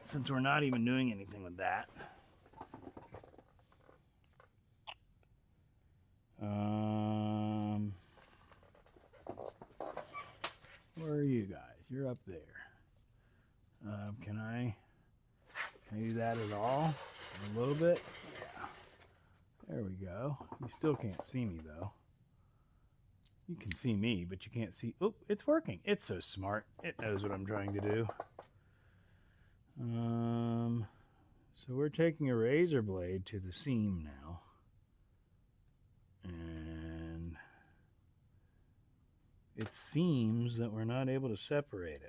since we're not even doing anything with that. Where are you guys? You're up there. Can I do that at all? A little bit? Yeah. There we go. You still can't see me though. You can see me, but you can't see. Oh, it's working. It's so smart. It knows what I'm trying to do. So we're taking a razor blade to the seam now. And it seems that we're not able to separate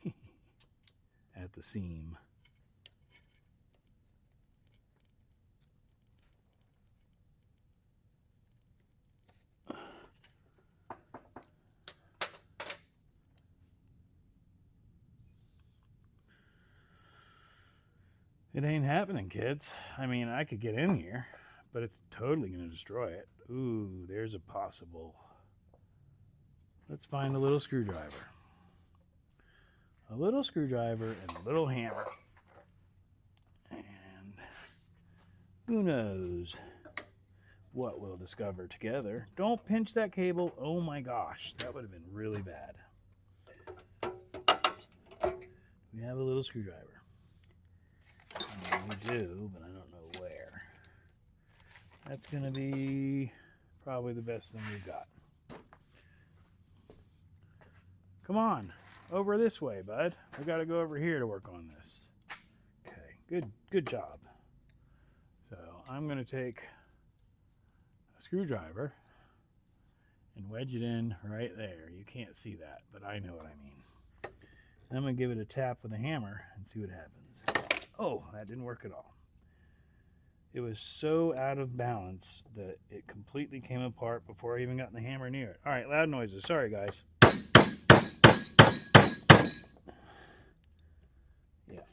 it at the seam. It ain't happening, kids. I mean, I could get in here, but it's totally going to destroy it. Ooh, there's a possible. Let's find a little screwdriver. A little screwdriver and a little hammer. And who knows what we'll discover together. Don't pinch that cable. Oh my gosh, that would have been really bad. We have a little screwdriver. We do, but I don't know where. That's going to be probably the best thing we've got. Come on, over this way, bud. We got to go over here to work on this. Okay, good job. So I'm going to take a screwdriver and wedge it in right there. You can't see that, but I know what I mean. And I'm going to give it a tap with a hammer and see what happens. Oh, that didn't work at all. It was so out of balance that it completely came apart before I even got the hammer near it. All right, loud noises. Sorry, guys. Yeah.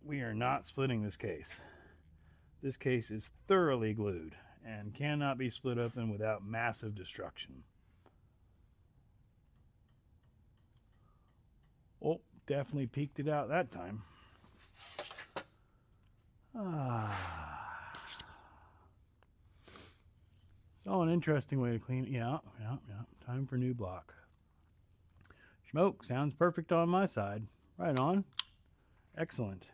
We are not splitting this case. This case is thoroughly glued and cannot be split open without massive destruction. Oh, definitely peeked it out that time. So an interesting way to clean it. Yeah. Time for new block. Smoke sounds perfect on my side. Right on. Excellent.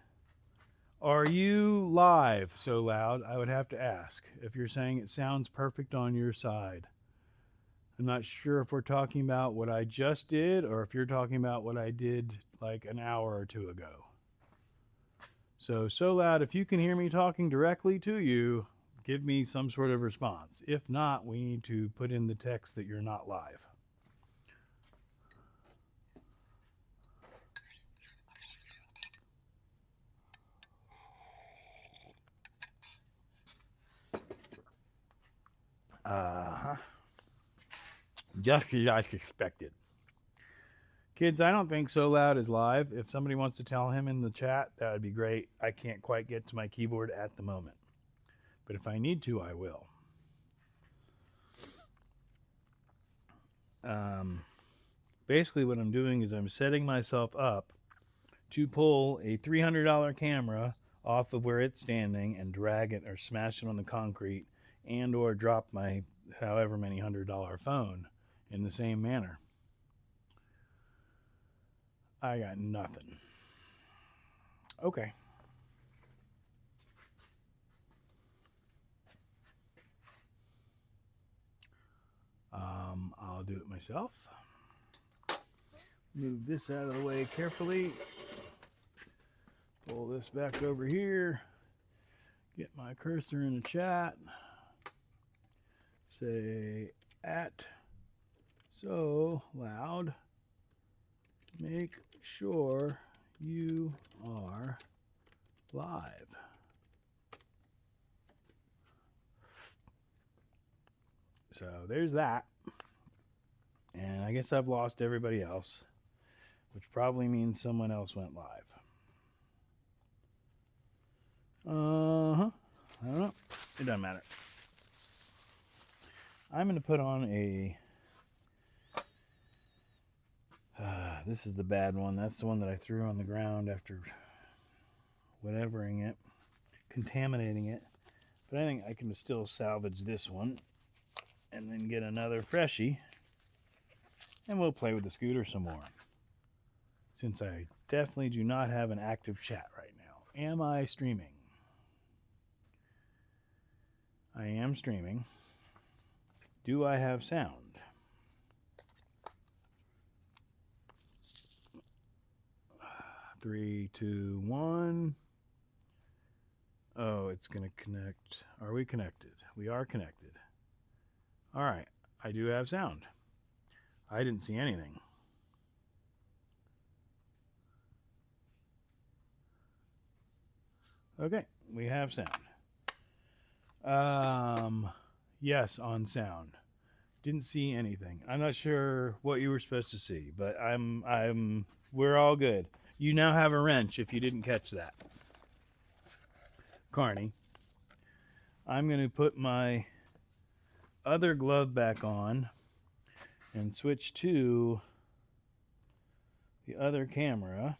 Are you live so loud? I would have to ask if you're saying it sounds perfect on your side. I'm not sure if we're talking about what I just did or if you're talking about what I did like an hour or two ago. So loud, if you can hear me talking directly to you, give me some sort of response. If not, we need to put in the text that you're not live. Just as I suspected. Kids, I don't think So Loud is live. If somebody wants to tell him in the chat, that would be great. I can't quite get to my keyboard at the moment. But if I need to, I will. Basically what I'm doing is I'm setting myself up to pull a $300 camera off of where it's standing and drag it or smash it on the concrete and or drop my however many $100 phone in the same manner. I got nothing. Okay. I'll do it myself. Move this out of the way carefully. Pull this back over here. Get my cursor in the chat. Say at So Loud. Make sure you are live. So there's that. And I guess I've lost everybody else, which probably means someone else went live. I don't know. It doesn't matter. I'm going to put on a... this is the bad one. That's the one that I threw on the ground after whatevering it, contaminating it. But I think I can still salvage this one and then get another freshie. And we'll play with the scooter some more. Since I definitely do not have an active chat right now. Am I streaming? I am streaming. Do I have sound? Three, two, one. Oh, it's going to connect. Are we connected? We are connected. All right. I do have sound. I didn't see anything. Okay, we have sound. Yes, on sound. Didn't see anything. I'm not sure what you were supposed to see, but we're all good. You now have a wrench if you didn't catch that. Carney, I'm going to put my other glove back on and switch to the other camera.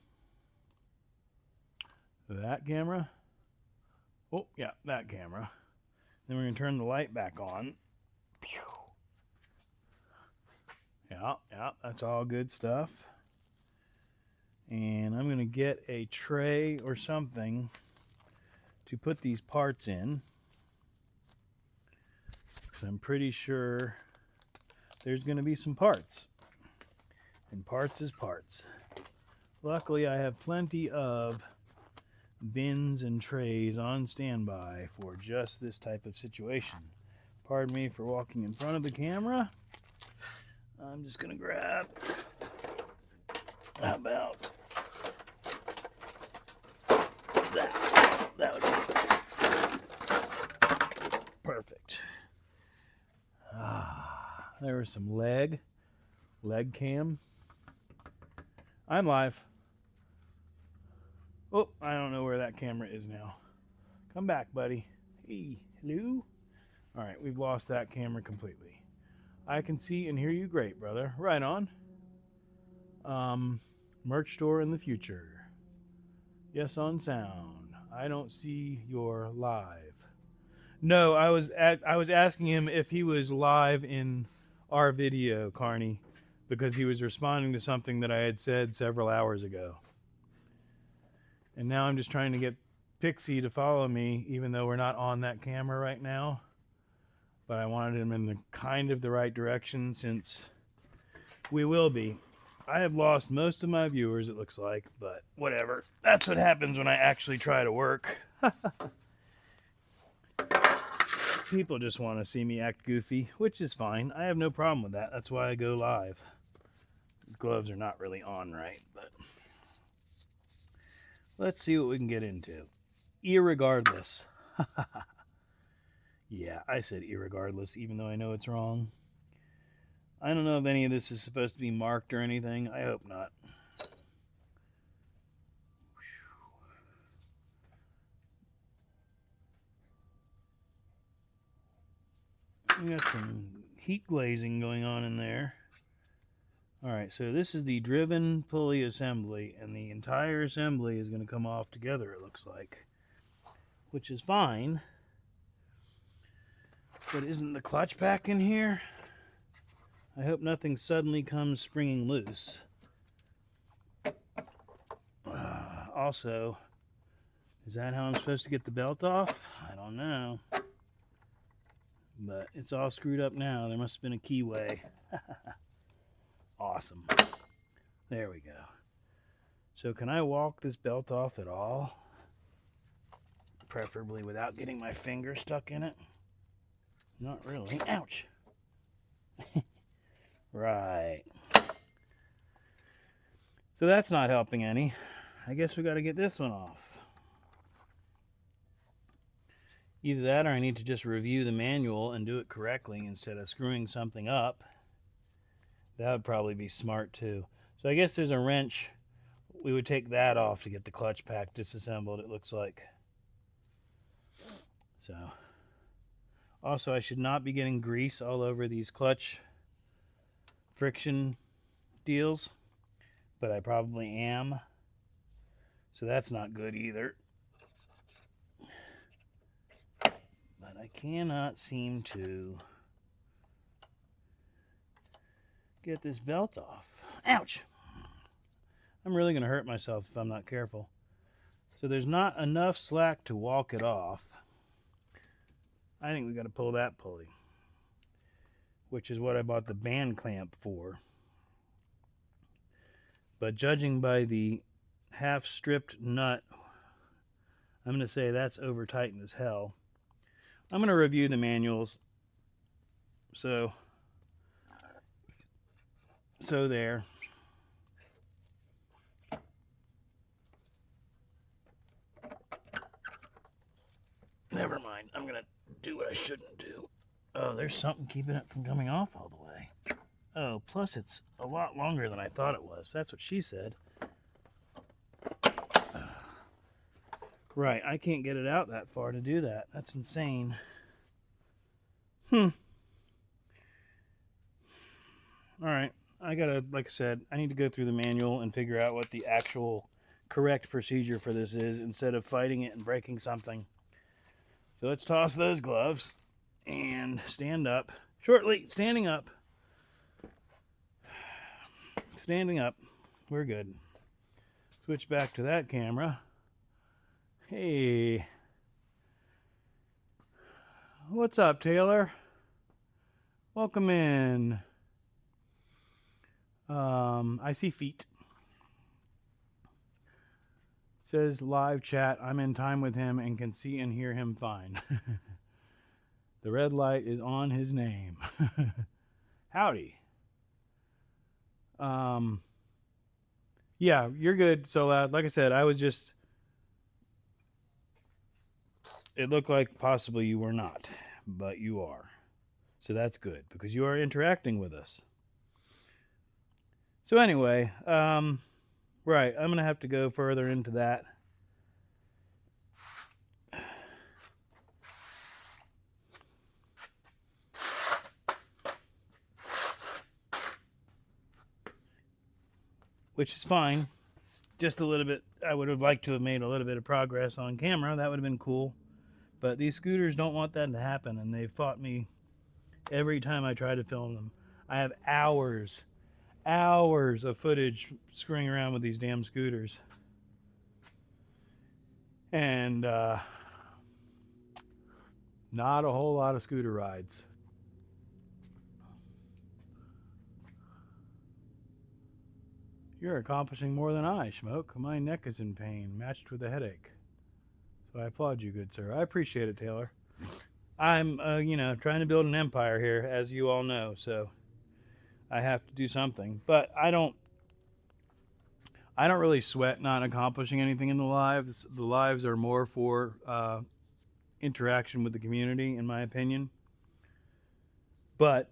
That camera. Oh, yeah, that camera. Then we're going to turn the light back on. Yeah, that's all good stuff. And I'm going to get a tray or something to put these parts in, because I'm pretty sure there's going to be some parts. And parts is parts. Luckily, I have plenty of bins and trays on standby for just this type of situation. Pardon me for walking in front of the camera. I'm just going to grab, how about that? That would be perfect. There was some leg cam. I'm live. Oh, I don't know where that camera is now. Come back, buddy. Hey, hello. All right, we've lost that camera completely. I can see and hear you great, brother. Right on. Merch store in the future. Yes, on sound. I don't see your live. No, I was asking him if he was live in our video, Carney, because he was responding to something that I had said several hours ago. And now I'm just trying to get Pixie to follow me, even though we're not on that camera right now. But I wanted him in the right direction, since we will be. I have lost most of my viewers, it looks like, but whatever. That's what happens when I actually try to work. People just want to see me act goofy, which is fine. I have no problem with that. That's why I go live. The gloves are not really on right, but let's see what we can get into. Irregardless. Yeah, I said irregardless, even though I know it's wrong. I don't know if any of this is supposed to be marked or anything. I hope not. We got some heat glazing going on in there. Alright, so this is the driven pulley assembly, and the entire assembly is going to come off together, it looks like. Which is fine. But isn't the clutch back in here? I hope nothing suddenly comes springing loose. Also, is that how I'm supposed to get the belt off? I don't know. But it's all screwed up now. There must have been a keyway. Awesome. There we go. So can I walk this belt off at all? Preferably without getting my finger stuck in it. Not really. Ouch. Right. So that's not helping any. I guess we got to get this one off. Either that or I need to just review the manual and do it correctly instead of screwing something up That would probably be smart too. So I guess there's a wrench. We would take that off to get the clutch pack disassembled, it looks like. So, also I should not be getting grease all over these clutch friction deals, but I probably am. So that's not good either. But I cannot seem to get this belt off. Ouch! I'm really going to hurt myself if I'm not careful. So there's not enough slack to walk it off. I think we got to pull that pulley, which is what I bought the band clamp for. But judging by the half stripped nut, I'm going to say that's over tightened as hell. I'm going to review the manuals. So there. Never mind. I'm going to do what I shouldn't do. Oh, there's something keeping it from coming off all the way. Oh, plus it's a lot longer than I thought it was. That's what she said. Right, I can't get it out that far to do that. That's insane. Alright, I gotta, like I said, I need to go through the manual and figure out what the actual correct procedure for this is instead of fighting it and breaking something. So let's toss those gloves and stand up. Shortly, standing up. Standing up. We're good. Switch back to that camera. Hey. What's up, Taylor? Welcome in. I see feet. It says live chat. I'm in time with him and can see and hear him fine. The red light is on his name. Howdy. Yeah, you're good. So like I said, I was just, it looked like possibly you were not, but you are. So that's good because you are interacting with us. So anyway, right, I'm going to have to go further into that. Which is fine. Just a little bit, I would have liked to have made a little bit of progress on camera. That would have been cool. But these scooters don't want that to happen, and they've fought me every time I try to film them. I have hours of footage screwing around with these damn scooters. And not a whole lot of scooter rides. You're accomplishing more than I, Schmoke. My neck is in pain, matched with a headache. So I applaud you, good sir. I appreciate it, Taylor. I'm, trying to build an empire here, as you all know, so I have to do something. But I don't really sweat not accomplishing anything in the lives. The lives are more for interaction with the community, in my opinion. But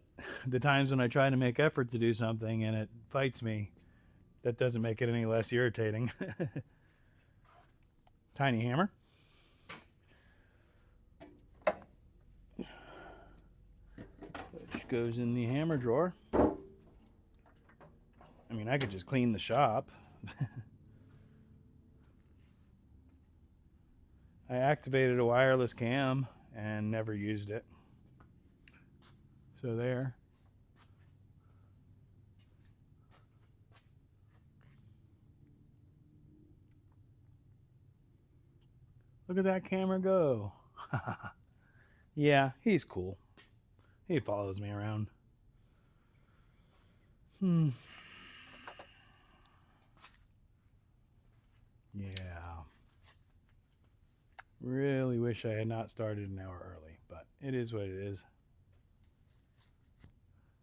the times when I try to make effort to do something and it fights me, that doesn't make it any less irritating. Tiny hammer. Which goes in the hammer drawer. I mean, I could just clean the shop. I activated a wireless cam and never used it. So there. Look at that camera go. Yeah, he's cool. He follows me around. Yeah. Really wish I had not started an hour early, but it is what it is.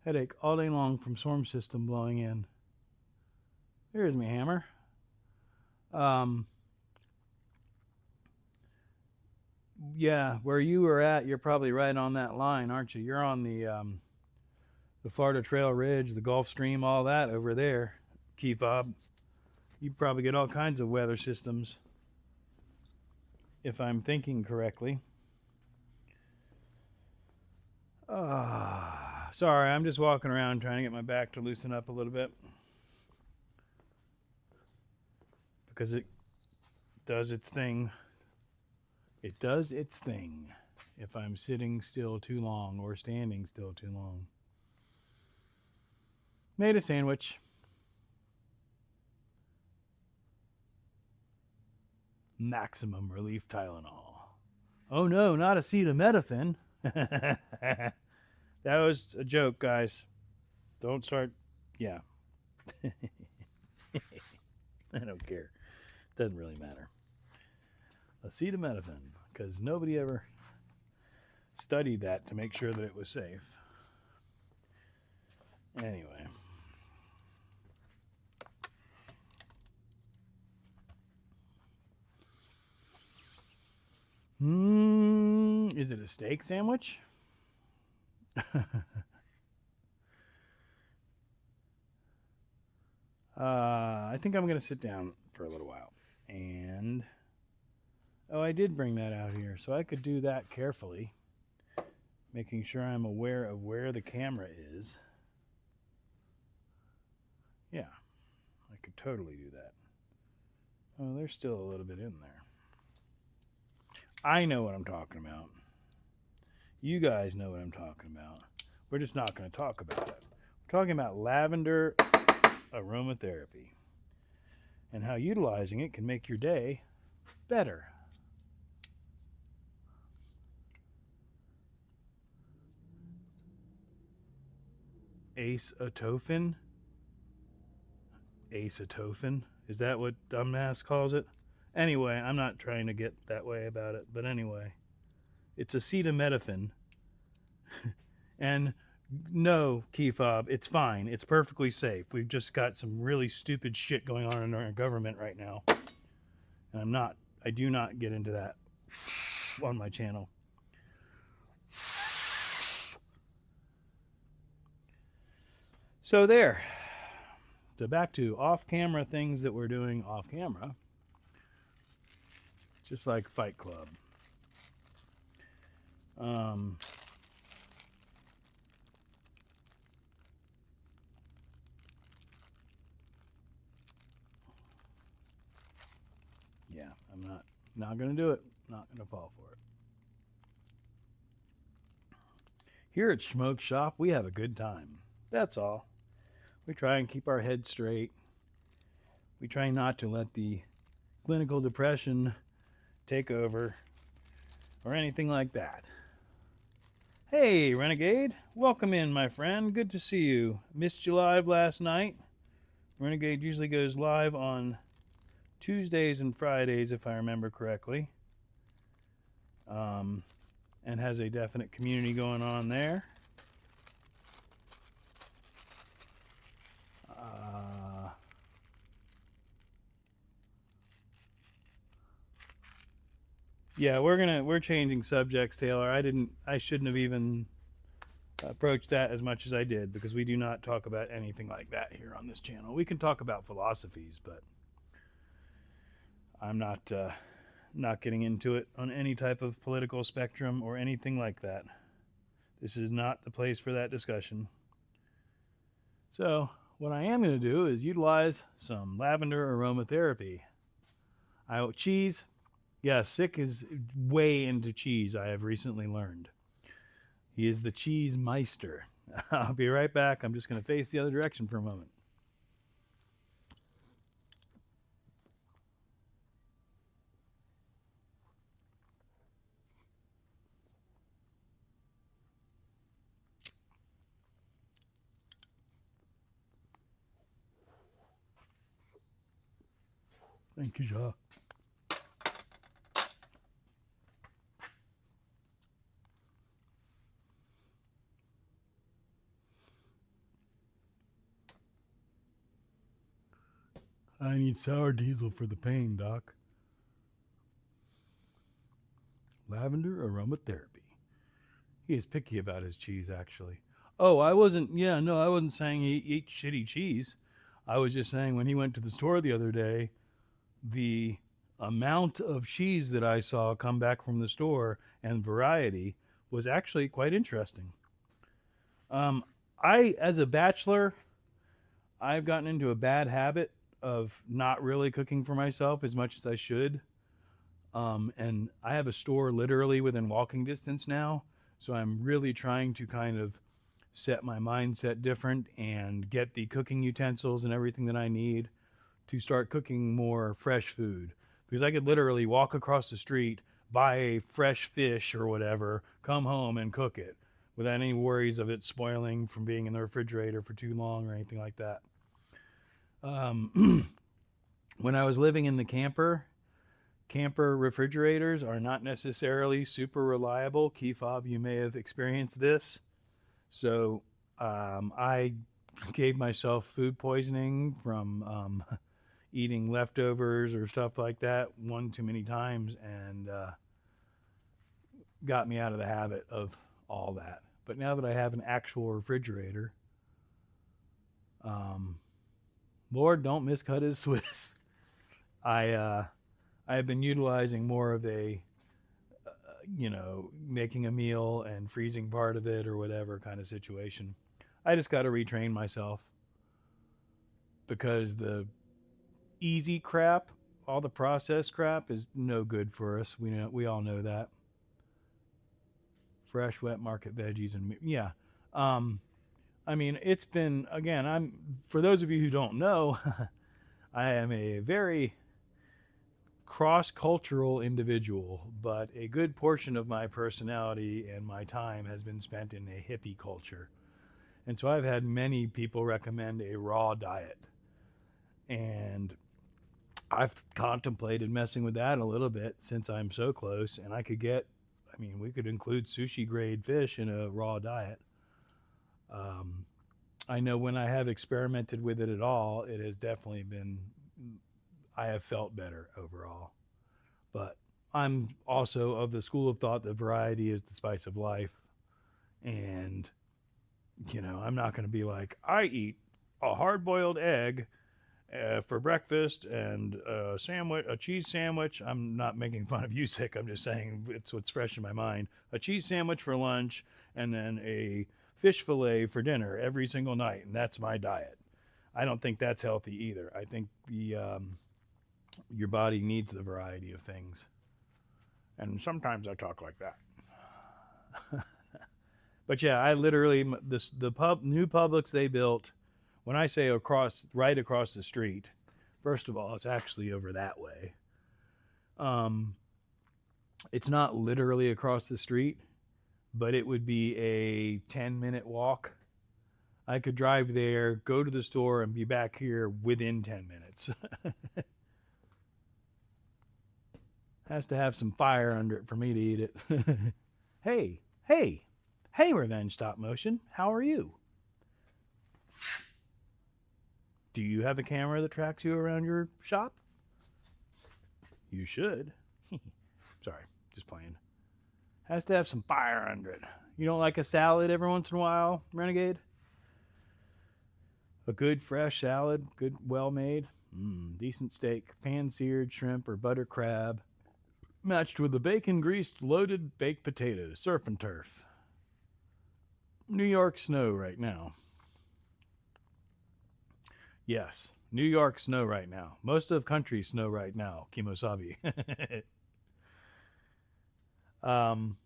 Headache all day long from storm system blowing in. There's my hammer. Yeah, where you were at, you're probably right on that line, aren't you? You're on the The Florida Trail Ridge, the Gulf Stream, all that over there, key fob. You probably get all kinds of weather systems, if I'm thinking correctly. Sorry, I'm just walking around trying to get my back to loosen up a little bit. Because it does its thing. It does its thing if I'm sitting still too long or standing still too long. Made a sandwich. Maximum relief Tylenol. Oh no, not acetaminophen. That was a joke, guys. Don't start. Yeah. I don't care. Doesn't really matter. Acetaminophen, because nobody ever studied that to make sure that it was safe. Anyway. Is it a steak sandwich? I think I'm going to sit down for a little while. And, oh, I did bring that out here, so I could do that carefully, making sure I'm aware of where the camera is. Yeah, I could totally do that. Oh, there's still a little bit in there. I know what I'm talking about. You guys know what I'm talking about. We're just not going to talk about it. We're talking about lavender aromatherapy and how utilizing it can make your day better. Acetophen? Acetophen? Is that what Dumbass calls it? Anyway, I'm not trying to get that way about it, but anyway, it's acetaminophen. And no, key fob, it's fine. It's perfectly safe. We've just got some really stupid shit going on in our government right now. And I do not get into that on my channel. So there. So back to off-camera things that we're doing off-camera. Just like Fight Club. Yeah, I'm not going to do it. Not going to fall for it. Here at Schmoke Shop, we have a good time. That's all. We try and keep our head straight. We try not to let the clinical depression take over or anything like that. Hey, Renegade. Welcome in, my friend. Good to see you. Missed you live last night. Renegade usually goes live on Tuesdays and Fridays, if I remember correctly. And has a definite community going on there. Yeah, we're changing subjects, Taylor. I shouldn't have even approached that as much as I did, because we do not talk about anything like that here on this channel. We can talk about philosophies, but I'm not getting into it on any type of political spectrum or anything like that. This is not the place for that discussion. So what I am going to do is utilize some lavender aromatherapy. Cheese. Yeah, Sick is way into cheese, I have recently learned. He is the cheese meister. I'll be right back. I'm just going to face the other direction for a moment. Thank you, Jacques. I need sour diesel for the pain, Doc. Lavender aromatherapy. He is picky about his cheese, actually. Oh, I wasn't. Yeah, no, I wasn't saying he ate shitty cheese. I was just saying when he went to the store the other day, the amount of cheese that I saw come back from the store and variety was actually quite interesting. Um, as a bachelor, I've gotten into a bad habit of not really cooking for myself as much as I should. And I have a store literally within walking distance now. So I'm really trying to kind of set my mindset different and get the cooking utensils and everything that I need to start cooking more fresh food. Because I could literally walk across the street, buy a fresh fish or whatever, come home and cook it without any worries of it spoiling from being in the refrigerator for too long or anything like that. When I was living in the camper refrigerators are not necessarily super reliable. Key fob, you may have experienced this. So I gave myself food poisoning from eating leftovers or stuff like that one too many times, and got me out of the habit of all that. But now that I have an actual refrigerator, um, Lord, don't miscut his Swiss. I have been utilizing more of a making a meal and freezing part of it or whatever kind of situation. I just got to retrain myself because the easy crap, all the processed crap, is no good for us. We all know that. Fresh, wet market veggies and yeah. Um, I mean, it's been again. I'm For those of you who don't know, I am a very cross-cultural individual, but a good portion of my personality and my time has been spent in a hippie culture. And so I've had many people recommend a raw diet. And I've contemplated messing with that a little bit since I'm so close and we could include sushi grade fish in a raw diet. Um, I know when I have experimented with it at all, it has definitely been, I have felt better overall. But I'm also of the school of thought that variety is the spice of life. And, I'm not going to be like, I eat a hard boiled egg for breakfast and a cheese sandwich. I'm not making fun of you, sick. I'm just saying it's what's fresh in my mind. A cheese sandwich for lunch and then a fish fillet for dinner every single night, and that's my diet. I don't think that's healthy either. I think the your body needs the variety of things, and sometimes I talk like that. But yeah, I literally the new Publix they built. When I say right across the street, first of all, it's actually over that way. Um, it's not literally across the street, but it would be a 10-minute walk. I could drive there, go to the store, and be back here within 10 minutes. Has to have some fire under it for me to eat it. Hey, hey, hey, Revenge Stop Motion. How are you? Do you have a camera that tracks you around your shop? You should. Sorry, just playing. Has to have some fire under it. You don't like a salad every once in a while, Renegade? A good fresh salad, good well made, decent steak, pan seared shrimp or butter crab, matched with a bacon greased loaded baked potato, surf and turf. New York snow right now. Yes, New York snow right now. Most of country snow right now, Kimosabi. um,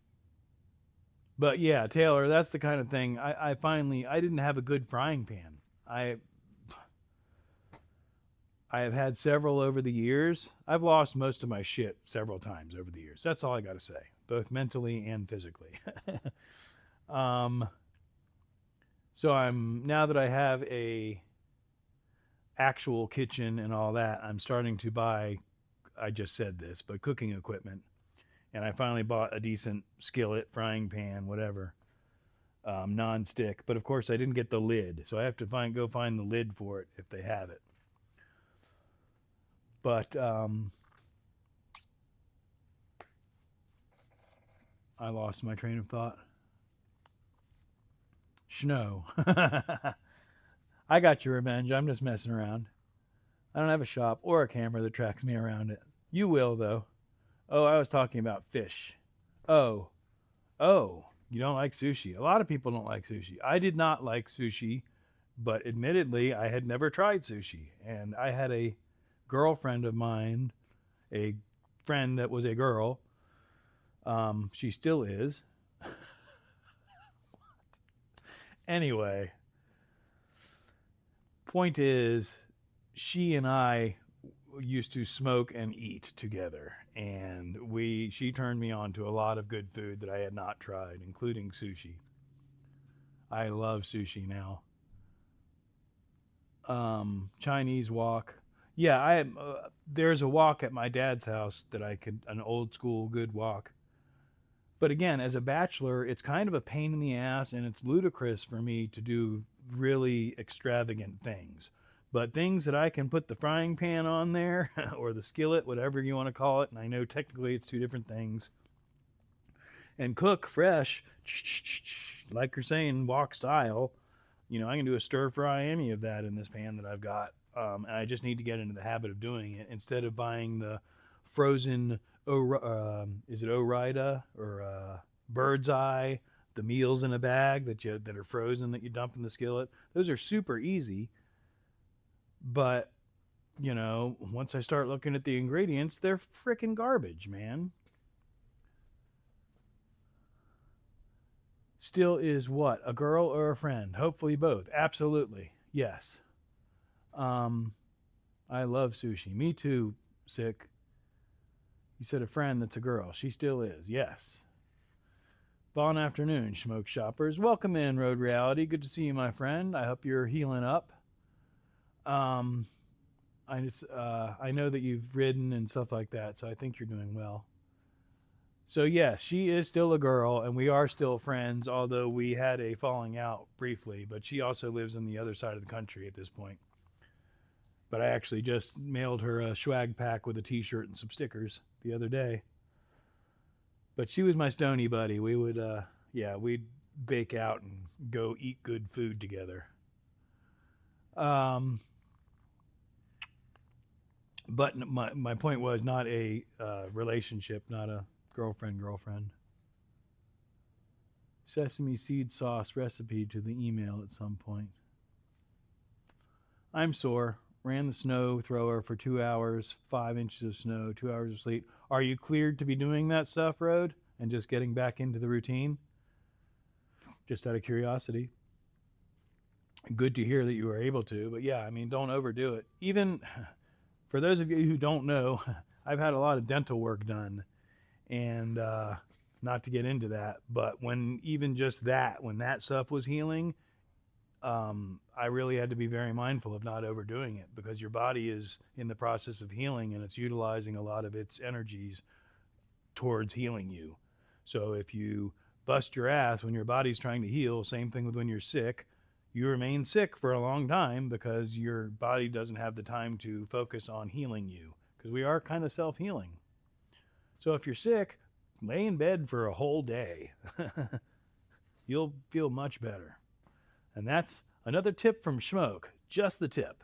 but yeah, Taylor, that's the kind of thing. I didn't have a good frying pan. I have had several over the years. I've lost most of my shit several times over the years. That's all I got to say, both mentally and physically. um, so now that I have a actual kitchen and all that, I'm starting to buy, I just said this, but cooking equipment. And I finally bought a decent skillet, frying pan, whatever, non-stick. But of course, I didn't get the lid, so I have to go find the lid for it if they have it. But I lost my train of thought. Schno. I got your revenge. I'm just messing around. I don't have a shop or a camera that tracks me around it. You will, though. Oh, I was talking about fish. Oh, oh, you don't like sushi. A lot of people don't like sushi. I did not like sushi, but admittedly, I had never tried sushi. And I had a girlfriend of mine, a friend that was a girl. She still is. Anyway, point is, she and I used to smoke and eat together, and she turned me on to a lot of good food that I had not tried, including sushi. I love sushi now. Chinese wok. Yeah, there's a wok at my dad's house that an old school good wok. But again, as a bachelor, it's kind of a pain in the ass, and it's ludicrous for me to do really extravagant things. But things that I can put the frying pan on there, or the skillet, whatever you want to call it, and I know technically it's two different things, and cook fresh, like you're saying, wok style. I can do a stir fry, any of that in this pan that I've got. And I just need to get into the habit of doing it instead of buying the frozen, is it Orida or Bird's Eye, the meals in a bag that are frozen that you dump in the skillet. Those are super easy, but once I start looking at the ingredients, they're freaking garbage, man. Still is what? A girl or a friend? Hopefully both. Absolutely. Yes. I love sushi. Me too, Sick. You said a friend that's a girl. She still is. Yes. Bon afternoon, Schmoke Shoppers. Welcome in, Road Reality. Good to see you, my friend. I hope you're healing up. I know that you've ridden and stuff like that, so I think you're doing well. So yes, she is still a girl, and we are still friends, although we had a falling out briefly, but she also lives on the other side of the country at this point. But I actually just mailed her a swag pack with a t-shirt and some stickers the other day. But she was my stony buddy. We would, we'd bake out and go eat good food together. But my point was not a relationship, not a girlfriend. Sesame seed sauce recipe to the email at some point. I'm sore. Ran the snow thrower for 2 hours, 5 inches of snow, 2 hours of sleep. Are you cleared to be doing that stuff, Road? And just getting back into the routine? Just out of curiosity. Good to hear that you were able to, but yeah, don't overdo it. Even for those of you who don't know, I've had a lot of dental work done, and not to get into that, but when that stuff was healing, I really had to be very mindful of not overdoing it, because your body is in the process of healing and it's utilizing a lot of its energies towards healing you. So if you bust your ass when your body's trying to heal, same thing with when you're sick, you remain sick for a long time because your body doesn't have the time to focus on healing you, because we are kind of self-healing. So if you're sick, lay in bed for a whole day. You'll feel much better. And that's another tip from Schmoke. Just the tip.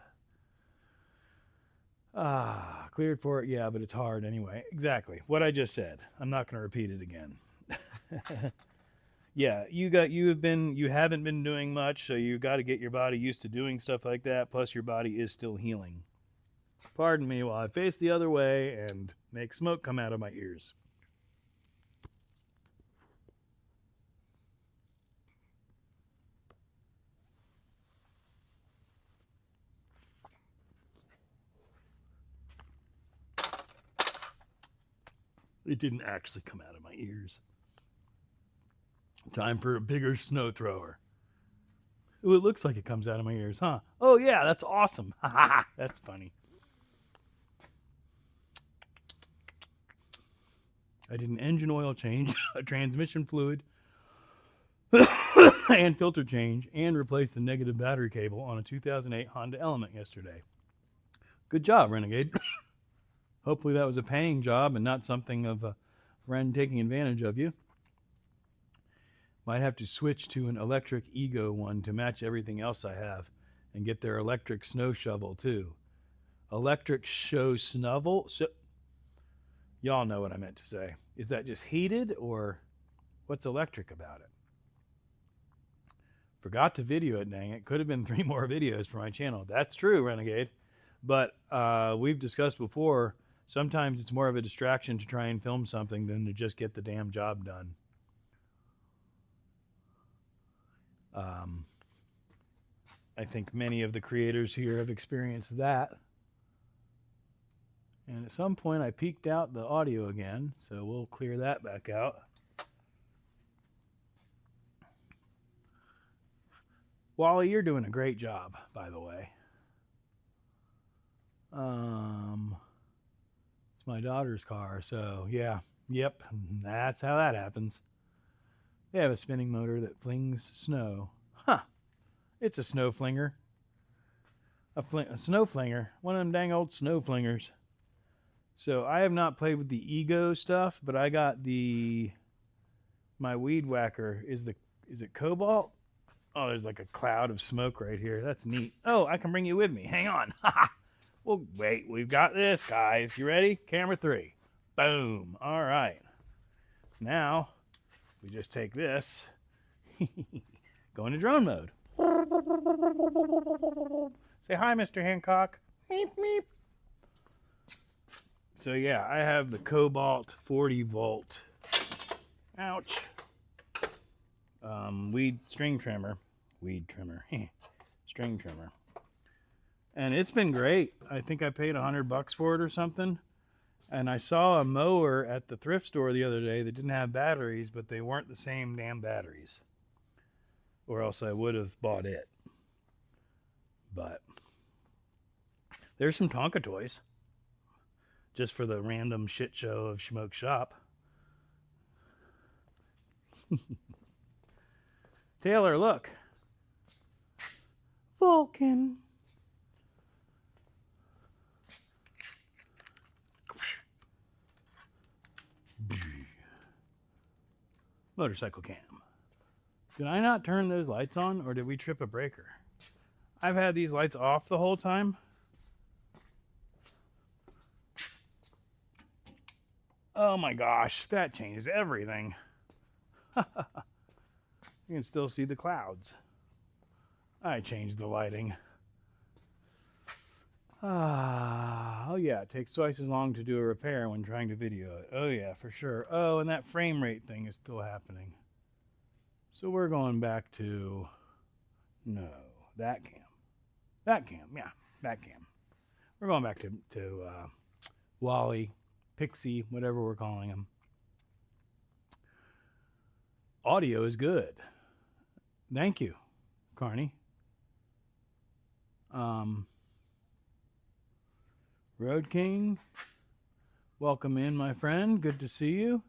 Cleared for it, yeah, but it's hard anyway. Exactly. What I just said. I'm not going to repeat it again. Yeah, you haven't been doing much, so you got to get your body used to doing stuff like that. Plus, your body is still healing. Pardon me while I face the other way and make smoke come out of my ears. It didn't actually come out of my ears. Time for a bigger snow thrower. Ooh, it looks like it comes out of my ears, huh? Oh, yeah, that's awesome. That's funny. I did an engine oil change, a transmission fluid, and filter change, and replaced the negative battery cable on a 2008 Honda Element yesterday. Good job, Renegade. Hopefully that was a paying job and not something of a friend taking advantage of you. Might have to switch to an electric Ego one to match everything else I have and get their electric snow shovel too. Electric show snovel? Y'all know what I meant to say. Is that just heated or what's electric about it? Forgot to video it, dang it. Could have been 3 more videos for my channel. That's true, Renegade. But we've discussed before, sometimes it's more of a distraction to try and film something than to just get the damn job done. I think many of the creators here have experienced that. And at some point I peaked out the audio again, so we'll clear that back out. Wally, you're doing a great job, by the way. It's my daughter's car, so yeah, yep, that's how that happens. They have a spinning motor that flings snow. Huh, it's a snow flinger. A snow flinger, one of them dang old snow flingers. So I have not played with the Ego stuff, but I got my weed whacker. Is it Cobalt? Oh, there's like a cloud of smoke right here. That's neat. Oh, I can bring you with me. Hang on. Well, wait, we've got this, guys. You ready? Camera 3. Boom. All right. Now, we just take this, go into drone mode. Say hi, Mr. Hancock. Meep, meep. So yeah, I have the Cobalt 40 volt. Ouch. Weed trimmer, string trimmer, and it's been great. I think I paid $100 for it or something. And I saw a mower at the thrift store the other day that didn't have batteries, but they weren't the same damn batteries, or else I would have bought it. But there's some Tonka toys, just for the random shit show of Schmoke Shop. Taylor, look. Vulcan. Motorcycle cam. Did I not turn those lights on, or did we trip a breaker? I've had these lights off the whole time. Oh my gosh, that changes everything. You can still see the clouds. I changed the lighting. Oh yeah, it takes twice as long to do a repair when trying to video it. Oh yeah, for sure. Oh, and that frame rate thing is still happening. So we're going back to, no, that cam. That cam, yeah, that cam. We're going back to Wally, Pixie, whatever we're calling him. Audio is good. Thank you, Carney. Road King, welcome in, my friend. Good to see you.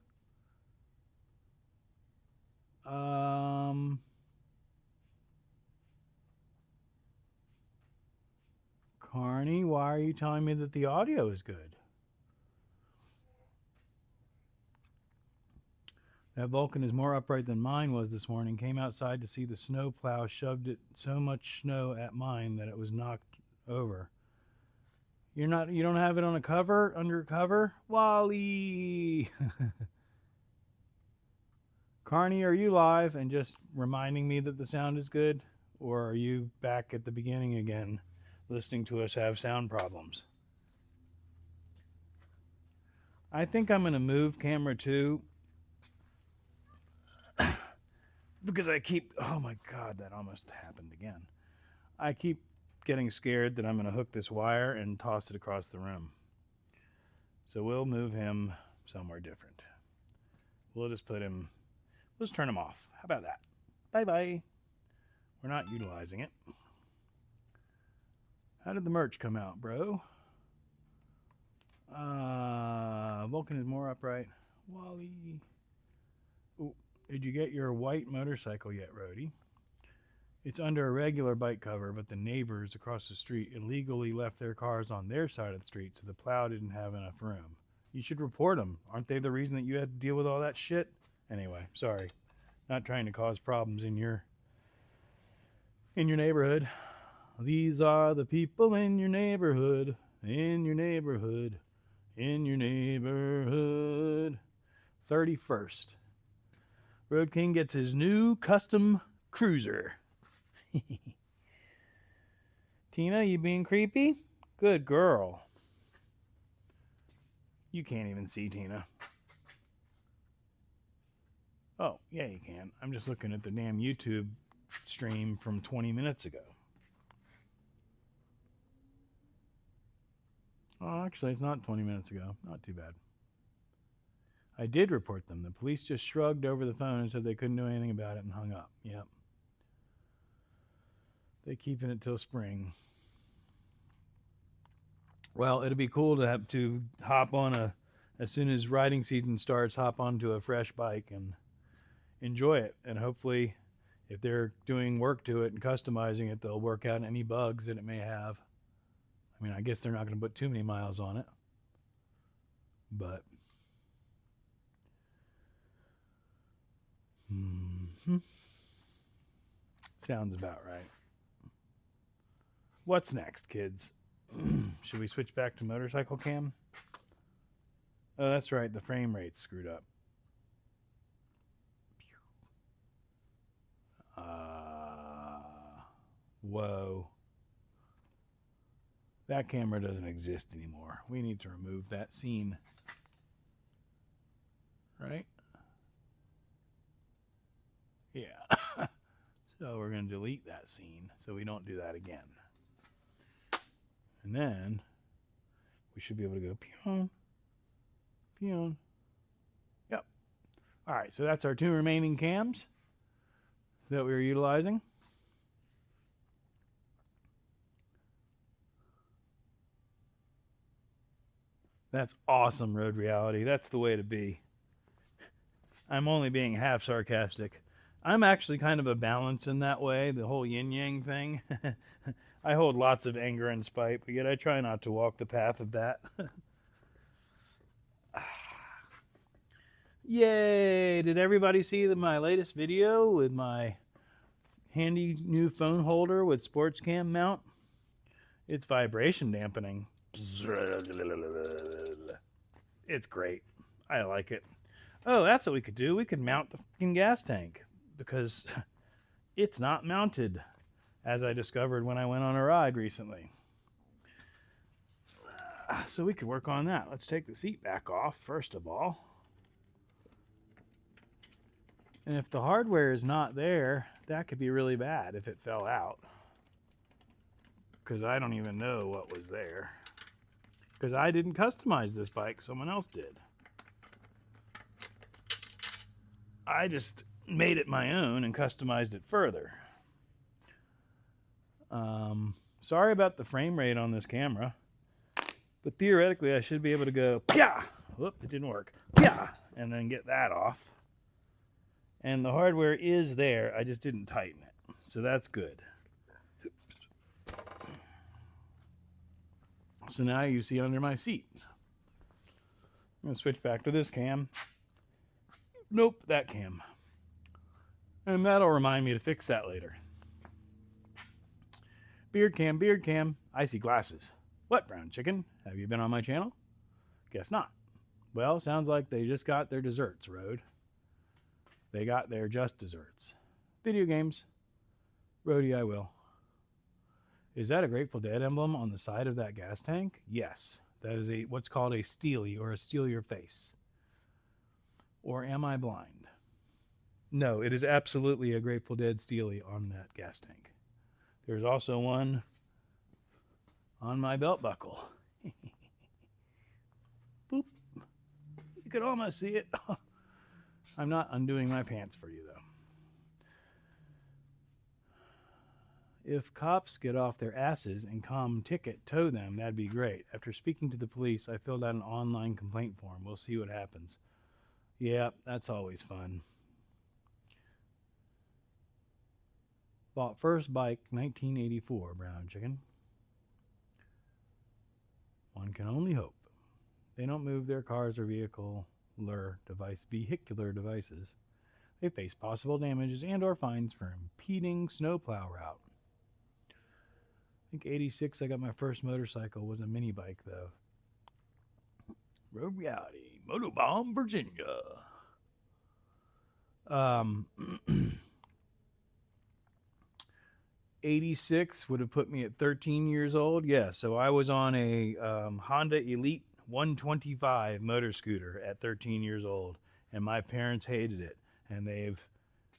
Carney, why are you telling me that the audio is good? That Vulcan is more upright than mine was this morning. Came outside to see the snow plow shoved it so much snow at mine that it was knocked over. You don't have it on a cover, under cover? Wally! Carney, are you live and just reminding me that the sound is good? Or are you back at the beginning again, listening to us have sound problems? I think I'm going to move camera 2. Because I keep, oh my God, that almost happened again. I keep getting scared that I'm going to hook this wire and toss it across the room. So we'll move him somewhere different. We'll just put him, let's turn him off. How about that? Bye-bye. We're not utilizing it. How did the merch come out, bro? Vulcan is more upright. Wally. Ooh. Did you get your white motorcycle yet, Rhodey? It's under a regular bike cover, but the neighbors across the street illegally left their cars on their side of the street, so the plow didn't have enough room. You should report them. Aren't they the reason that you had to deal with all that shit? Anyway, sorry. Not trying to cause problems in your neighborhood. These are the people in your neighborhood, in your neighborhood, in your neighborhood. 31st. Road King gets his new custom cruiser. Tina, you being creepy? Good girl. You can't even see Tina. Oh, yeah, you can. I'm just looking at the damn YouTube stream from 20 minutes ago. Oh, actually, it's not 20 minutes ago. Not too bad. I did report them. The police just shrugged over the phone and said they couldn't do anything about it and hung up. Yep. They're keeping it till spring. Well, it'd be cool to have to hop on as soon as riding season starts, hop onto a fresh bike and enjoy it. And hopefully, if they're doing work to it and customizing it, they'll work out any bugs that it may have. I mean, I guess they're not going to put too many miles on it. But sounds about right. What's next, kids? Should we switch back to motorcycle cam? Oh, that's right. The frame rate's screwed up. Whoa. That camera doesn't exist anymore. We need to remove that scene. Right? Yeah. So we're going to delete that scene so we don't do that again. And then we should be able to go pew, pew. Yep. All right, so that's our 2 remaining cams that we were utilizing. That's awesome, Road Reality. That's the way to be. I'm only being half sarcastic. I'm actually kind of a balance in that way, the whole yin-yang thing. I hold lots of anger and spite, but yet I try not to walk the path of that. Yay! Did everybody see my latest video with my handy new phone holder with sports cam mount? It's vibration dampening. It's great. I like it. Oh, that's what we could do. We could mount the fucking gas tank because it's not mounted, as I discovered when I went on a ride recently. So we could work on that. Let's take the seat back off, first of all. And if the hardware is not there, that could be really bad if it fell out. Because I don't even know what was there. Because I didn't customize this bike, someone else did. I just made it my own and customized it further. Sorry about the frame rate on this camera, but theoretically I should be able to go, pya! Whoop, it didn't work. Pya! And then get that off. And the hardware is there, I just didn't tighten it. So that's good. So now you see under my seat. I'm going to switch back to this cam. Nope, that cam. And that'll remind me to fix that later. Beard cam, I see glasses. What, brown chicken? Have you been on my channel? Guess not. Well, sounds like they just got their desserts, Road. They got their just desserts. Video games. Roadie, I will. Is that a Grateful Dead emblem on the side of that gas tank? Yes. That is what's called a steely or a steal your face. Or am I blind? No, it is absolutely a Grateful Dead steely on that gas tank. There's also one on my belt buckle. Boop. You could almost see it. I'm not undoing my pants for you, though. If cops get off their asses and come ticket tow them, that'd be great. After speaking to the police, I filled out an online complaint form. We'll see what happens. Yeah, that's always fun. Bought first bike 1984, brown chicken. One can only hope. They don't move their cars or vehicular devices. They face possible damages and or fines for impeding snowplow route. I think 86 I got my first motorcycle. Was a mini bike though. Road Reality, Motobomb, Virginia. 86 would have put me at 13 years old. Yeah, so I was on a Honda Elite 125 motor scooter at 13 years old, and my parents hated it. And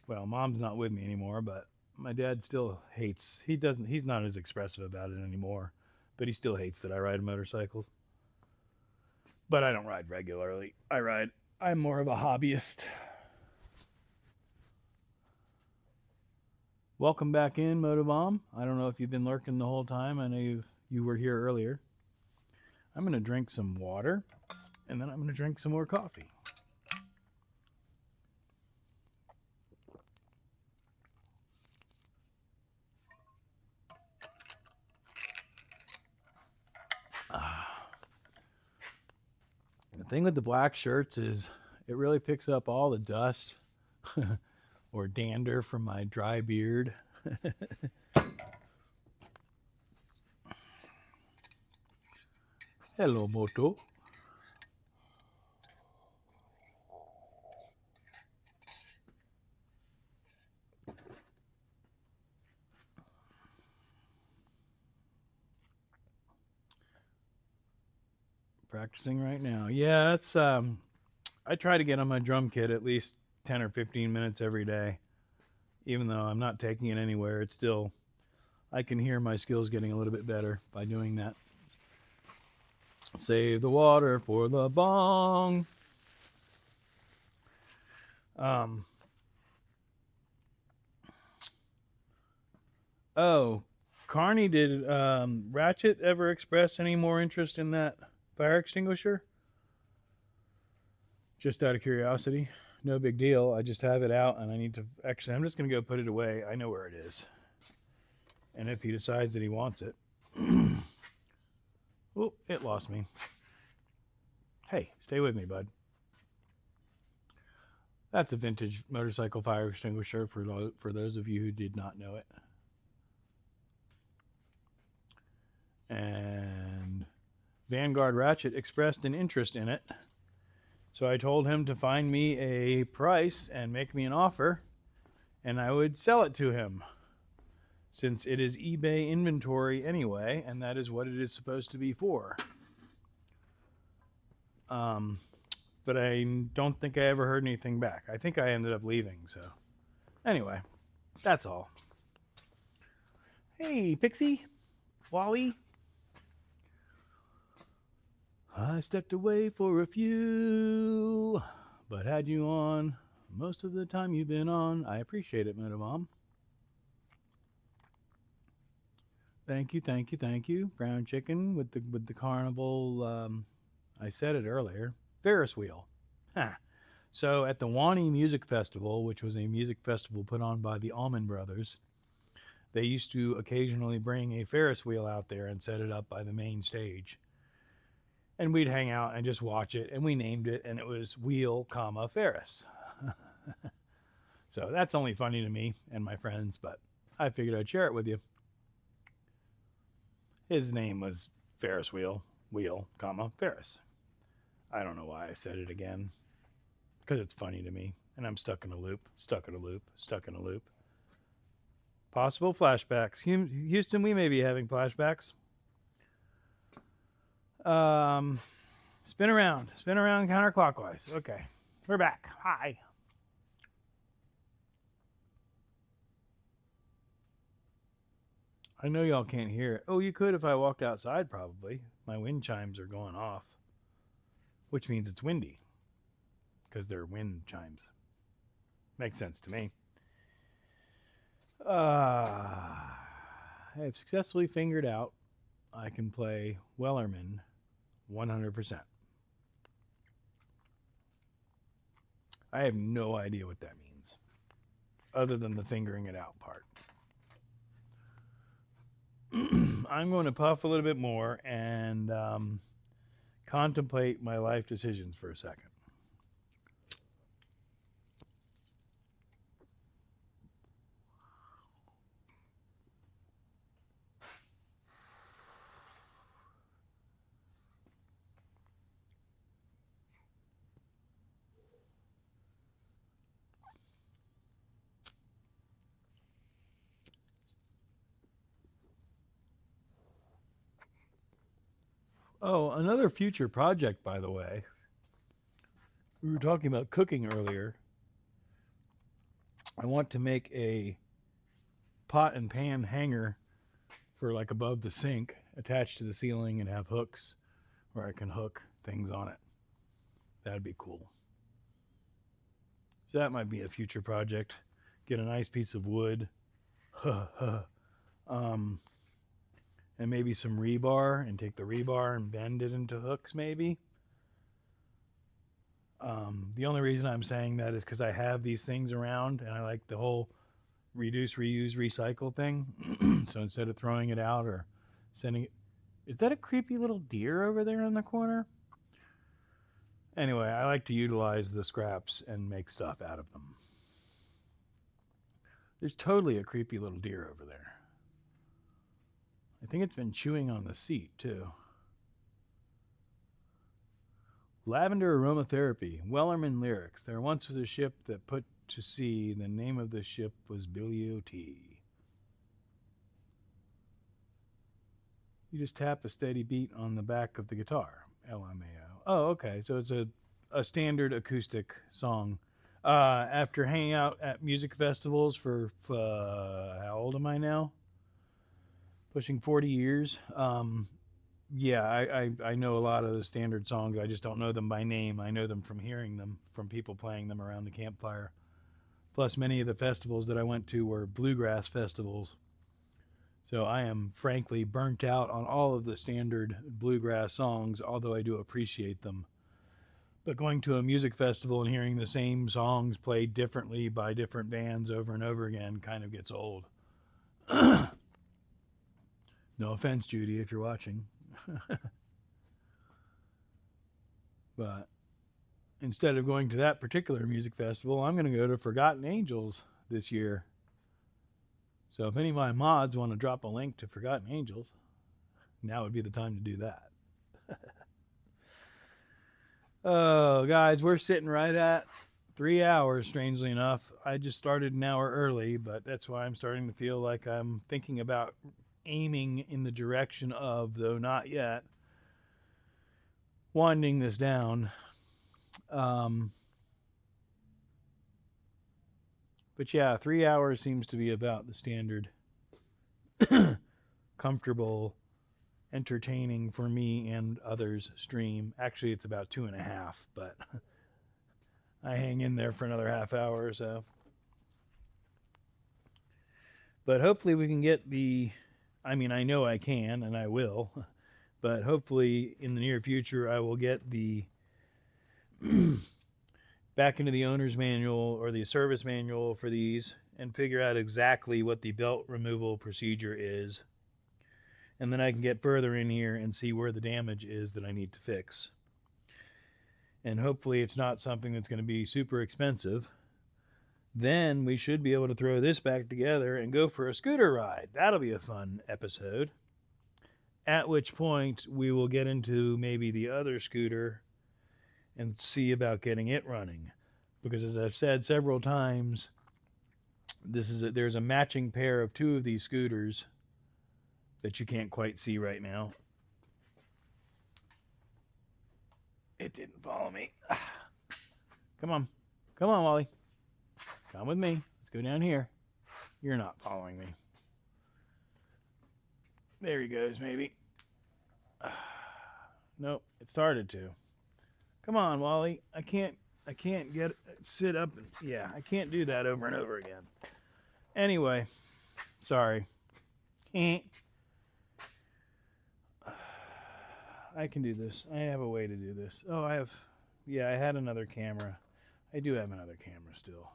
Mom's not with me anymore, but my dad still hates. He's not as expressive about it anymore, but he still hates that I ride motorcycles. But I don't ride regularly. I'm more of a hobbyist. Welcome back in, Motobomb. I don't know if you've been lurking the whole time. I know you were here earlier. I'm going to drink some water, and then I'm going to drink some more coffee. The thing with the black shirts is it really picks up all the dust or dander from my dry beard. Hello, Moto. Practicing right now. Yeah, it's I try to get on my drum kit at least 10 or 15 minutes every day. Even though I'm not taking it anywhere, it's still, I can hear my skills getting a little bit better by doing that. Save the water for the bong. Carney, did Ratchet ever express any more interest in that fire extinguisher? Just out of curiosity. No big deal. I just have it out, and I need to... Actually, I'm just going to go put it away. I know where it is. And if he decides that he wants it... Oh, it lost me. Hey, stay with me, bud. That's a vintage motorcycle fire extinguisher for those of you who did not know it. And Vanguard Ratchet expressed an interest in it. So I told him to find me a price and make me an offer, and I would sell it to him, since it is eBay inventory anyway, and that is what it is supposed to be for. But I don't think I ever heard anything back. I think I ended up leaving, so. Anyway, that's all. Hey, Pixie, Wally. I stepped away for a few, but had you on most of the time you've been on. I appreciate it, Motobomb. Thank you, thank you, thank you. Brown chicken with the carnival. I said it earlier. Ferris wheel. Huh. So at the Wani Music Festival, which was a music festival put on by the Allman Brothers, they used to occasionally bring a Ferris wheel out there and set it up by the main stage. And we'd hang out and just watch it, and we named it, and it was Wheel, Ferris. So that's only funny to me and my friends, but I figured I'd share it with you. His name was Ferris Wheel, Ferris. I don't know why I said it again. Because it's funny to me, and I'm stuck in a loop. Possible flashbacks. Houston, we may be having flashbacks. Spin around counterclockwise. Okay, we're back. Hi. I know y'all can't hear it. Oh, you could if I walked outside, probably. My wind chimes are going off, which means it's windy, because they're wind chimes. Makes sense to me. I have successfully figured out I can play Wellerman 100%. I have no idea what that means, other than the fingering it out part. I'm going to puff a little bit more and contemplate my life decisions for a second. Oh, another future project, by the way. We were talking about cooking earlier. I want to make a pot and pan hanger for like above the sink, attached to the ceiling, and have hooks where I can hook things on it. That'd be cool. So that might be a future project. Get a nice piece of wood, um, and maybe some rebar, and take the rebar and bend it into hooks, maybe. The only reason I'm saying that is because I have these things around, and I like the whole reduce, reuse, recycle thing. So instead of throwing it out or sending it, is that a creepy little deer over there in the corner? Anyway, I like to utilize the scraps and make stuff out of them. There's totally a creepy little deer over there. I think it's been chewing on the seat, too. Lavender aromatherapy, Wellerman lyrics. There once was a ship that put to sea. The name of the ship was Billy O.T. You just tap a steady beat on the back of the guitar. LMAO. Oh, okay. So it's a standard acoustic song. After hanging out at music festivals for how old am I now? Pushing 40 years. Yeah, I know a lot of the standard songs. I just don't know them by name. I know them from hearing them, from people playing them around the campfire. Plus, many of the festivals that I went to were bluegrass festivals. So I am frankly burnt out on all of the standard bluegrass songs, although I do appreciate them. But going to a music festival and hearing the same songs played differently by different bands over and over again kind of gets old. No offense, Judy, if you're watching. But instead of going to that particular music festival, I'm going to go to Forgotten Angels this year. So if any of my mods want to drop a link to Forgotten Angels, now would be the time to do that. Oh, guys, we're sitting right at 3 hours, strangely enough. I just started an hour early, but that's why I'm starting to feel like I'm thinking about aiming in the direction of, though not yet, winding this down. But yeah, 3 hours seems to be about the standard comfortable, entertaining for me and others stream. Actually, it's about 2.5, but I hang in there for another half hour or so. But hopefully we can get I know I can and I will, but hopefully in the near future I will get the back into the owner's manual or the service manual for these and figure out exactly what the belt removal procedure is. And then I can get further in here and see where the damage is that I need to fix. And hopefully it's not something that's going to be super expensive. Then we should be able to throw this back together and go for a scooter ride. That'll be a fun episode. At which point we will get into maybe the other scooter and see about getting it running. Because as I've said several times, there's a matching pair of 2 of these scooters that you can't quite see right now. It didn't follow me. Come on, Wally. Come with me. Let's go down here. You're not following me. There he goes, maybe. Nope, it started to. Come on, Wally. I can't sit up and I can't do that over and over again. Anyway, sorry. I can do this. I have a way to do this. Oh, I had another camera. I do have another camera still.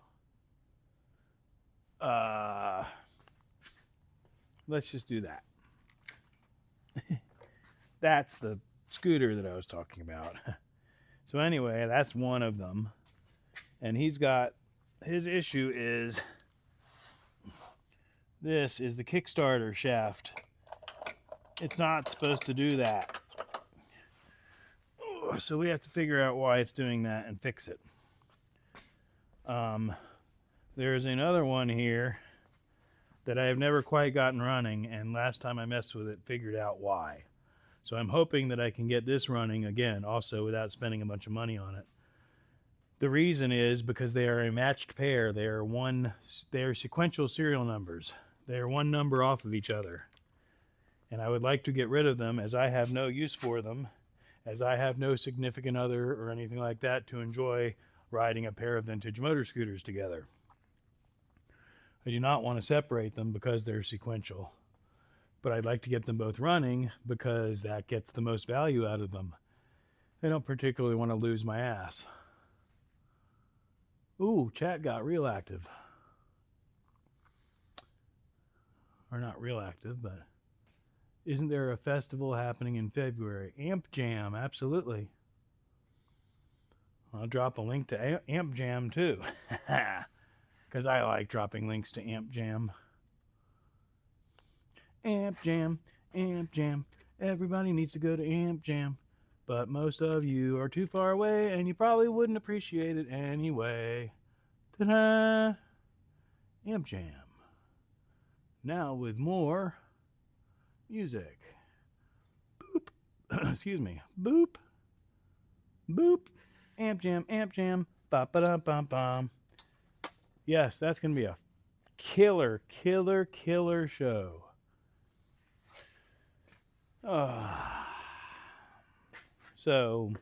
Let's just do that. That's the scooter that I was talking about. So anyway, that's one of them. And his issue is, this is the Kickstarter shaft. It's not supposed to do that. So we have to figure out why it's doing that and fix it. There's another one here that I have never quite gotten running, and last time I messed with it, figured out why. So I'm hoping that I can get this running again, also without spending a bunch of money on it. The reason is because they are a matched pair. They are sequential serial numbers. They are one number off of each other. And I would like to get rid of them, as I have no use for them, as I have no significant other or anything like that to enjoy riding a pair of vintage motor scooters together. I do not want to separate them because they're sequential, but I'd like to get them both running because that gets the most value out of them. I don't particularly want to lose my ass. Ooh, chat got real active. Or not real active, but isn't there a festival happening in February? Amp Jam, absolutely. I'll drop a link to Amp Jam too. Because I like dropping links to Amp Jam. Amp Jam, Amp Jam. Everybody needs to go to Amp Jam. But most of you are too far away and you probably wouldn't appreciate it anyway. Ta-da! Amp Jam. Now with more music. Boop. Excuse me. Boop. Boop. Amp Jam, Amp Jam. Ba-ba-dum-bum-bum. Yes, that's going to be a killer show. So,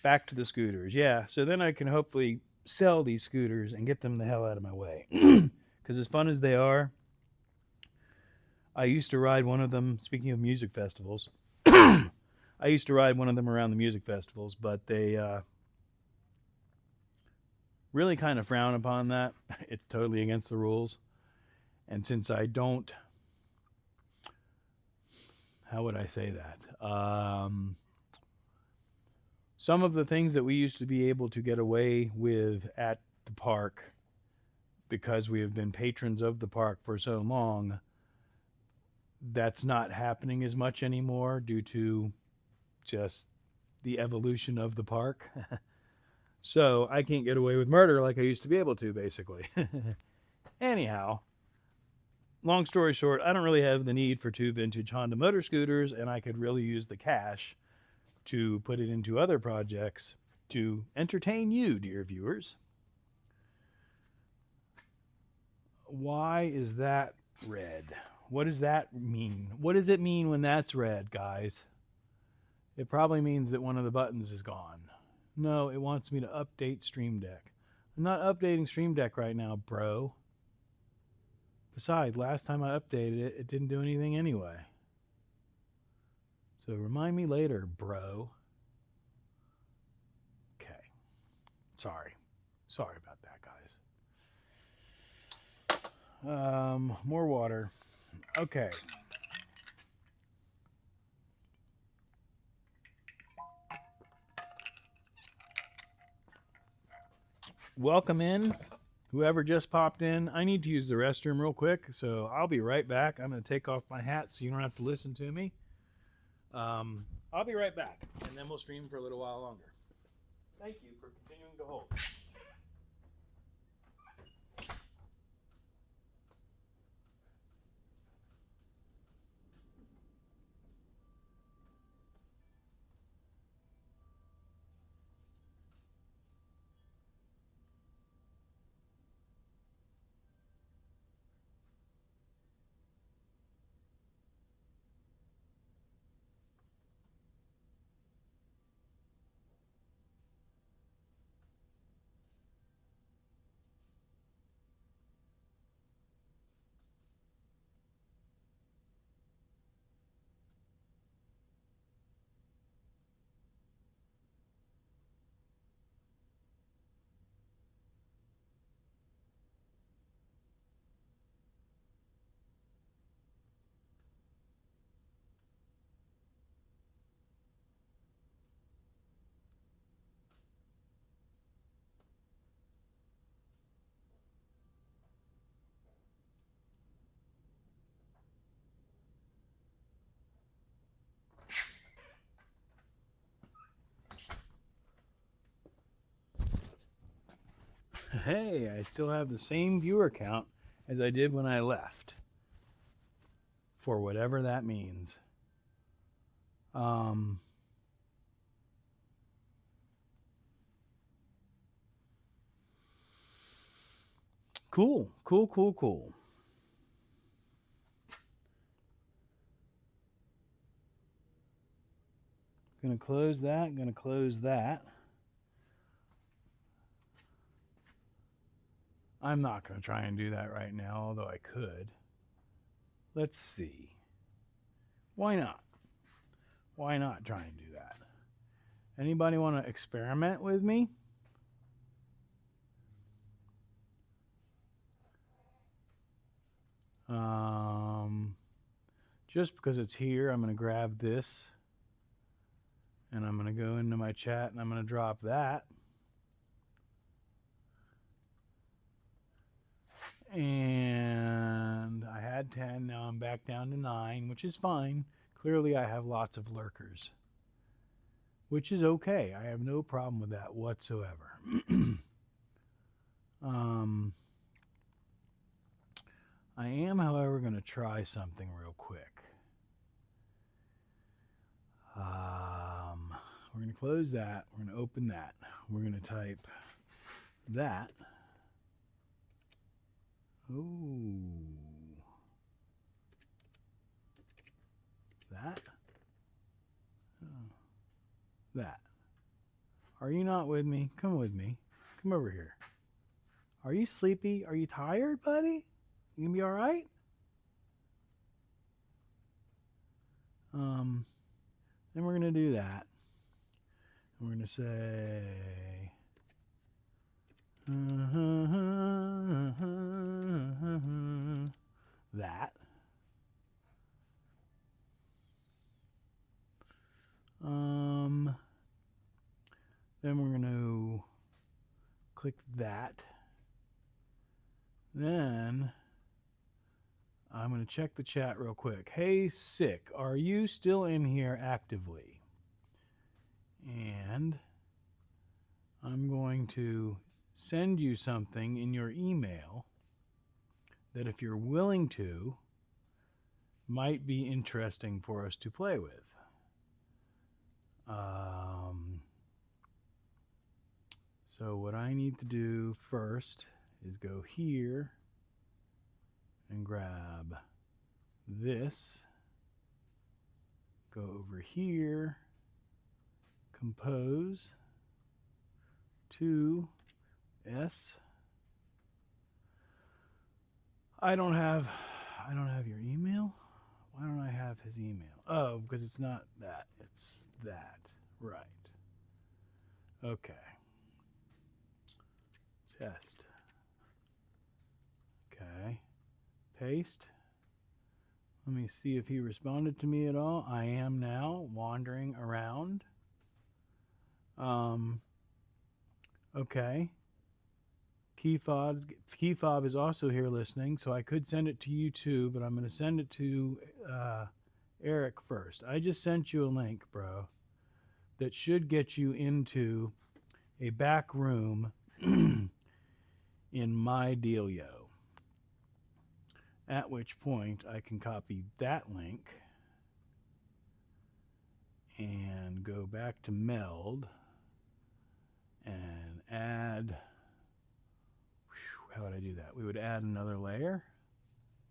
back to the scooters. Yeah, so then I can hopefully sell these scooters and get them the hell out of my way. Because as fun as they are, I used to ride one of them, speaking of music festivals, I used to ride one of them around the music festivals, but they really kind of frown upon that. It's totally against the rules. And since I don't, how would I say that? Some of the things that we used to be able to get away with at the park, because we have been patrons of the park for so long, that's not happening as much anymore due to just the evolution of the park. So I can't get away with murder like I used to be able to, basically. Anyhow, long story short, I don't really have the need for 2 vintage Honda motor scooters, and I could really use the cash to put it into other projects to entertain you, dear viewers. Why is that red? What does that mean? What does it mean when that's red, guys? It probably means that one of the buttons is gone. No, it wants me to update Stream Deck. I'm not updating Stream Deck right now, bro. Besides, last time I updated it, it didn't do anything anyway. So remind me later, bro. Okay. Sorry about that, guys. More water. Okay. Welcome in, whoever just popped in. I need to use the restroom real quick, so I'll be right back. I'm going to take off my hat so you don't have to listen to me. I'll be right back, and then we'll stream for a little while longer. Thank you for continuing to hold. Hey, I still have the same viewer count as I did when I left. For whatever that means. Um, cool. Gonna close that. Gonna close that. I'm not gonna try and do that right now, although I could. Let's see. Why not? Why not try and do that? Anybody want to experiment with me? Just because it's here, I'm going to grab this and I'm going to go into my chat and I'm going to drop that. And I had 10, now I'm back down to 9, which is fine. Clearly I have lots of lurkers, which is okay. I have no problem with that whatsoever. I am, however, going to try something real quick. We're going to close that. We're going to open that. We're going to type that. Ooh. That. Oh. That. Are you not with me? Come with me. Come over here. Are you sleepy? Are you tired, buddy? You gonna be all right? Then we're gonna do that. And we're gonna say that. Then we're gonna click that. Then I'm going to check the chat real quick. Hey, Sick, are you still in here actively? And I'm going to send you something in your email that, if you're willing to, might be interesting for us to play with. So what I need to do first is go here and grab this, go over here, compose to S. I don't have your email. Why don't I have his email? Oh, because it's not that, it's that. Right. Okay. Test. Okay. Paste. Let me see if he responded to me at all. I am now wandering around. Okay. Key fob is also here listening, so I could send it to you too, but I'm going to send it to Eric first. I just sent you a link, bro, that should get you into a back room in my dealio. At which point I can copy that link and go back to meld and add. How would I do that? We would add another layer.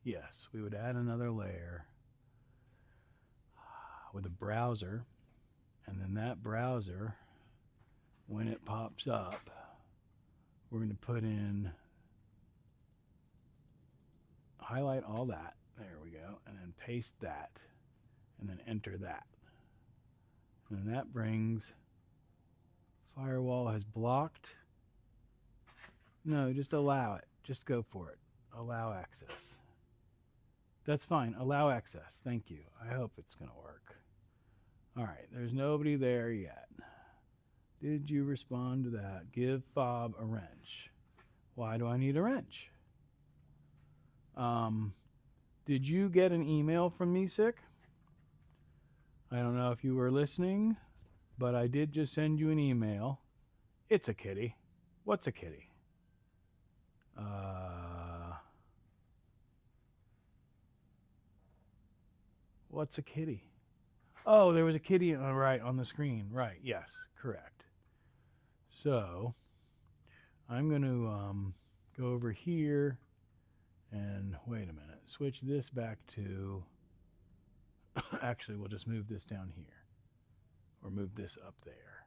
Yes, we would add another layer with a browser, and then that browser, when it pops up, we're going to put in, highlight all that, there we go, and then paste that, and then enter that. And then that brings, firewall has blocked. No, just allow it. Just go for it. Allow access. That's fine. Allow access. Thank you. I hope it's going to work. All right. There's nobody there yet. Did you respond to that? Give fob a wrench. Why do I need a wrench? Did you get an email from me, Sick? I don't know if you were listening, but I did just send you an email. It's a kitty. What's a kitty? What's a kitty? Oh, there was a kitty right on the screen. Right. Yes. Correct. So I'm going to go over here and wait a minute. Switch this back to. Actually, we'll just move this down here or move this up there.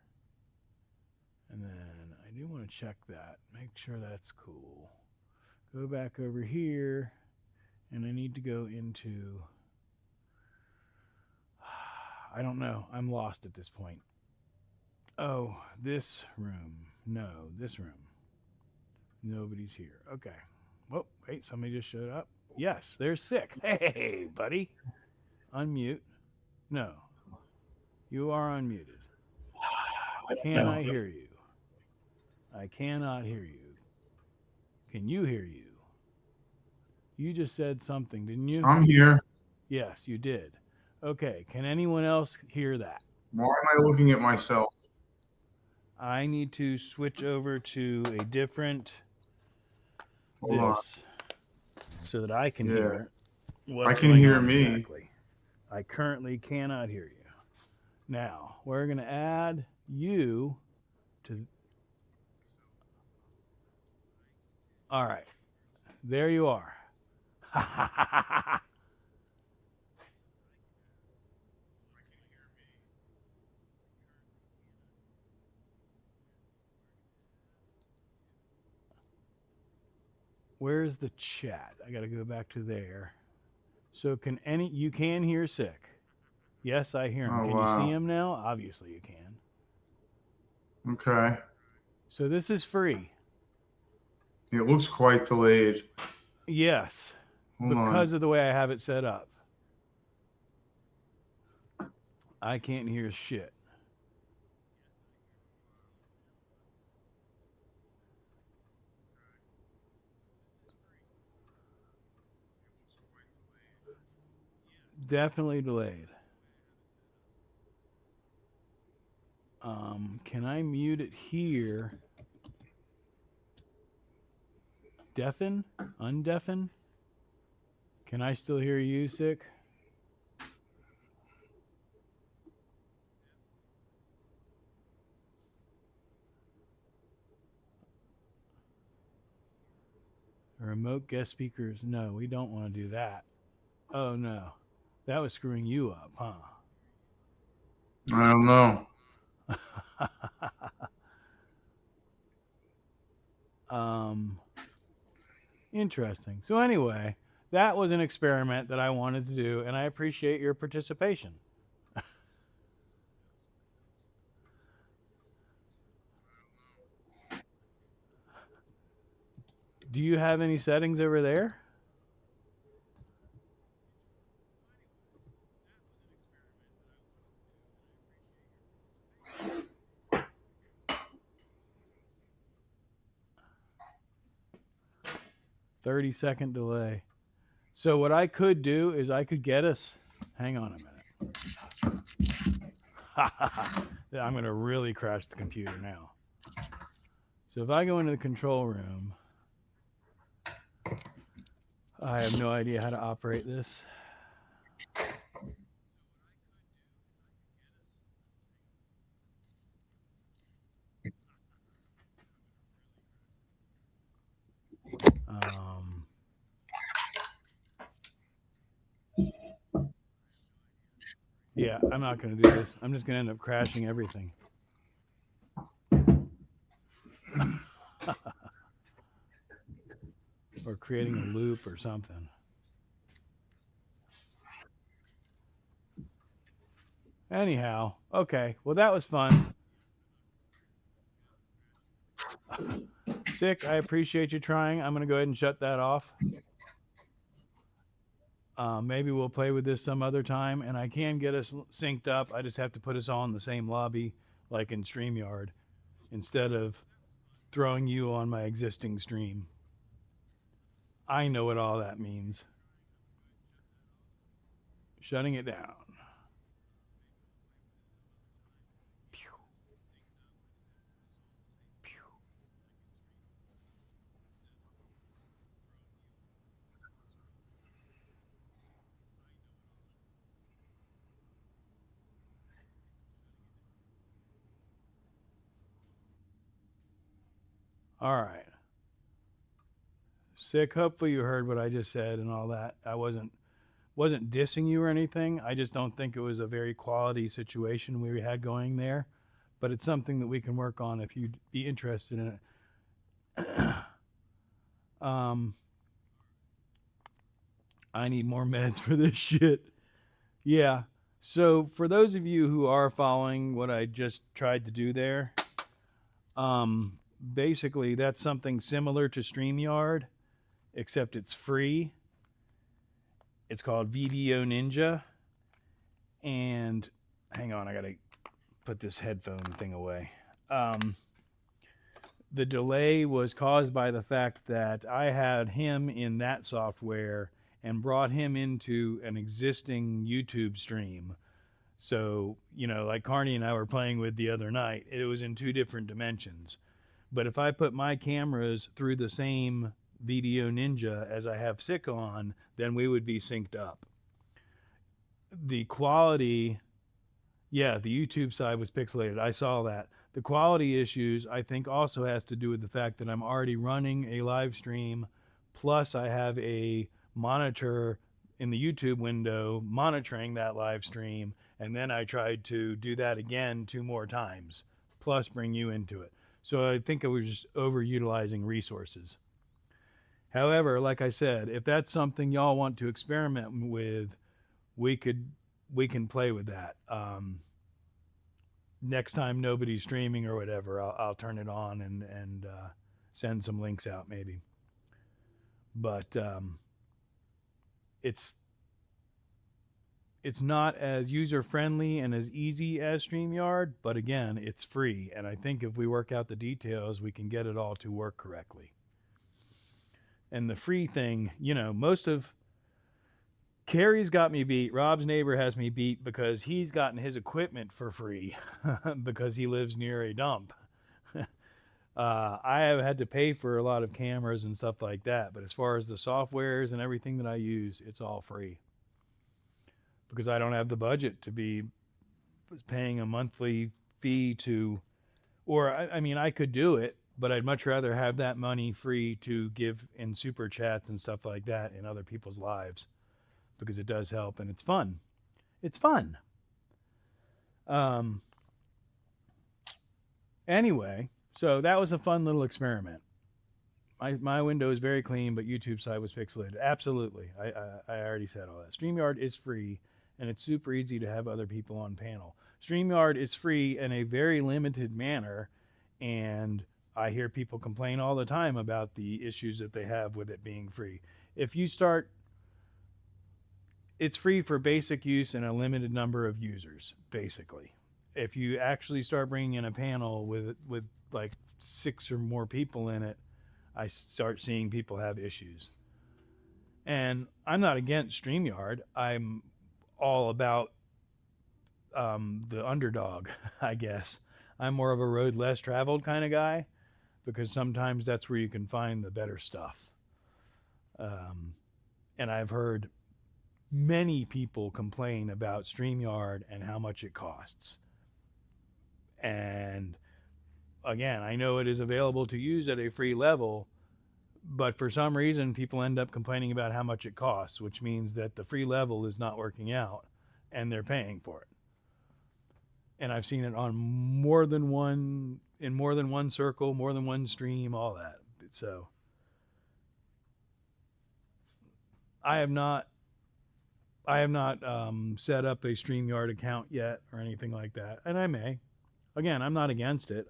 And then I do want to check that. Make sure that's cool. Go back over here. And I need to go into. I don't know. I'm lost at this point. Oh, this room. No, this room. Nobody's here. Okay. Whoa, wait, somebody just showed up. Yes, they're sick. Hey, buddy. Unmute. No, you are unmuted. Can I hear you? I cannot hear you. Can you hear you? You just said something, didn't you? I'm here. Yes, you did. Okay, can anyone else hear that? Why am I looking at myself? I need to switch over to a different Hold on. this so that I can Yeah. hear what's I can going hear on me. exactly. I currently cannot hear you. Now, we're going to add you to. All right. There you are. Where's the chat? I got to go back to there. So you can hear Sick? Yes, I hear him. Oh, Can you see wow. him now? Obviously you can. Okay. So this is free. It looks quite delayed. Yes. Because of the way I have it set up. I can't hear shit. Definitely delayed. Can I mute it here? Deafen? Undeafen? Can I still hear you, Sick? Remote guest speakers. No, we don't want to do that. Oh, no. That was screwing you up, huh? I don't know. Interesting. So anyway, that was an experiment that I wanted to do, and I appreciate your participation. Do you have any settings over there? "30-second delay." So what I could do is I could get us. Hang on a minute. I'm going to really crash the computer now. So if I go into the control room, I have no idea how to operate this. Yeah, I'm not going to do this. I'm just going to end up crashing everything. Or creating a loop or something. Anyhow, okay. Well, that was fun. Sick, I appreciate you trying. I'm going to go ahead and shut that off. Maybe we'll play with this some other time, and I can get us synced up. I just have to put us all in the same lobby, like in StreamYard, instead of throwing you on my existing stream. I know what all that means. Shutting it down. All right. Sick. Hopefully you heard what I just said and all that. I wasn't dissing you or anything. I just don't think it was a very quality situation we had going there. But it's something that we can work on if you'd be interested in it. um, I need more meds for this shit. Yeah. So for those of you who are following what I just tried to do there, basically that's something similar to StreamYard, except it's free. It's called Video Ninja. And hang on, I gotta put this headphone thing away. The delay was caused by the fact that I had him in that software and brought him into an existing YouTube stream. So, like Carney and I were playing with the other night, it was in 2 different dimensions. But if I put my cameras through the same Video Ninja as I have Sick on, then we would be synced up. The quality, yeah, the YouTube side was pixelated. I saw that. The quality issues, I think, also has to do with the fact that I'm already running a live stream, plus I have a monitor in the YouTube window monitoring that live stream, and then I tried to do that again 2 more times, plus bring you into it. So I think I was just overutilizing resources. However, like I said, if that's something y'all want to experiment with, we can play with that. Next time nobody's streaming or whatever, I'll turn it on and send some links out maybe. But it's not as user friendly and as easy as StreamYard, but again, it's free, and I think if we work out the details, we can get it all to work correctly. And the free thing, most of Carrie's got me beat. Rob's neighbor has me beat because he's gotten his equipment for free because he lives near a dump. I have had to pay for a lot of cameras and stuff like that, but as far as the softwares and everything that I use, it's all free because I don't have the budget to be paying a monthly fee to, or I mean, I could do it, but I'd much rather have that money free to give in super chats and stuff like that in other people's lives, because it does help and it's fun. It's fun. Anyway, so that was a fun little experiment. My window is very clean, but YouTube side was pixelated. Absolutely. I already said all that. StreamYard is free, and it's super easy to have other people on panel. StreamYard is free in a very limited manner, and I hear people complain all the time about the issues that they have with it being free. If you start, it's free for basic use and a limited number of users, basically. If you actually start bringing in a panel with like 6 or more people in it, I start seeing people have issues. And I'm not against StreamYard. I'm all about the underdog, I guess. I'm more of a road less traveled kind of guy, because sometimes that's where you can find the better stuff. And I've heard many people complain about StreamYard and how much it costs. And again, I know it is available to use at a free level, but for some reason people end up complaining about how much it costs, which means that the free level is not working out and they're paying for it. And I've seen it on more than one circle, more than one stream, all that. So I have not set up a StreamYard account yet or anything like that, and I may. Again, I'm not against it.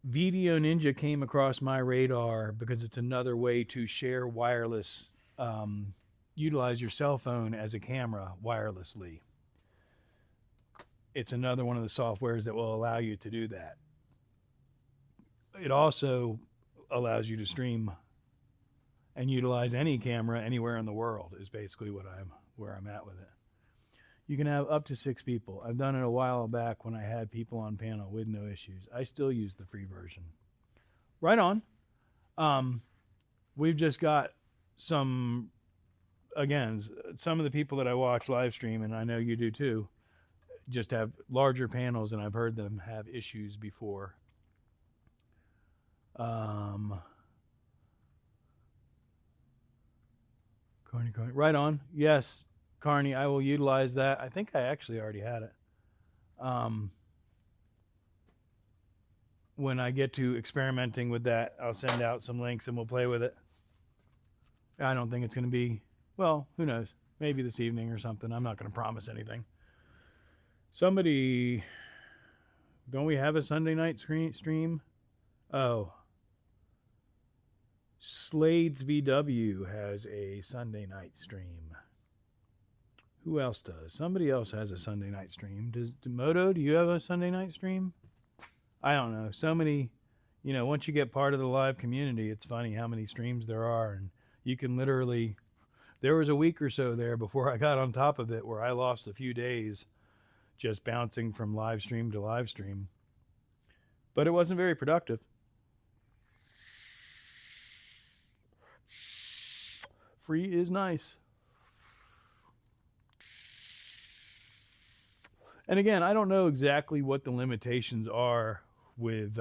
Video Ninja came across my radar because it's another way to share wireless, utilize your cell phone as a camera wirelessly. It's another one of the softwares that will allow you to do that. It also allows you to stream and utilize any camera anywhere in the world, is basically where I'm at with it. You can have up to 6 people. I've done it a while back when I had people on panel with no issues. I still use the free version. Right on. We've just got some of the people that I watch live stream, and I know you do too, just have larger panels, and I've heard them have issues before. Carney. Right on. Yes, Carney, I will utilize that. I think I actually already had it. When I get to experimenting with that, I'll send out some links and we'll play with it. I don't think it's going to be, well, who knows? Maybe this evening or something. I'm not going to promise anything. Somebody, don't we have a Sunday night stream? Oh, Slades VW has a Sunday night stream. Who else does? Somebody else has a Sunday night stream. Does Moto, do you have a Sunday night stream? I don't know. So many, once you get part of the live community, it's funny how many streams there are. And you can literally, there was a week or so there before I got on top of it where I lost a few days just bouncing from live stream to live stream. But it wasn't very productive. Free is nice. And again, I don't know exactly what the limitations are with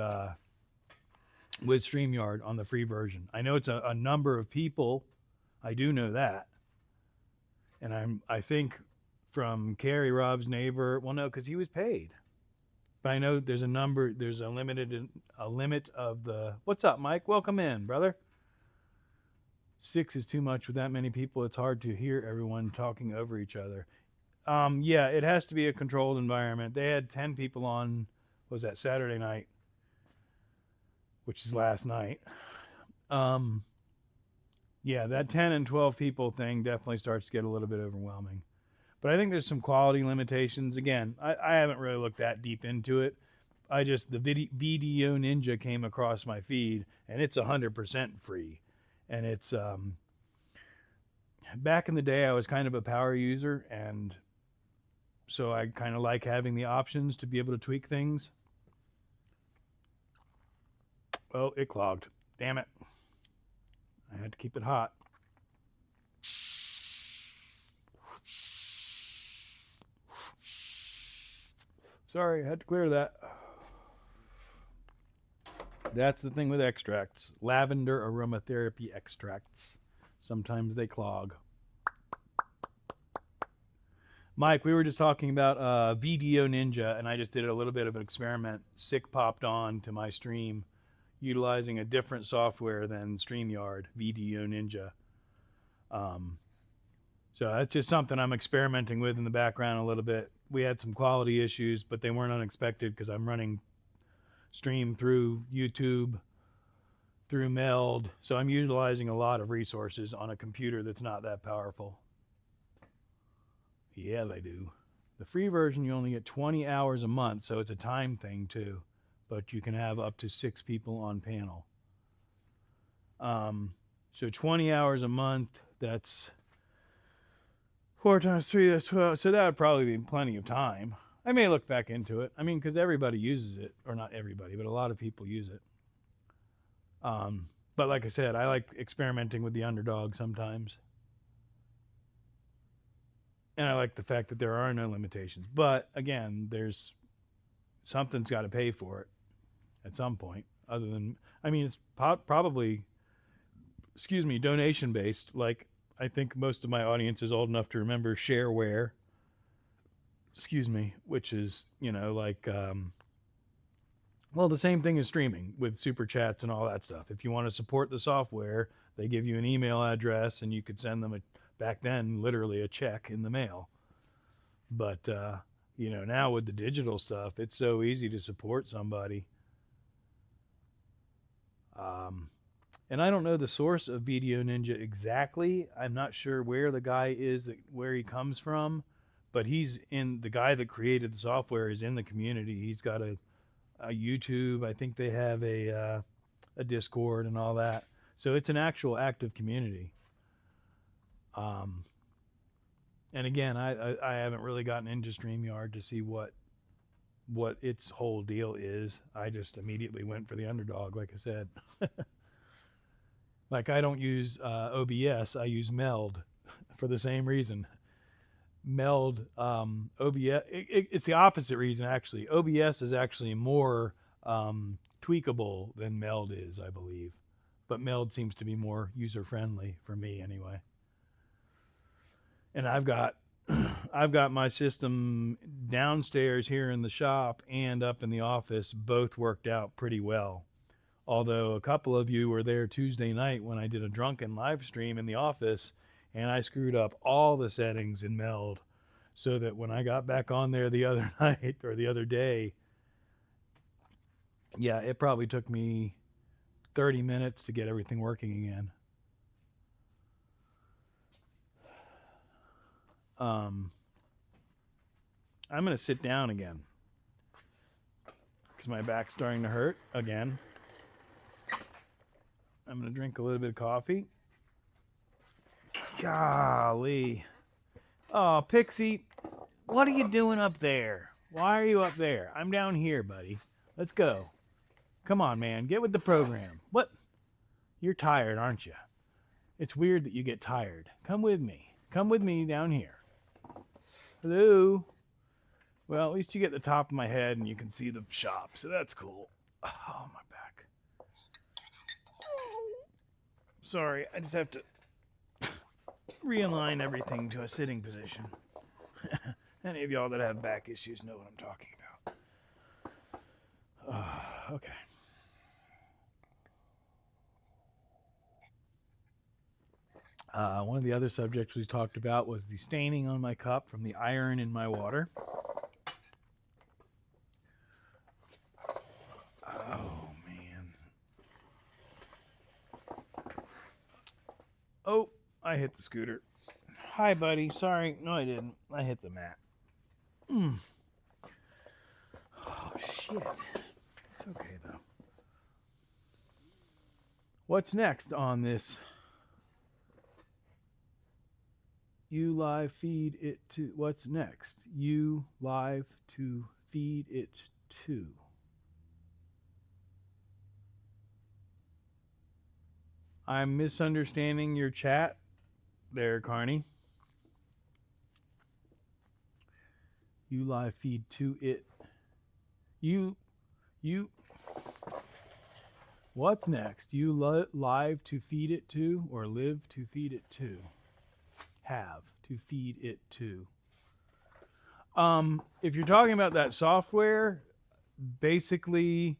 StreamYard on the free version. I know it's a number of people. I do know that. And I think from Carrie, Rob's neighbor, well, no, because he was paid. But I know there's a limit of the. What's up, Mike? Welcome in, brother. 6 is too much with that many people. It's hard to hear everyone talking over each other. Yeah, it has to be a controlled environment. They had 10 people on, was that Saturday night, which is last night. Yeah, that 10 and 12 people thing definitely starts to get a little bit overwhelming. But I think there's some quality limitations. Again, I haven't really looked that deep into it. The Video Ninja came across my feed, and it's 100% free. And it's, back in the day, I was kind of a power user, and so I kind of like having the options to be able to tweak things. Oh, it clogged. Damn it. I had to keep it hot. Sorry, I had to clear that. That's the thing with extracts. Lavender aromatherapy extracts. Sometimes they clog. Mike, we were just talking about Video Ninja, and I just did a little bit of an experiment. Sick popped on to my stream utilizing a different software than StreamYard, Video Ninja. So that's just something I'm experimenting with in the background a little bit. We had some quality issues, but they weren't unexpected because I'm running stream through YouTube, through Meld. So I'm utilizing a lot of resources on a computer that's not that powerful. Yeah, they do. The free version, you only get 20 hours a month, so it's a time thing too. But you can have up to 6 people on panel. So 20 hours a month, that's 4 times 3, that's 12. So that would probably be plenty of time. I may look back into it. I mean, because everybody uses it, or not everybody, but a lot of people use it. But like I said, I like experimenting with the underdog sometimes. And I like the fact that there are no limitations. But again, something's got to pay for it at some point. Other than, I mean, it's probably, donation based. Like, I think most of my audience is old enough to remember shareware. Which is, well, the same thing as streaming with super chats and all that stuff. If you want to support the software, they give you an email address and you could send them back then, literally a check in the mail. But, now with the digital stuff, it's so easy to support somebody. And I don't know the source of Video Ninja exactly. I'm not sure where the guy is, where he comes from. But the guy that created the software is in the community. He's got a YouTube. I think they have a Discord and all that. So it's an actual active community. And again, I haven't really gotten into StreamYard to see what its whole deal is. I just immediately went for the underdog, like I said. Like, I don't use OBS. I use Meld for the same reason. Meld OBS, it's the opposite reason, actually. OBS is actually more tweakable than Meld is, I believe. But Meld seems to be more user friendly for me anyway. And I've got I've got my system downstairs here in the shop and up in the office both worked out pretty well. Although a couple of you were there Tuesday night when I did a drunken live stream in the office and I screwed up all the settings in Meld so that when I got back on there the other night or the other day, yeah, it probably took me 30 minutes to get everything working again. I'm going to sit down again because my back's starting to hurt again. I'm going to drink a little bit of coffee. Golly. Oh, Pixie, what are you doing up there? Why are you up there? I'm down here, buddy. Let's go. Come on, man. Get with the program. What? You're tired, aren't you? It's weird that you get tired. Come with me. Come with me down here. Hello? Well, at least you get the top of my head and you can see the shop, so that's cool. Oh, my back. Sorry, I just have to realign everything to a sitting position. Any of y'all that have back issues know what I'm talking about. Okay. One of the other subjects we talked about was the staining on my cup from the iron in my water. Oh, man. Oh, I hit the scooter. Hi, buddy. Sorry. No, I didn't. I hit the mat. Oh, shit. It's okay, though. What's next on this? You live feed it to. What's next? You live to feed it to. I'm misunderstanding your chat there, Carney. You live feed to it. You. What's next? You live to feed it to or live to feed it to? Have to feed it to. If you're talking about that software, basically,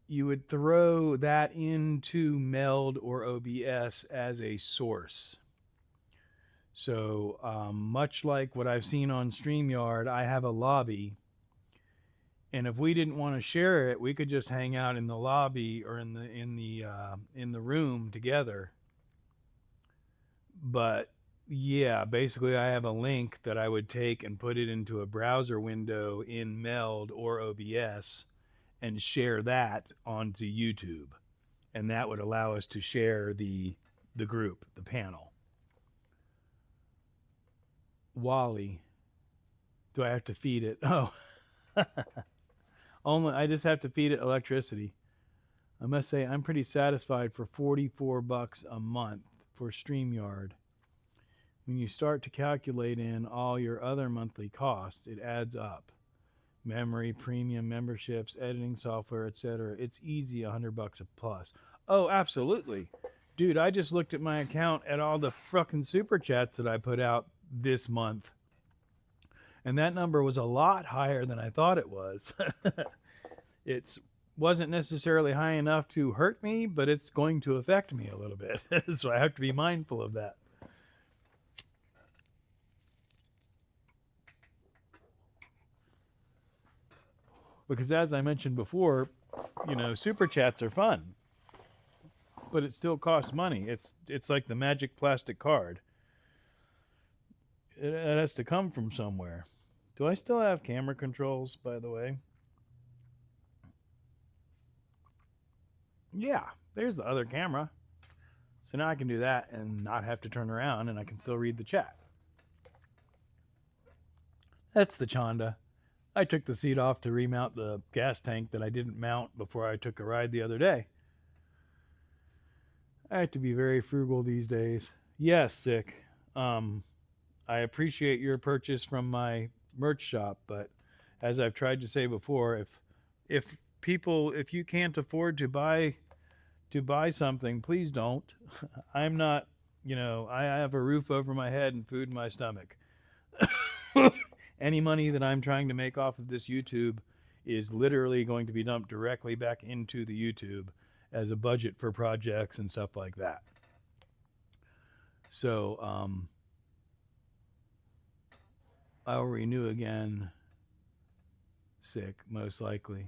you would throw that into Meld or OBS as a source. So much like what I've seen on StreamYard, I have a lobby. And if we didn't want to share it, we could just hang out in the lobby or in the room together. But yeah, basically I have a link that I would take and put it into a browser window in Meld or OBS and share that onto YouTube. And that would allow us to share the group, the panel. Wally, do I have to feed it? Oh. Only I just have to feed it electricity. I must say I'm pretty satisfied for $44 a month for StreamYard. When you start to calculate in all your other monthly costs, it adds up. Memory, premium memberships, editing software, etc. It's easy $100 a plus. Oh, absolutely. Dude, I just looked at my account at all the fucking super chats that I put out this month. And that number was a lot higher than I thought it was. It wasn't necessarily high enough to hurt me, but it's going to affect me a little bit. So I have to be mindful of that. Because as I mentioned before, super chats are fun. But it still costs money. It's like the magic plastic card. It has to come from somewhere. Do I still have camera controls, by the way? Yeah, there's the other camera. So now I can do that and not have to turn around and I can still read the chat. That's the Chonda. I took the seat off to remount the gas tank that I didn't mount before I took a ride the other day. I have to be very frugal these days. Yes, Sick. I appreciate your purchase from my merch shop. But as I've tried to say before, if you can't afford to buy something, please don't. I'm not, I have a roof over my head and food in my stomach. Any money that I'm trying to make off of this YouTube is literally going to be dumped directly back into the YouTube as a budget for projects and stuff like that. So I'll renew again sick, most likely.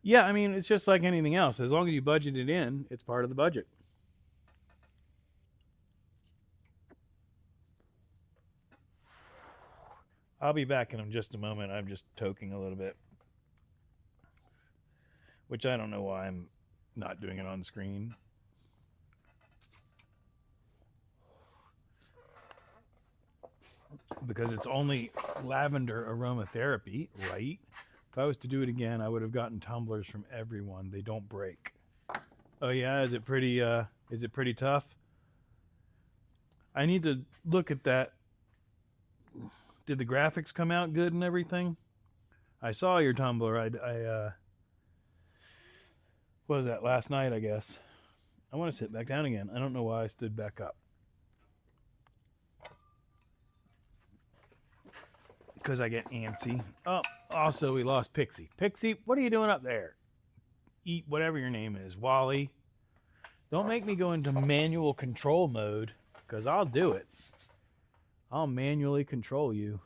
Yeah, I mean, it's just like anything else. As long as you budget it in, it's part of the budget. I'll be back in just a moment. I'm just toking a little bit, which I don't know why I'm not doing it on screen. Because it's only lavender aromatherapy, right? If I was to do it again, I would have gotten tumblers from everyone. They don't break. Oh yeah, is it pretty tough? I need to look at that. Did the graphics come out good and everything? I saw your tumbler. What was that, last night, I guess? I want to sit back down again. I don't know why I stood back up. Because I get antsy. Oh, also we lost Pixie. Pixie, what are you doing up there? Eat whatever your name is. Wally. Don't make me go into manual control mode, because I'll do it. I'll manually control you.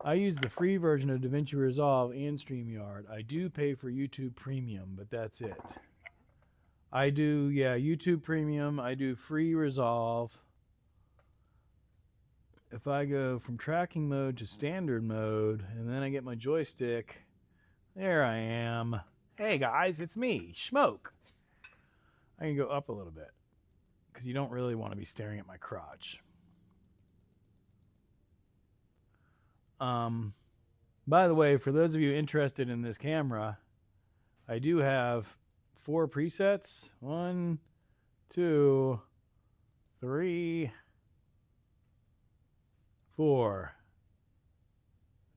I use the free version of DaVinci Resolve and StreamYard. I do pay for YouTube Premium, but that's it. I do, YouTube Premium. I do free Resolve. If I go from tracking mode to standard mode, and then I get my joystick, there I am. Hey guys, it's me, Schmoke. I can go up a little bit, because you don't really want to be staring at my crotch. By the way, for those of you interested in this camera, I do have 4 presets. 1, 2, 3, 4.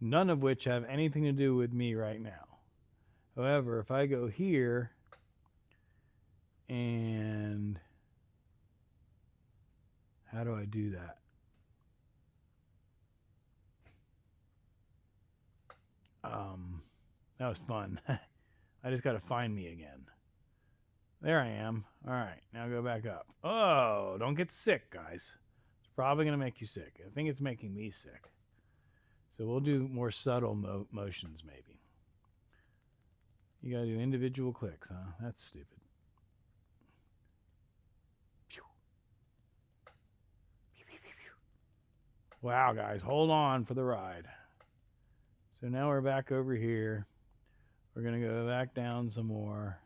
None of which have anything to do with me right now. However, if I go here and how do I do that? That was fun. I just got to find me again. There I am. All right, now go back up. Oh, don't get sick, guys. It's probably going to make you sick. I think it's making me sick. So we'll do more subtle motions, maybe. You got to do individual clicks, huh? That's stupid. Wow, guys, hold on for the ride. So now we're back over here. We're going to go back down some more.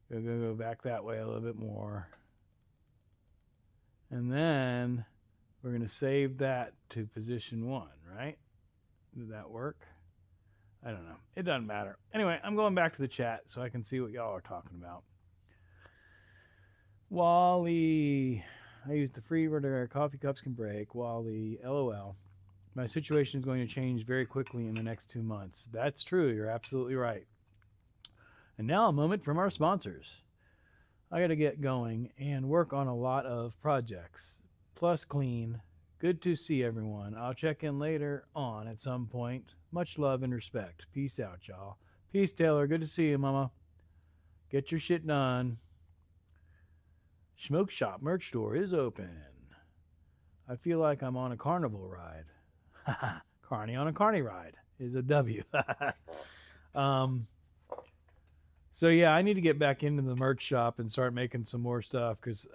Go back that way a little bit more. And then we're going to save that to position 1, right? Did that work? I don't know. It doesn't matter. Anyway, I'm going back to the chat so I can see what y'all are talking about. Wally. I use the free vertical. Coffee cups can break. Wally. LOL. My situation is going to change very quickly in the next 2 months. That's true. You're absolutely right. And now a moment from our sponsors. I got to get going and work on a lot of projects. Plus clean. Good to see everyone. I'll check in later on at some point. Much love and respect. Peace out, y'all. Peace, Taylor. Good to see you, Mama. Get your shit done. Schmoke Shop merch store is open. I feel like I'm on a carnival ride. Carney on a carny ride is a W. So yeah, I need to get back into the merch shop and start making some more stuff, because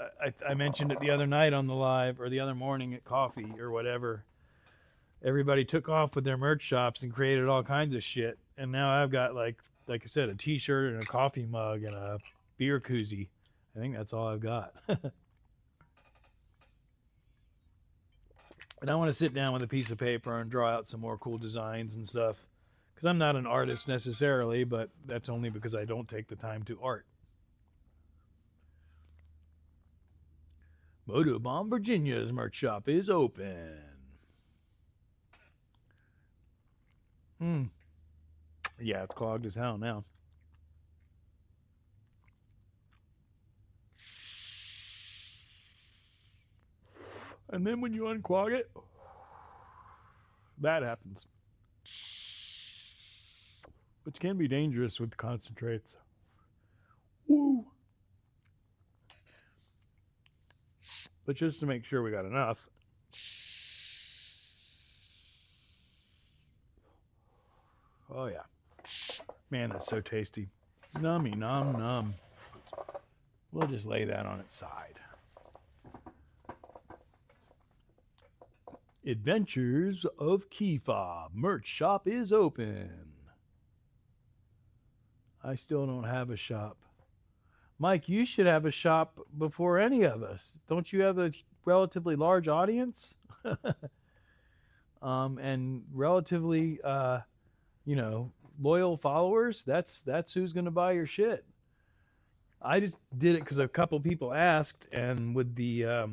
I mentioned it the other night on the live, or the other morning at coffee or whatever. Everybody took off with their merch shops and created all kinds of shit, and now I've got like I said, a t-shirt and a coffee mug and a beer koozie. I think that's all I've got. And I want to sit down with a piece of paper and draw out some more cool designs and stuff. Because I'm not an artist necessarily, but that's only because I don't take the time to art. Moto Bomb Virginia's merch shop is open. Yeah, it's clogged as hell now. And then when you unclog it, that happens. Which can be dangerous with concentrates. Woo! But just to make sure we got enough. Oh, yeah. Man, that's so tasty. Nummy, num, num. We'll just lay that on its side. Adventures of Key Fob merch shop is open. I still don't have a shop. Mike, you should have a shop before any of us. Don't you have a relatively large audience? And relatively, loyal followers? That's who's going to buy your shit. I just did it because a couple people asked, and with the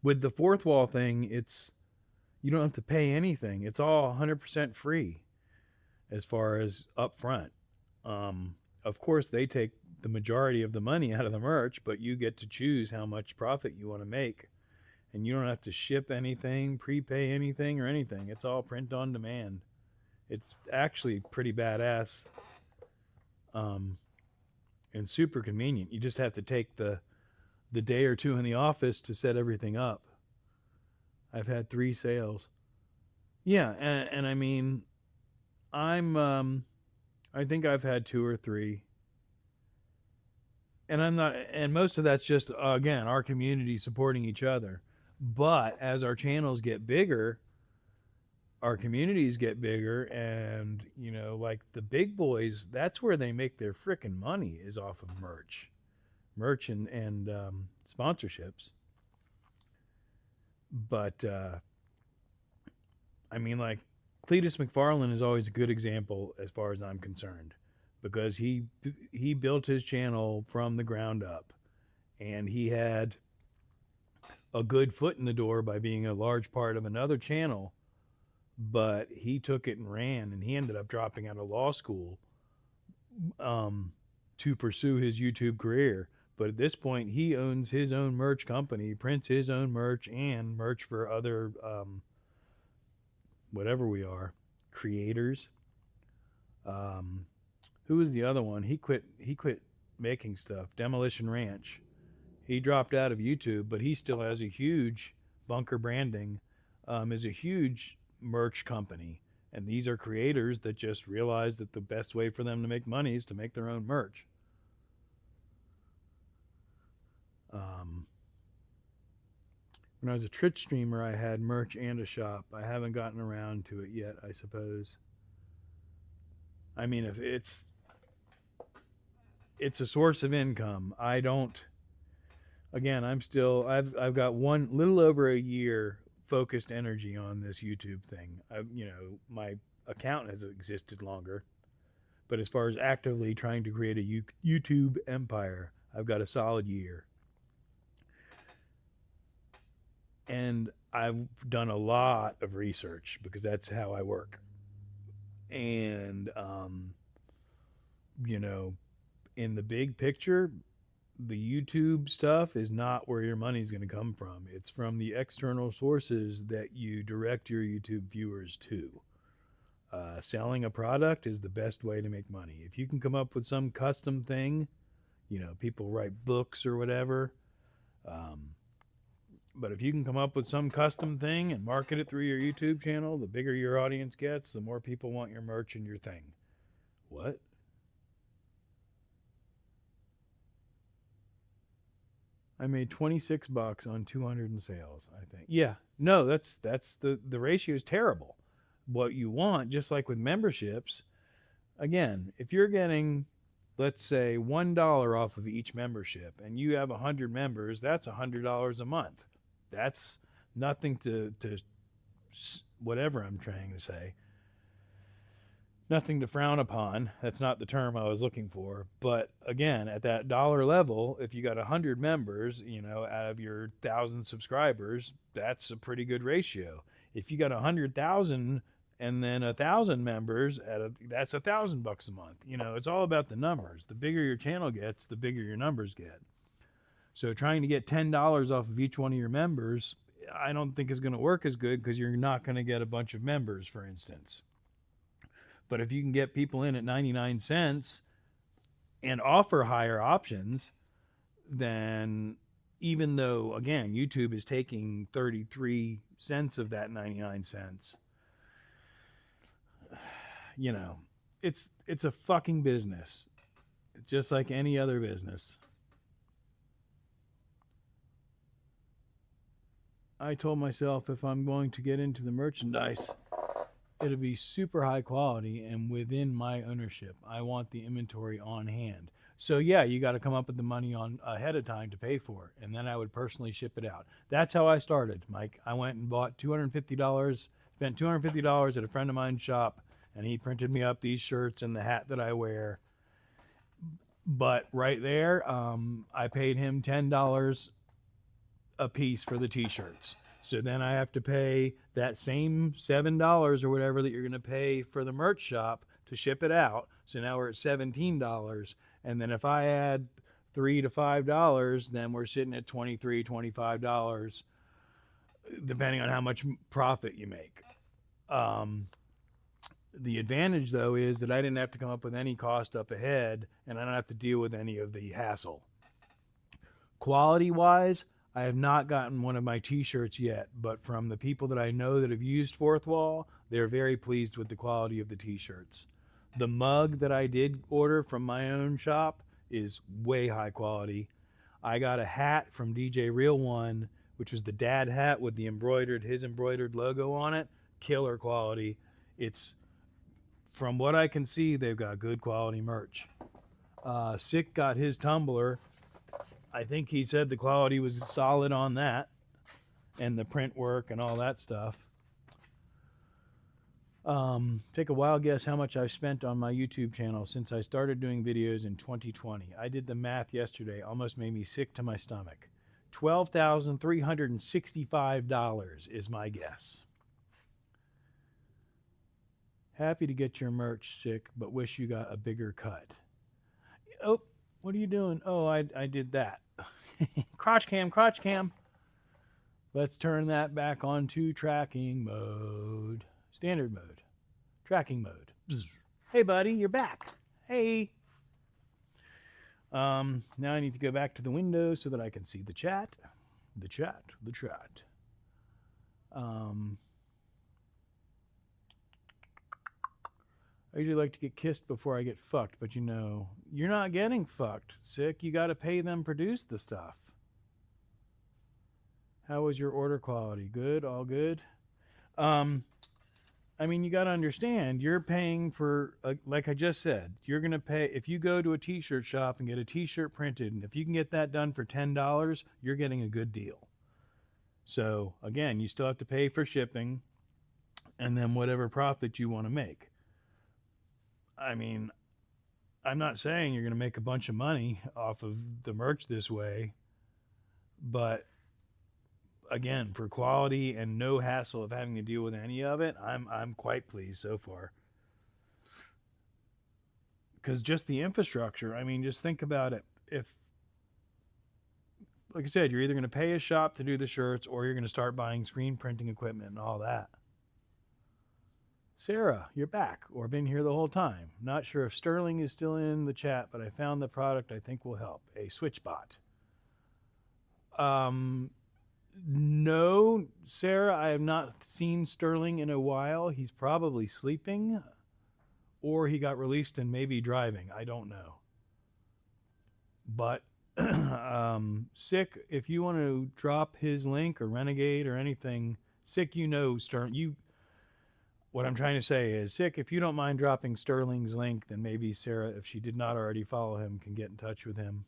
with the fourth wall thing, you don't have to pay anything. It's all 100% free as far as upfront. Of course, they take the majority of the money out of the merch, but you get to choose how much profit you want to make. And you don't have to ship anything, prepay anything, or anything. It's all print on demand. It's actually pretty badass and super convenient. You just have to take the day or two in the office to set everything up. I've had 3 sales. Yeah, and I mean, I think I've had 2 or 3. And most of that's just, again, our community supporting each other. But as our channels get bigger, our communities get bigger, and, like the big boys, that's where they make their frickin' money, is off of merch and sponsorships. But, I mean, like, Cletus McFarlane is always a good example as far as I'm concerned, because he built his channel from the ground up, and he had a good foot in the door by being a large part of another channel, but he took it and ran, and he ended up dropping out of law school to pursue his YouTube career. But at this point, he owns his own merch company, prints his own merch, and merch for other whatever we are, creators. Who was the other one? He quit making stuff. Demolition Ranch. He dropped out of YouTube, but he still has a huge Bunker Branding, is a huge merch company. And these are creators that just realized that the best way for them to make money is to make their own merch. When I was a Twitch streamer, I had merch and a shop. I haven't gotten around to it yet, I suppose. I mean, if it's a source of income. I don't. Again, I've got little over a year focused energy on this YouTube thing. My account has existed longer, but as far as actively trying to create a YouTube empire, I've got a solid year. And I've done a lot of research because that's how I work. And, in the big picture, the YouTube stuff is not where your money's going to come from. It's from the external sources that you direct your YouTube viewers to. Selling a product is the best way to make money. If you can come up with some custom thing, people write books or whatever. But if you can come up with some custom thing and market it through your YouTube channel, the bigger your audience gets, the more people want your merch and your thing. What? I made $26 on 200 in sales, I think. Yeah. No, that's the ratio is terrible. What you want, just like with memberships, again, if you're getting, let's say, $1 off of each membership and you have 100 members, that's $100 a month. That's nothing to whatever I'm trying to say. Nothing to frown upon. That's not the term I was looking for. But again, at that dollar level, if you got 100 members, out of your 1,000 subscribers, that's a pretty good ratio. If you got 100,000 and then 1,000 members, that's $1,000 a month. It's all about the numbers. The bigger your channel gets, the bigger your numbers get. So trying to get $10 off of each one of your members, I don't think is going to work as good because you're not going to get a bunch of members, for instance. But if you can get people in at 99 cents and offer higher options, then even though, again, YouTube is taking 33 cents of that 99 cents, it's a fucking business. Just like any other business. I told myself if I'm going to get into the merchandise, it'll be super high quality and within my ownership. I want the inventory on hand. So yeah, you got to come up with the money on ahead of time to pay for it, and then I would personally ship it out. That's how I started, Mike. I went and bought $250, spent $250 at a friend of mine's shop, and he printed me up these shirts and the hat that I wear. But right there, I paid him $10 a piece for the t-shirts. So then I have to pay that same $7 or whatever that you're going to pay for the merch shop to ship it out. So now we're at $17. And then if I add $3 to $5, then we're sitting at $23, $25, depending on how much profit you make. The advantage, though, is that I didn't have to come up with any cost up ahead, and I don't have to deal with any of the hassle. Quality-wise, I have not gotten one of my t-shirts yet, but from the people that I know that have used Fourth Wall, they're very pleased with the quality of the t-shirts. The mug that I did order from my own shop is way high quality. I got a hat from DJ Real One, which was the dad hat with his embroidered logo on it. Killer quality. It's, from what I can see, they've got good quality merch. Sick got his tumbler. I think he said the quality was solid on that, and the print work and all that stuff. Take a wild guess how much I've spent on my YouTube channel since I started doing videos in 2020. I did the math yesterday, almost made me sick to my stomach. $12,365 is my guess. Happy to get your merch, Sick, but wish you got a bigger cut. Oh, what are you doing? Oh, I did that. Crotch cam. Let's turn that back onto tracking mode. Standard mode. Tracking mode. Bzz. Hey, buddy, you're back. Hey. Now I need to go back to the window so that I can see the chat. The chat. I usually like to get kissed before I get fucked, but you're not getting fucked, Sick. You got to pay them produce the stuff. How was your order quality? Good? All good? You got to understand, you're paying for, like I just said, you're going to pay, if you go to a t-shirt shop and get a t-shirt printed, and if you can get that done for $10, you're getting a good deal. So, again, you still have to pay for shipping and then whatever profit you want to make. I'm not saying you're going to make a bunch of money off of the merch this way, but again, for quality and no hassle of having to deal with any of it, I'm quite pleased so far. Because just the infrastructure, just think about it. If, like I said, you're either going to pay a shop to do the shirts or you're going to start buying screen printing equipment and all that. Sarah, you're back, or been here the whole time. Not sure if Sterling is still in the chat, but I found the product I think will help. A SwitchBot. No, Sarah, I have not seen Sterling in a while. He's probably sleeping, or he got released and maybe driving. I don't know. But, Sick, if you want to drop his link or Renegade or anything, Sick, Sterling, what I'm trying to say is, Sick, if you don't mind dropping Sterling's link, then maybe Sarah, if she did not already follow him, can get in touch with him.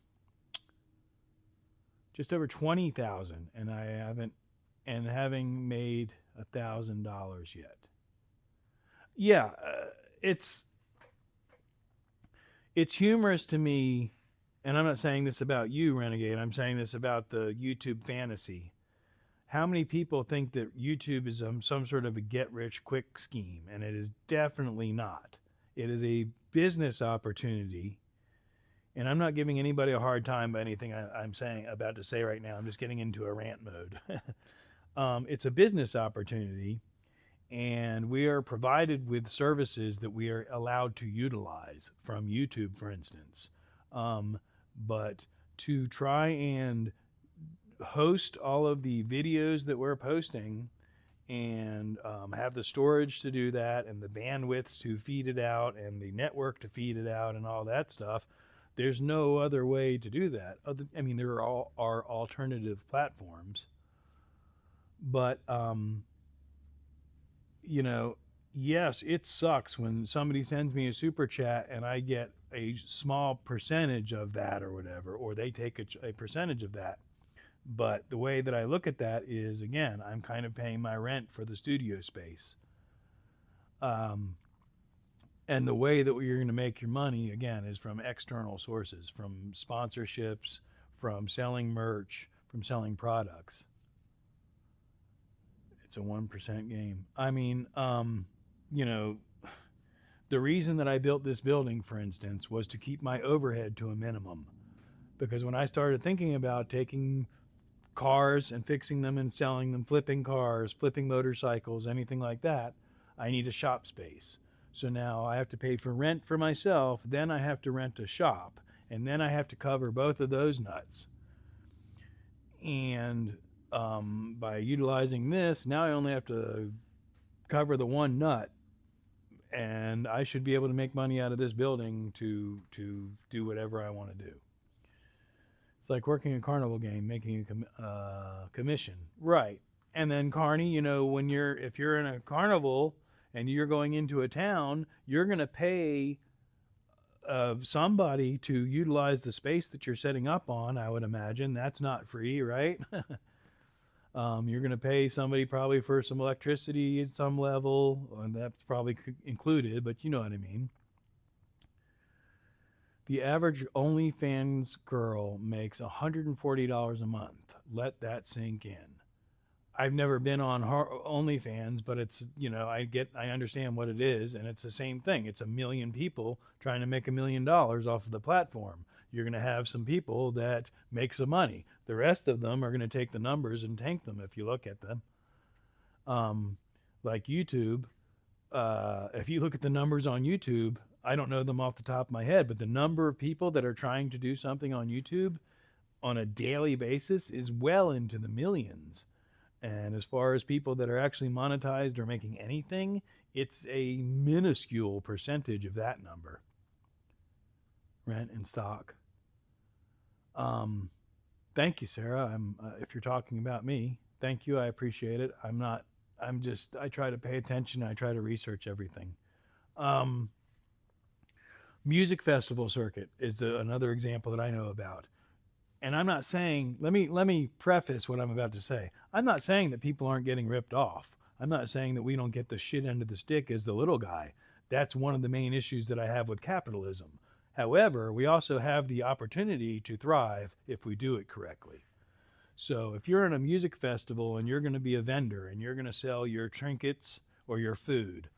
Just over 20,000, and I haven't, and having made $1,000 yet. Yeah, it's It's humorous to me, and I'm not saying this about you, Renegade. I'm saying this about the YouTube fantasy. How many people think that YouTube is some sort of a get rich quick scheme? And it is definitely not. It is a business opportunity. And I'm not giving anybody a hard time by anything I'm saying about to say right now. I'm just getting into a rant mode. It's a business opportunity, and we are provided with services that we are allowed to utilize from YouTube, for instance. But to try and host all of the videos that we're posting and have the storage to do that and the bandwidth to feed it out and the network to feed it out and all that stuff, there's no other way to do that. I mean, there are alternative platforms, but you know, yes, it sucks when somebody sends me a super chat and I get a small percentage of that or whatever, or they take a percentage of that. But the way that I look at that is, again, I'm kind of paying my rent for the studio space. Um, and the way that you're going to make your money, again, is from external sources, from sponsorships, from selling merch, from selling products. It's a 1% game. I mean, you know, the reason that I built this building, for instance, was to keep my overhead to a minimum. Because when I started thinking about taking cars and fixing them and selling them, flipping cars, flipping motorcycles, anything like that, I need a shop space. So now I have to pay for rent for myself, then I have to rent a shop, and then I have to cover both of those nuts. And by utilizing this, now I only have to cover the one nut, and I should be able to make money out of this building to do whatever I want to do. It's like working a carnival game, making a commission, right? And then Carney, you know, if you're in a carnival and you're going into a town, you're going to pay somebody to utilize the space that you're setting up on. I would imagine that's not free, right? You're going to pay somebody probably for some electricity at some level, and that's probably included, but you know what I mean. The average OnlyFans girl makes $140 a month. Let that sink in. I've never been on OnlyFans, but it's, you know, I understand what it is, and it's the same thing. It's a million people trying to make $1 million off of the platform. You're going to have some people that make some money. The rest of them are going to take the numbers and tank them if you look at them. Like YouTube, if you look at the numbers on YouTube, I don't know them off the top of my head, but the number of people that are trying to do something on YouTube on a daily basis is well into the millions. And as far as people that are actually monetized or making anything, it's a minuscule percentage of that number. Rent and stock. Thank you, Sarah. If you're talking about me, thank you. I appreciate it. I try to pay attention. I try to research everything. Music festival circuit is another example that I know about. And I'm not saying, let me preface what I'm about to say. I'm not saying that people aren't getting ripped off. I'm not saying that we don't get the shit end of the stick as the little guy. That's one of the main issues that I have with capitalism. However, we also have the opportunity to thrive if we do it correctly. So if you're in a music festival and you're going to be a vendor and you're going to sell your trinkets or your food,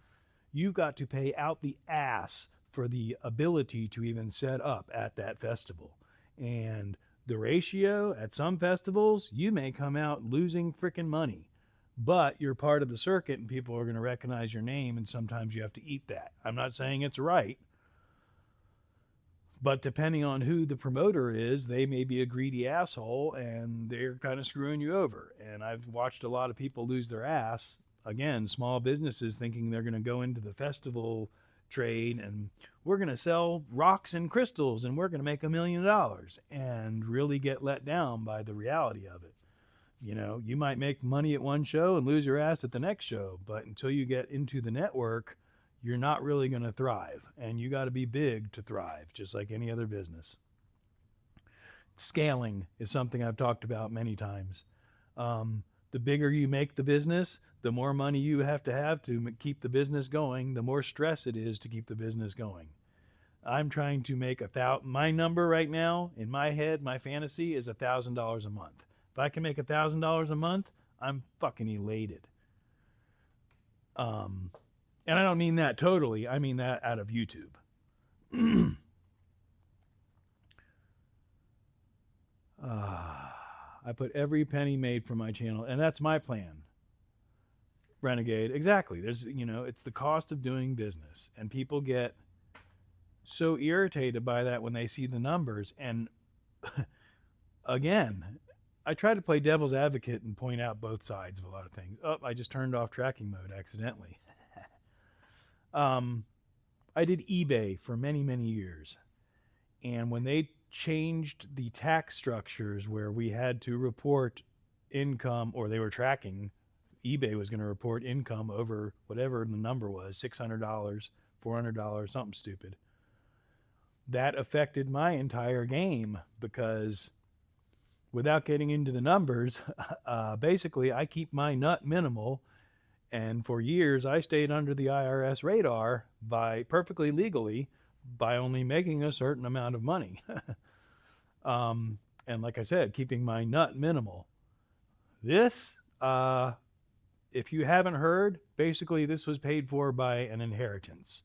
you've got to pay out the ass for the ability to even set up at that festival. And the ratio at some festivals, you may come out losing freaking money, but you're part of the circuit and people are going to recognize your name, and sometimes you have to eat that. I'm not saying it's right, but depending on who the promoter is, they may be a greedy asshole and they're kind of screwing you over. And I've watched a lot of people lose their ass. Again, small businesses thinking they're going to go into the festival trade and we're going to sell rocks and crystals and we're going to make $1 million, and really get let down by the reality of it. You know, you might make money at one show and lose your ass at the next show, but until you get into the network, you're not really going to thrive, and you got to be big to thrive, just like any other business. Scaling is something I've talked about many times. The bigger you make the business, the more money you have to keep the business going, the more stress it is to keep the business going. I'm trying to make my number right now in my head, my fantasy is $1,000 a month. If I can make $1,000 a month, I'm fucking elated. And I don't mean that totally. I mean that out of YouTube. I put every penny made for my channel, and that's my plan. Renegade, exactly. It's the cost of doing business, and people get so irritated by that when they see the numbers. And again, I try to play devil's advocate and point out both sides of a lot of things. Oh, I just turned off tracking mode accidentally. I did eBay for many, many years. And when they changed the tax structures where we had to report income, or they were tracking, eBay was going to report income over whatever the number was, $600, $400, something stupid. That affected my entire game because without getting into the numbers, basically I keep my nut minimal. And for years, I stayed under the IRS radar perfectly legally by only making a certain amount of money. And like I said, keeping my nut minimal. This, if you haven't heard, basically this was paid for by an inheritance.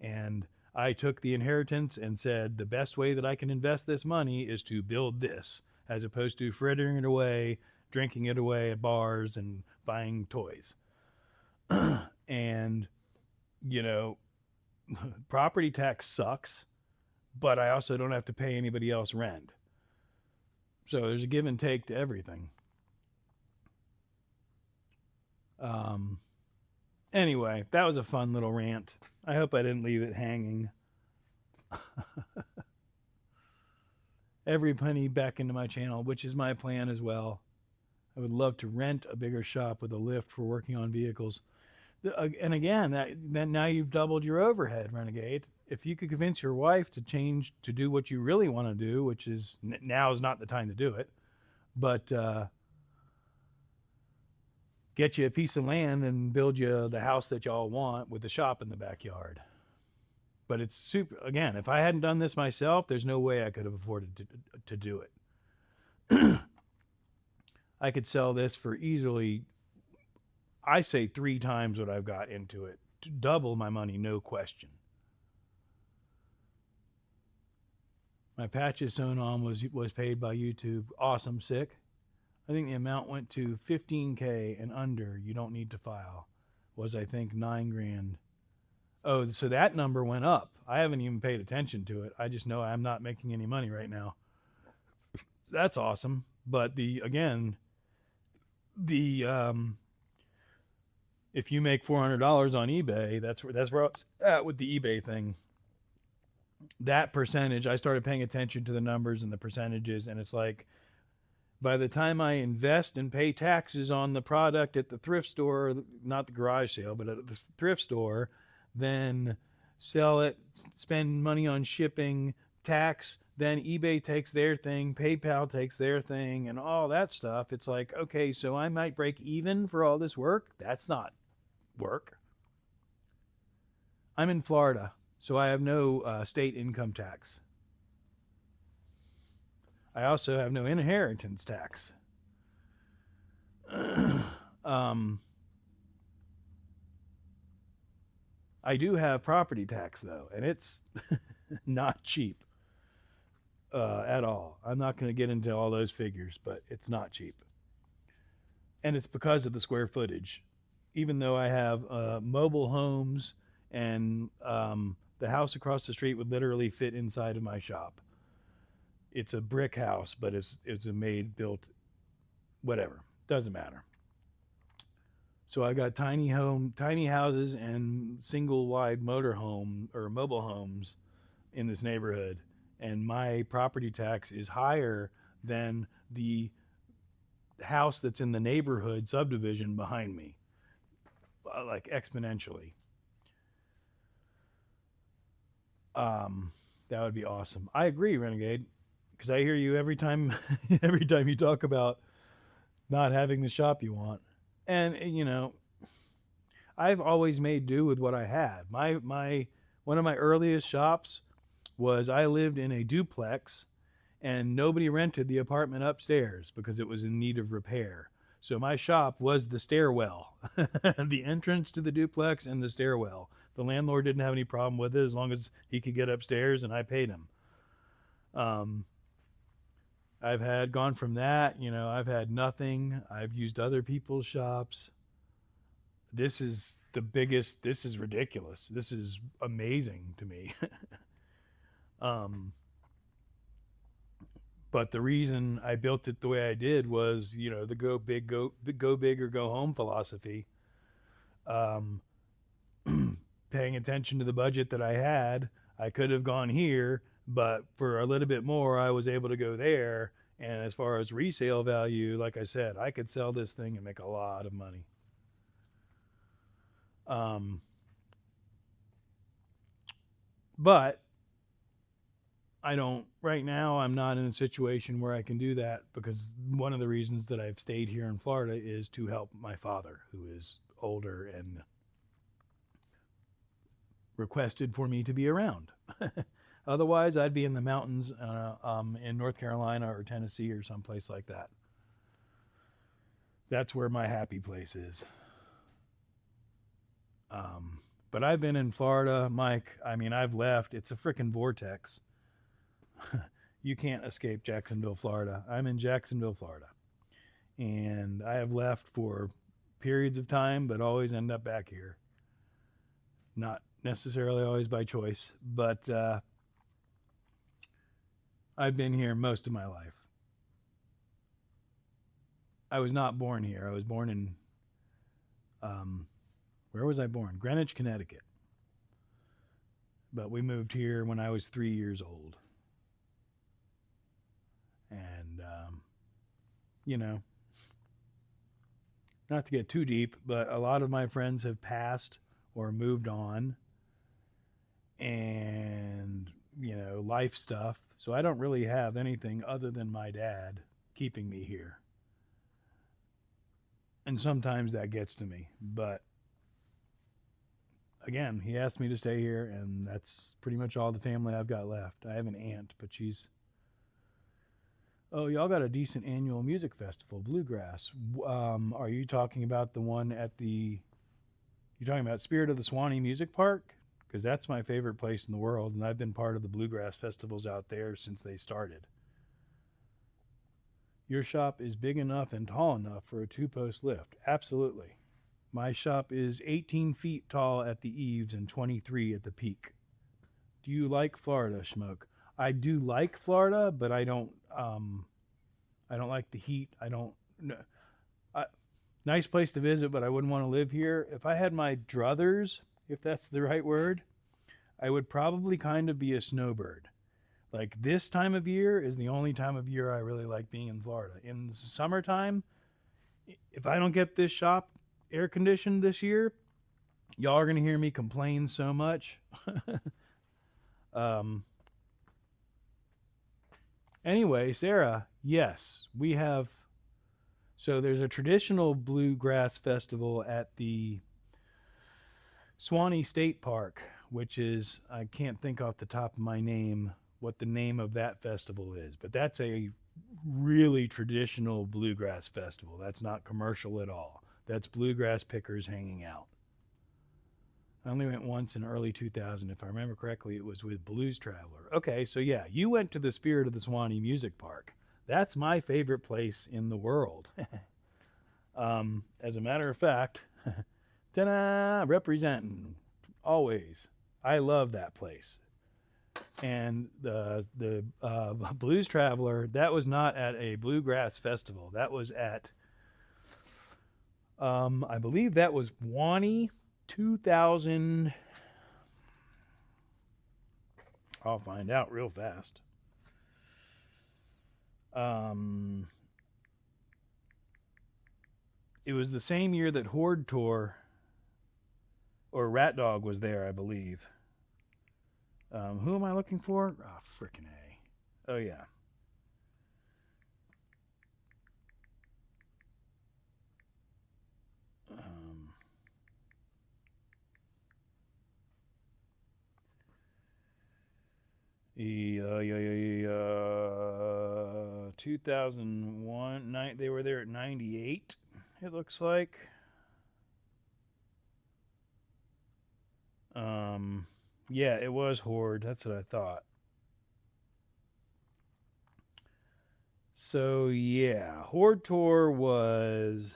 And I took the inheritance and said, the best way that I can invest this money is to build this, as opposed to frittering it away, drinking it away at bars, and buying toys. And, property tax sucks, but I also don't have to pay anybody else rent. So there's a give and take to everything. Anyway, that was a fun little rant. I hope I didn't leave it hanging. Every penny back into my channel, which is my plan as well. I would love to rent a bigger shop with a lift for working on vehicles. And again, then now you've doubled your overhead, Renegade. If you could convince your wife to change to do what you really want to do, which is now is not the time to do it, but get you a piece of land and build you the house that y'all want with the shop in the backyard. But it's super. Again, if I hadn't done this myself, there's no way I could have afforded to do it. I could sell this for easily, I say 3 times what I've got into it. To double my money, no question. My patches sewn on was paid by YouTube. Awesome, sick. I think the amount went to $15K and under. You don't need to file. Was I think $9,000. Oh, so that number went up. I haven't even paid attention to it. I just know I'm not making any money right now. That's awesome. But if you make $400 on eBay, that's where I was at with the eBay thing. That percentage, I started paying attention to the numbers and the percentages, and it's like, by the time I invest and pay taxes on the product at the thrift store, not the garage sale, but at the thrift store, then sell it, spend money on shipping, tax, then eBay takes their thing, PayPal takes their thing, and all that stuff. It's like, okay, so I might break even for all this work. That's not work. I'm in Florida, so I have no state income tax. I also have no inheritance tax. I do have property tax, though, and it's not cheap at all. I'm not going to get into all those figures, but it's not cheap. And it's because of the square footage. Even though I have mobile homes and the house across the street would literally fit inside of my shop. It's a brick house, but it's a built, whatever. Doesn't matter. So I got tiny houses and single wide mobile homes in this neighborhood, and my property tax is higher than the house that's in the neighborhood subdivision behind me, like exponentially. That would be awesome. I agree, Renegade, because I hear you every time you talk about not having the shop you want. And I've always made do with what I had. One of my earliest shops was I lived in a duplex and nobody rented the apartment upstairs because it was in need of repair. So my shop was the stairwell, the entrance to the duplex and the stairwell. The landlord didn't have any problem with it as long as he could get upstairs and I paid him. I've had gone from that, I've had nothing. I've used other people's shops. This is the biggest, this is ridiculous. This is amazing to me. But the reason I built it the way I did was, the go big or go home philosophy. Paying attention to the budget that I had, I could have gone here, but for a little bit more, I was able to go there. And as far as resale value, like I said, I could sell this thing and make a lot of money. But I don't, right now, I'm not in a situation where I can do that because one of the reasons that I've stayed here in Florida is to help my father, who is older and requested for me to be around. Otherwise, I'd be in the mountains in North Carolina or Tennessee or someplace like that. That's where my happy place is. But I've been in Florida, Mike. I mean, I've left. It's a freaking vortex. You can't escape Jacksonville, Florida. I'm in Jacksonville, Florida. And I have left for periods of time, but always end up back here. Not necessarily always by choice, but I've been here most of my life. I was not born here. I was born in, where was I born? Greenwich, Connecticut. But we moved here when I was 3 years old. And, not to get too deep, but a lot of my friends have passed or moved on. And, life stuff. So I don't really have anything other than my dad keeping me here. And sometimes that gets to me. But again, he asked me to stay here, and that's pretty much all the family I've got left. I have an aunt, but she's... Oh, y'all got a decent annual music festival, Bluegrass. Are you talking about the one at the... You're talking about Spirit of the Swanee Music Park? Because that's my favorite place in the world, and I've been part of the Bluegrass festivals out there since they started. Your shop is big enough and tall enough for a two-post lift. Absolutely. My shop is 18 feet tall at the eaves and 23 at the peak. Do you like Florida, Schmoke? I do like Florida, but I don't like the heat. Nice place to visit, but I wouldn't want to live here. If I had my druthers, if that's the right word, I would probably kind of be a snowbird. Like this time of year is the only time of year I really like being in Florida. In the summertime, if I don't get this shop air conditioned this year, y'all are going to hear me complain so much. Anyway, Sarah, yes, we have. So there's a traditional bluegrass festival at the Swanee State Park, which is, I can't think off the top of my name what the name of that festival is, but that's a really traditional bluegrass festival. That's not commercial at all. That's bluegrass pickers hanging out. I only went once in early 2000. If I remember correctly, it was with Blues Traveler. Okay, so yeah, you went to the Spirit of the Swanee Music Park. That's my favorite place in the world. As a matter of fact, ta-da, representing, always. I love that place. And the Blues Traveler, that was not at a bluegrass festival. That was at, I believe that was Swanee 2000. I'll find out real fast. It was the same year that Horde Tour or Rat Dog was there, I believe. Who am I looking for? Oh, frickin' A. Oh, yeah. Yeah. 2001. They were there at 98. It looks like. Yeah, it was Horde. That's what I thought. So yeah, Horde Tour was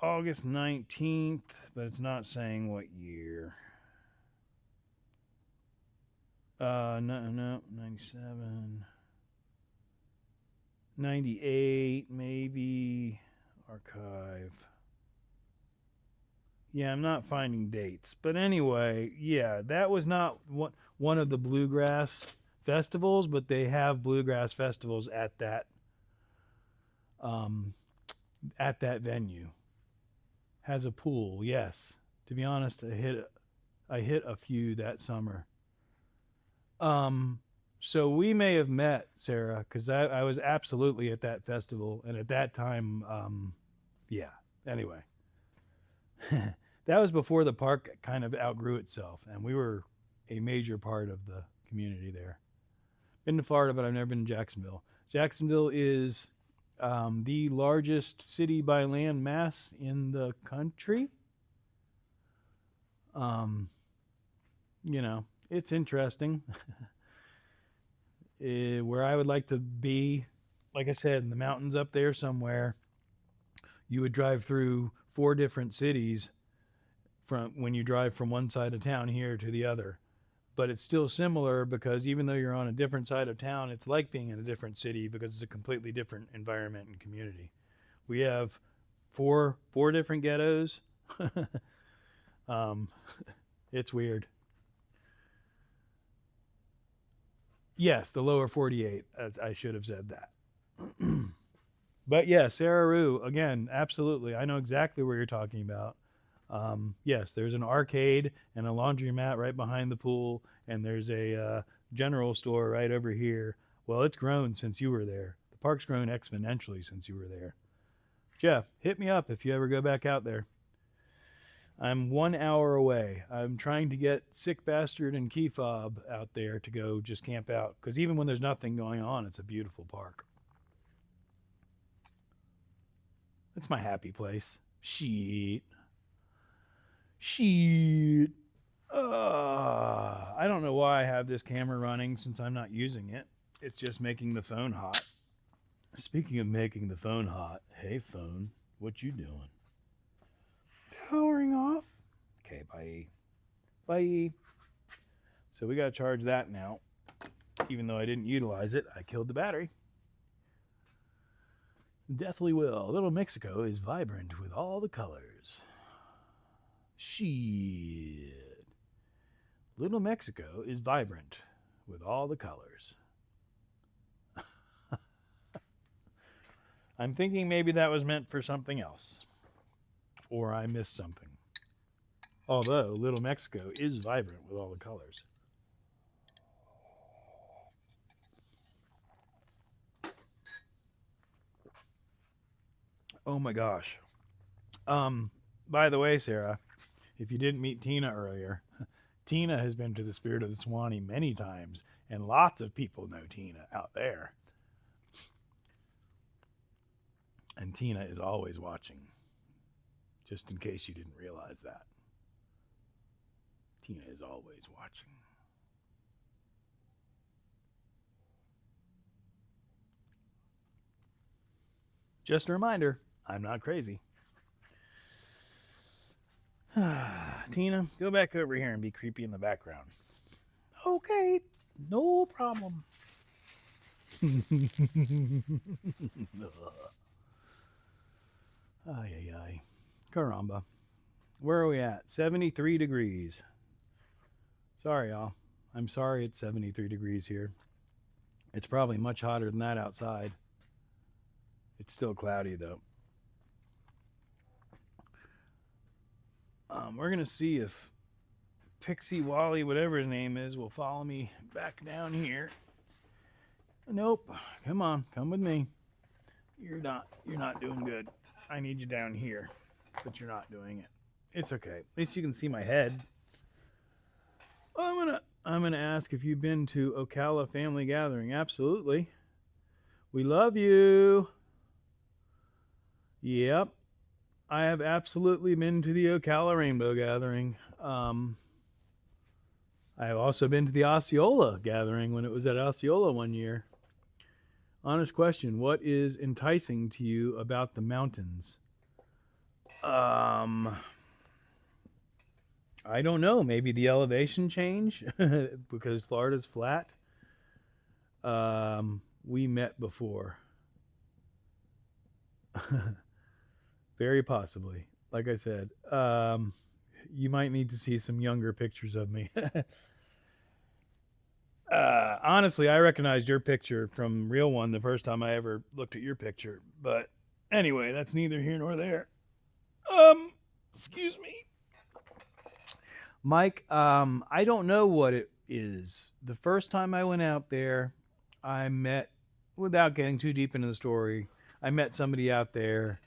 August 19th, but it's not saying what year. No, 97. 98, maybe. Archive. Yeah, I'm not finding dates. But anyway, yeah, that was not one of the bluegrass festivals, but they have bluegrass festivals at that venue. Has a pool, yes. To be honest, I hit a few that summer. So we may have met, Sarah, because I was absolutely at that festival, and at that time, yeah. Anyway, that was before the park kind of outgrew itself, and we were a major part of the community there. Been to Florida, but I've never been to Jacksonville. Jacksonville is the largest city by land mass in the country. You know, it's interesting. Where I would like to be, like I said, in the mountains up there somewhere, you would drive through 4 different cities from when you drive from one side of town here to the other. But it's still similar because even though you're on a different side of town, it's like being in a different city because it's a completely different environment and community. We have four different ghettos. It's weird. Yes, the lower 48. I should have said that. But yeah, Sarah Rue, again, absolutely. I know exactly where you're talking about. Yes, there's an arcade and a laundromat right behind the pool, and there's a general store right over here. Well, it's grown since you were there. The park's grown exponentially since you were there. Jeff, hit me up if you ever go back out there. I'm 1 hour away. I'm trying to get Sick Bastard and Key Fob out there to go just camp out. Because even when there's nothing going on, it's a beautiful park. It's my happy place. Sheet. I don't know why I have this camera running since I'm not using it. It's just making the phone hot. Speaking of making the phone hot, hey phone, what you doing? Powering off. Okay, bye. So we gotta charge that now. Even though I didn't utilize it, I killed the battery. Definitely will. Little Mexico is vibrant with all the colors. Shit. Little Mexico is vibrant with all the colors. I'm thinking maybe that was meant for something else. Or I missed something. Although Little Mexico is vibrant with all the colors. Oh my gosh. By the way, Sarah, if you didn't meet Tina earlier, Tina has been to the Spirit of the Swanee many times, and lots of people know Tina out there. And Tina is always watching, just in case you didn't realize that. Tina is always watching. Just a reminder, I'm not crazy. Tina, go back over here and be creepy in the background. Okay, no problem. Ay. Caramba. Where are we at? 73 degrees. Sorry, y'all. I'm sorry it's 73 degrees here. It's probably much hotter than that outside. It's still cloudy, though. We're going to see if Pixie Wally, whatever his name is, will follow me back down here. Nope. Come on. Come with me. You're not doing good. I need you down here, but you're not doing it. It's okay. At least you can see my head. Well, I'm gonna ask if you've been to Ocala Family Gathering. Absolutely. We love you. Yep. I have absolutely been to the Ocala Rainbow Gathering. I have also been to the Osceola Gathering when it was at Osceola one year. Honest question, what is enticing to you about the mountains? Um, I don't know. Maybe the elevation change because Florida's flat. We met before. Very possibly. Like I said, you might need to see some younger pictures of me. Honestly, I recognized your picture from real one the first time I ever looked at your picture. But anyway, that's neither here nor there. Excuse me. Mike, I don't know what it is. The first time I went out there, I met, without getting too deep into the story, I met somebody out there.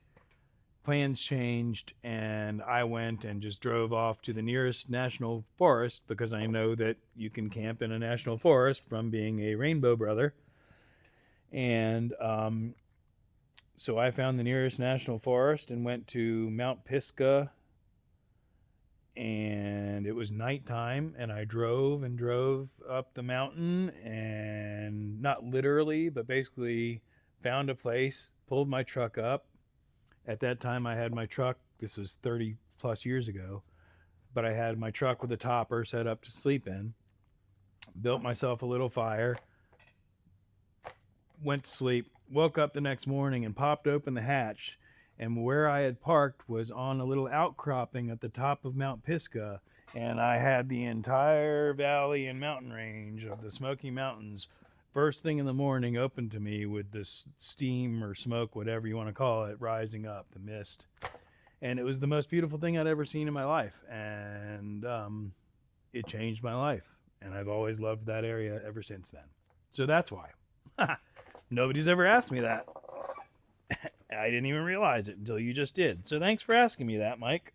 Plans changed, and I went and just drove off to the nearest national forest because I know that you can camp in a national forest from being a rainbow brother. And so I found the nearest national forest and went to Mount Pisgah, and it was nighttime, and I drove and drove up the mountain, and not literally but basically found a place, pulled my truck up. At that time I had my truck, this was 30 plus years ago, but I had my truck with a topper set up to sleep in, built myself a little fire, went to sleep, woke up the next morning and popped open the hatch, and where I had parked was on a little outcropping at the top of Mount Pisgah, and I had the entire valley and mountain range of the Smoky Mountains first thing in the morning open to me with this steam or smoke, whatever you want to call it, rising up, the mist. And it was the most beautiful thing I'd ever seen in my life, and it changed my life, and I've always loved that area ever since then. So that's why. Nobody's ever asked me that. I didn't even realize it until you just did. So thanks for asking me that, Mike.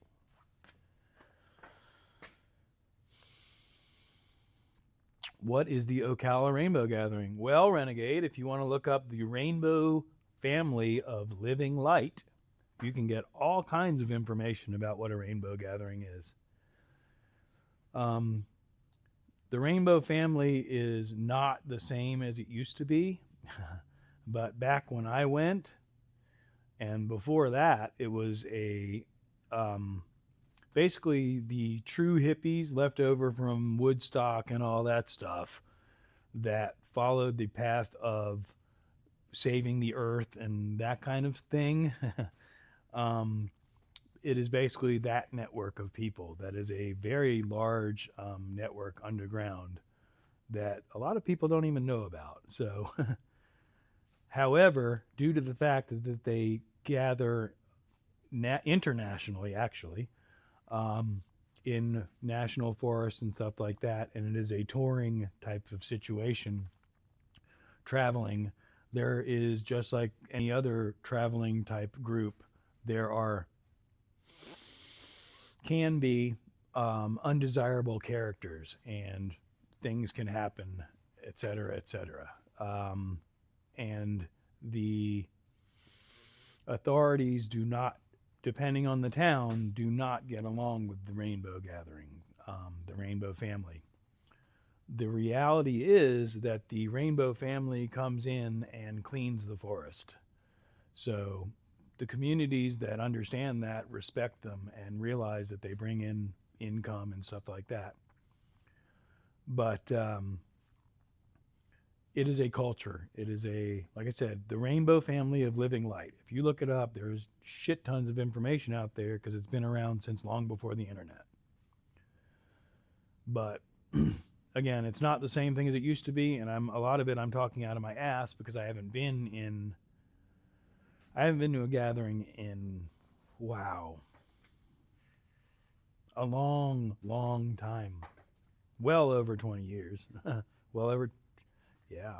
What is the Ocala Rainbow Gathering? Well, Renegade, if you want to look up the Rainbow Family of Living Light, you can get all kinds of information about what a rainbow gathering is. The rainbow family is not the same as it used to be, but back when I went, and before that, it was a basically the true hippies left over from Woodstock and all that stuff that followed the path of saving the earth and that kind of thing. It is basically that network of people that is a very large network underground that a lot of people don't even know about. So, however, due to the fact that they gather internationally, actually, in national forests and stuff like that, and it is a touring type of situation, traveling, there is, just like any other traveling type group, there can be undesirable characters and things can happen, etc., etc. And the authorities do not, depending on the town, do not get along with the rainbow gathering, the rainbow family. The reality is that the rainbow family comes in and cleans the forest. So the communities that understand that respect them and realize that they bring in income and stuff like that. But it is a culture. It is a, like I said, the rainbow family of living light. If you look it up, there's shit tons of information out there because it's been around since long before the internet. But again, it's not the same thing as it used to be, and a lot of it I'm talking out of my ass because I haven't been to a gathering in, wow, a long, long time. Well over 20 years. Well over, yeah.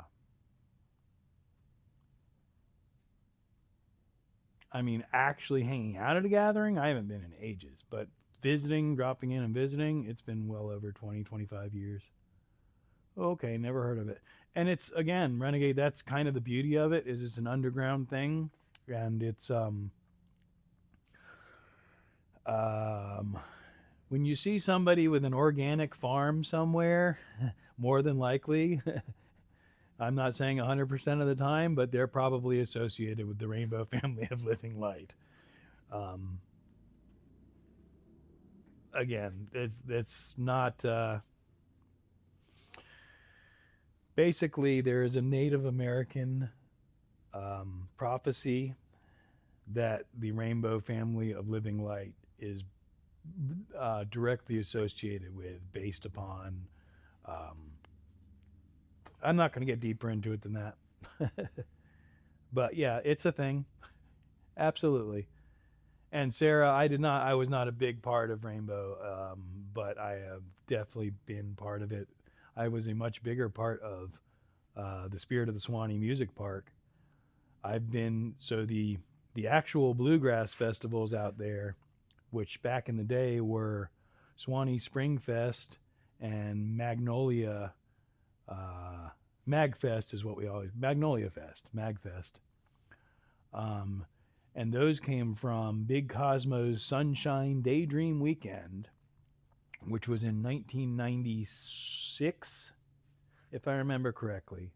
I mean, actually hanging out at a gathering, I haven't been in ages, but visiting, dropping in and visiting, it's been well over 20, 25 years. Okay, never heard of it. And it's again, Renegade, that's kind of the beauty of it is it's an underground thing and it's um when you see somebody with an organic farm somewhere, more than likely, I'm not saying 100% of the time, but they're probably associated with the Rainbow Family of Living Light. Um, Again, it's not. Basically, there is a Native American prophecy that the Rainbow Family of Living Light is directly associated with, based upon. Um, I'm not going to get deeper into it than that. But yeah, it's a thing. Absolutely. And Sarah, I was not a big part of Rainbow, but I have definitely been part of it. I was a much bigger part of the Spirit of the Swanee Music Park. I've been, so the actual bluegrass festivals out there, which back in the day were Swanee Spring Fest and Magnolia, Magfest is what we always, Magnolia Fest, Magfest. Um, and those came from Big Cosmo's Sunshine Daydream Weekend, which was in 1996, if I remember correctly.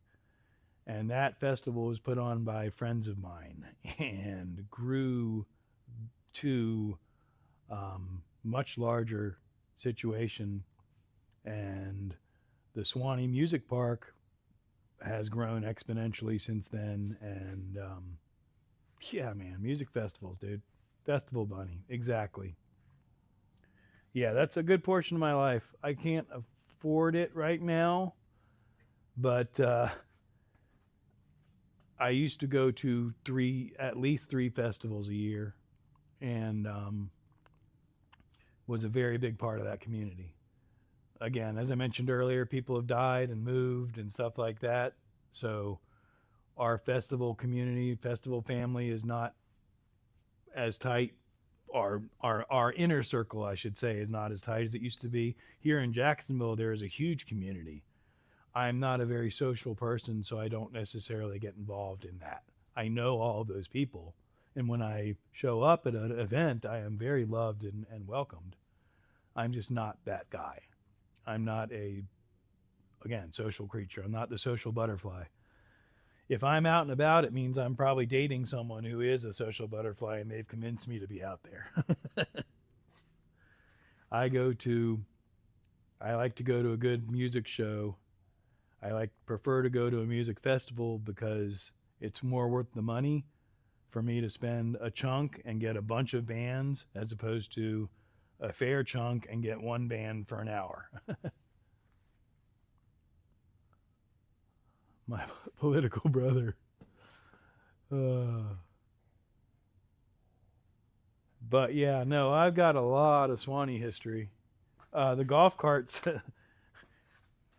And that festival was put on by friends of mine and grew to much larger situation. And the Swanee Music Park has grown exponentially since then. And yeah, man, music festivals, dude. Festival bunny, exactly. Yeah, that's a good portion of my life. I can't afford it right now, but I used to go to at least three festivals a year, and was a very big part of that community. Again, as I mentioned earlier, people have died and moved and stuff like that. So our festival community, festival family is not as tight. Our inner circle, I should say, is not as tight as it used to be. Here in Jacksonville, there is a huge community. I'm not a very social person, so I don't necessarily get involved in that. I know all of those people, and when I show up at an event, I am very loved and welcomed. I'm just not that guy. I'm not again, social creature. I'm not the social butterfly. If I'm out and about, it means I'm probably dating someone who is a social butterfly and they've convinced me to be out there. I like to go to a good music show. Prefer to go to a music festival because it's more worth the money for me to spend a chunk and get a bunch of bands as opposed to a fair chunk and get one band for an hour. My political brother. But yeah, no, I've got a lot of Swanee history. The golf carts,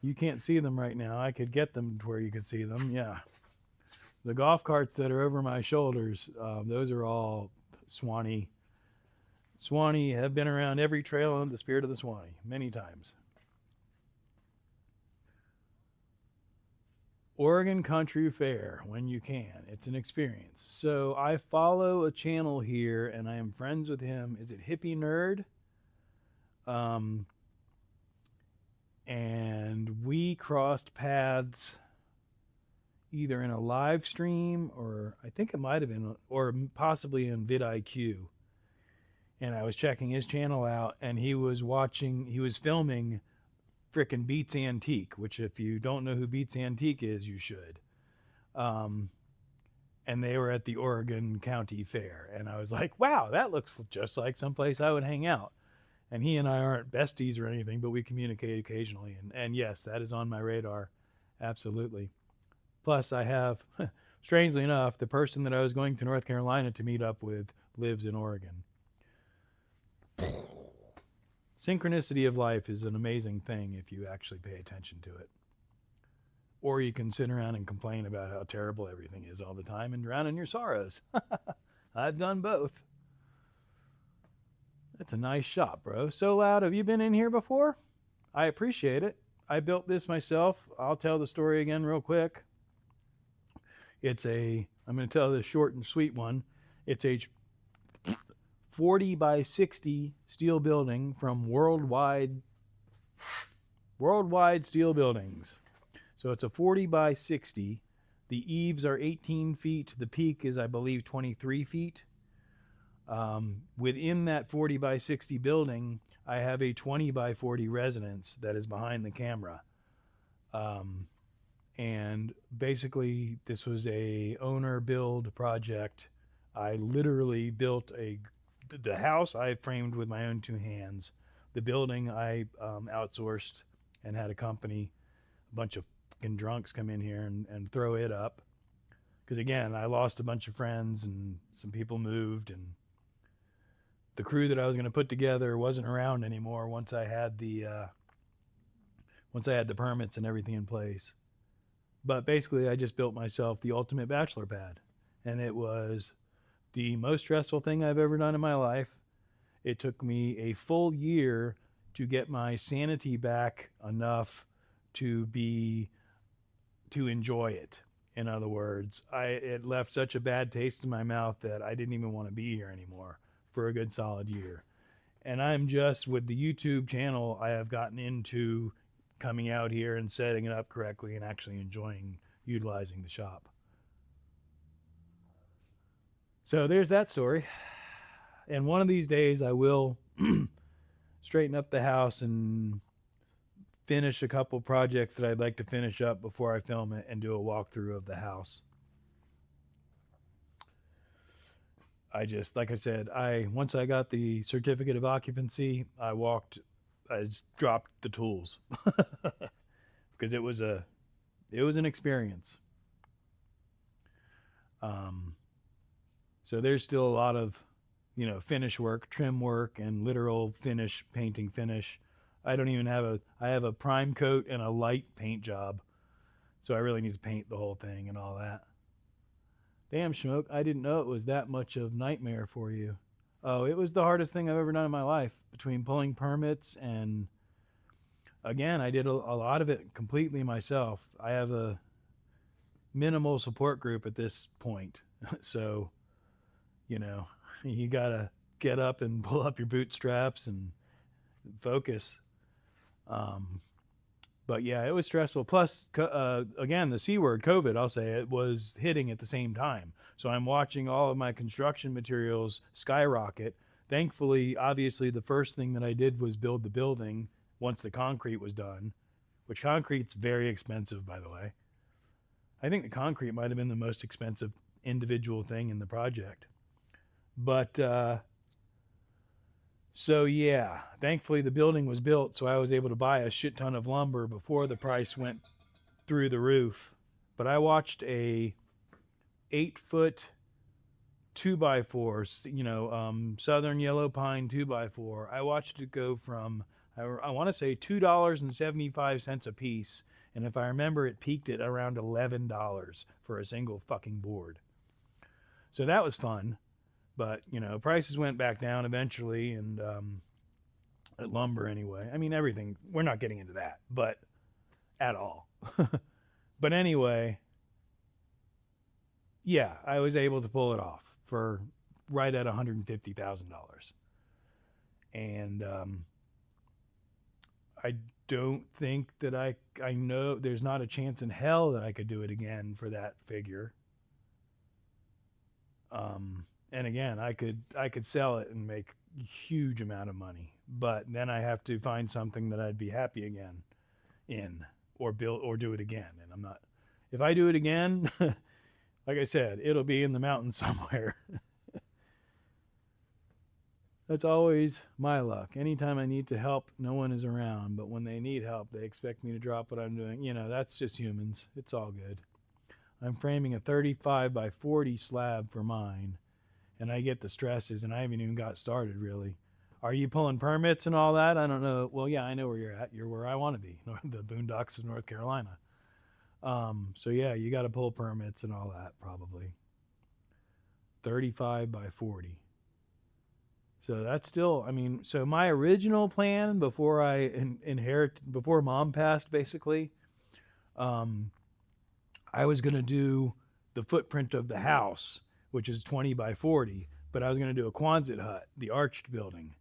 you can't see them right now. I could get them to where you could see them. Yeah. The golf carts that are over my shoulders, those are all Swanee. Swanee have been around every trail on the Spirit of the Swanee many times. Oregon Country Fair when you can. It's an experience. So I follow a channel here and I am friends with him. Is it Hippie Nerd? And we crossed paths either in a live stream or I think it might have been, or possibly in vidIQ. And I was checking his channel out and he was filming frickin' Beats Antique, which if you don't know who Beats Antique is, you should. And they were at the Oregon County Fair. And I was like, wow, that looks just like someplace I would hang out. And he and I aren't besties or anything, but we communicate occasionally. And yes, that is on my radar. Absolutely. Plus, I have, strangely enough, the person that I was going to North Carolina to meet up with lives in Oregon. Synchronicity of life is an amazing thing if you actually pay attention to it. Or you can sit around and complain about how terrible everything is all the time and drown in your sorrows. I've done both. That's a nice shop, bro. So loud. Have you been in here before? I appreciate it. I built this myself. I'll tell the story again real quick. I'm going to tell the short and sweet one. It's a 40 by 60 steel building from Worldwide Steel Buildings. So it's a 40 by 60. The eaves are 18 feet. The peak is, I believe, 23 feet. Within that 40 by 60 building, I have a 20 by 40 residence that is behind the camera. And basically, this was a owner build project. I literally built the house I framed with my own two hands. The building I outsourced and had a company, a bunch of fucking drunks come in here and throw it up. Because again, I lost a bunch of friends and some people moved, and the crew that I was going to put together wasn't around anymore once I had the permits and everything in place. But basically, I just built myself the ultimate bachelor pad, and it was the most stressful thing I've ever done in my life. It took me a full year to get my sanity back enough to enjoy it. In other words, it left such a bad taste in my mouth that I didn't even want to be here anymore for a good solid year. And I'm just, with the YouTube channel, I have gotten into coming out here and setting it up correctly and actually enjoying utilizing the shop. So there's that story. And one of these days I will straighten up the house and finish a couple projects that I'd like to finish up before I film it and do a walkthrough of the house. Like I said, once I got the certificate of occupancy, I just dropped the tools because it was an experience. So there's still a lot of, finish work, trim work, and literal painting finish. I have a prime coat and a light paint job. So I really need to paint the whole thing and all that. Damn, Schmoke, I didn't know it was that much of nightmare for you. Oh, it was the hardest thing I've ever done in my life, between pulling permits and, again, I did a lot of it completely myself. I have a minimal support group at this point. So, you got to get up and pull up your bootstraps and focus. But yeah, it was stressful. Plus, again, the C word, COVID, I'll say it, was hitting at the same time. So I'm watching all of my construction materials skyrocket. Thankfully, obviously, the first thing that I did was build the building once the concrete was done, which concrete's very expensive, by the way. I think the concrete might have been the most expensive individual thing in the project. But so yeah, thankfully the building was built, so I was able to buy a shit ton of lumber before the price went through the roof. But I watched a 8-foot 2x4, Southern Yellow Pine 2x4. I watched it go from, I want to say $2.75 a piece, and if I remember, it peaked at around $11 for a single fucking board. So that was fun. But, prices went back down eventually, and at lumber anyway. I mean, everything. We're not getting into that, but at all. But anyway, yeah, I was able to pull it off for right at $150,000. And I don't think that I know there's not a chance in hell that I could do it again for that figure. And again, I could sell it and make a huge amount of money, but then I have to find something that I'd be happy again in, or build, or do it again. And I'm not, if I do it again, like I said, it'll be in the mountains somewhere. That's always my luck. Anytime I need to help, no one is around, but when they need help, they expect me to drop what I'm doing. That's just humans. It's all good. I'm framing a 35 by 40 slab for mine. And I get the stresses, and I haven't even got started, really. Are you pulling permits and all that? I don't know. Well, yeah, I know where you're at. You're where I want to be, the boondocks of North Carolina. So, yeah, you got to pull permits and all that, probably. 35 by 40. So that's still, I mean, so my original plan before I before mom passed, basically, um, I was going to do the footprint of the house, which is 20 by 40, but I was going to do a Quonset hut, the arched building.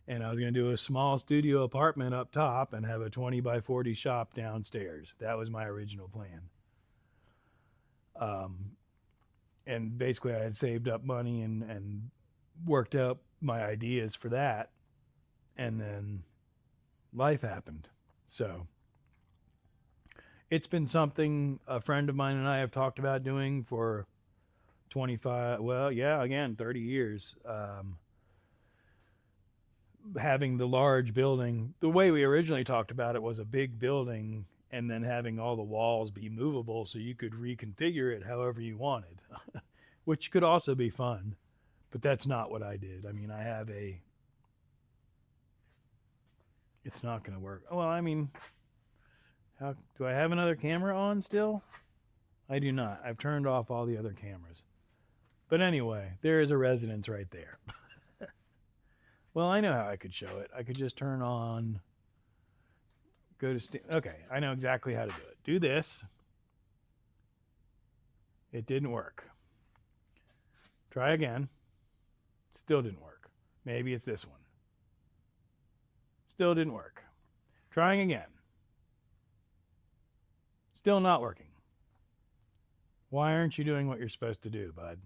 And I was going to do a small studio apartment up top and have a 20 by 40 shop downstairs. That was my original plan. And basically, I had saved up money and worked out my ideas for that. And then life happened. So it's been something a friend of mine and I have talked about doing for 25, well, yeah, again, 30 years. Having the large building, the way we originally talked about it was a big building and then having all the walls be movable so you could reconfigure it however you wanted, which could also be fun. But that's not what I did. I mean, it's not going to work. Well, I mean, how do I have another camera on still? I do not. I've turned off all the other cameras. But anyway, there is a residence right there. Well, I know how I could show it. I could just turn on, go to, okay, I know exactly how to do it. Do this. It didn't work. Try again. Still didn't work. Maybe it's this one. Still didn't work. Trying again. Still not working. Why aren't you doing what you're supposed to do, bud?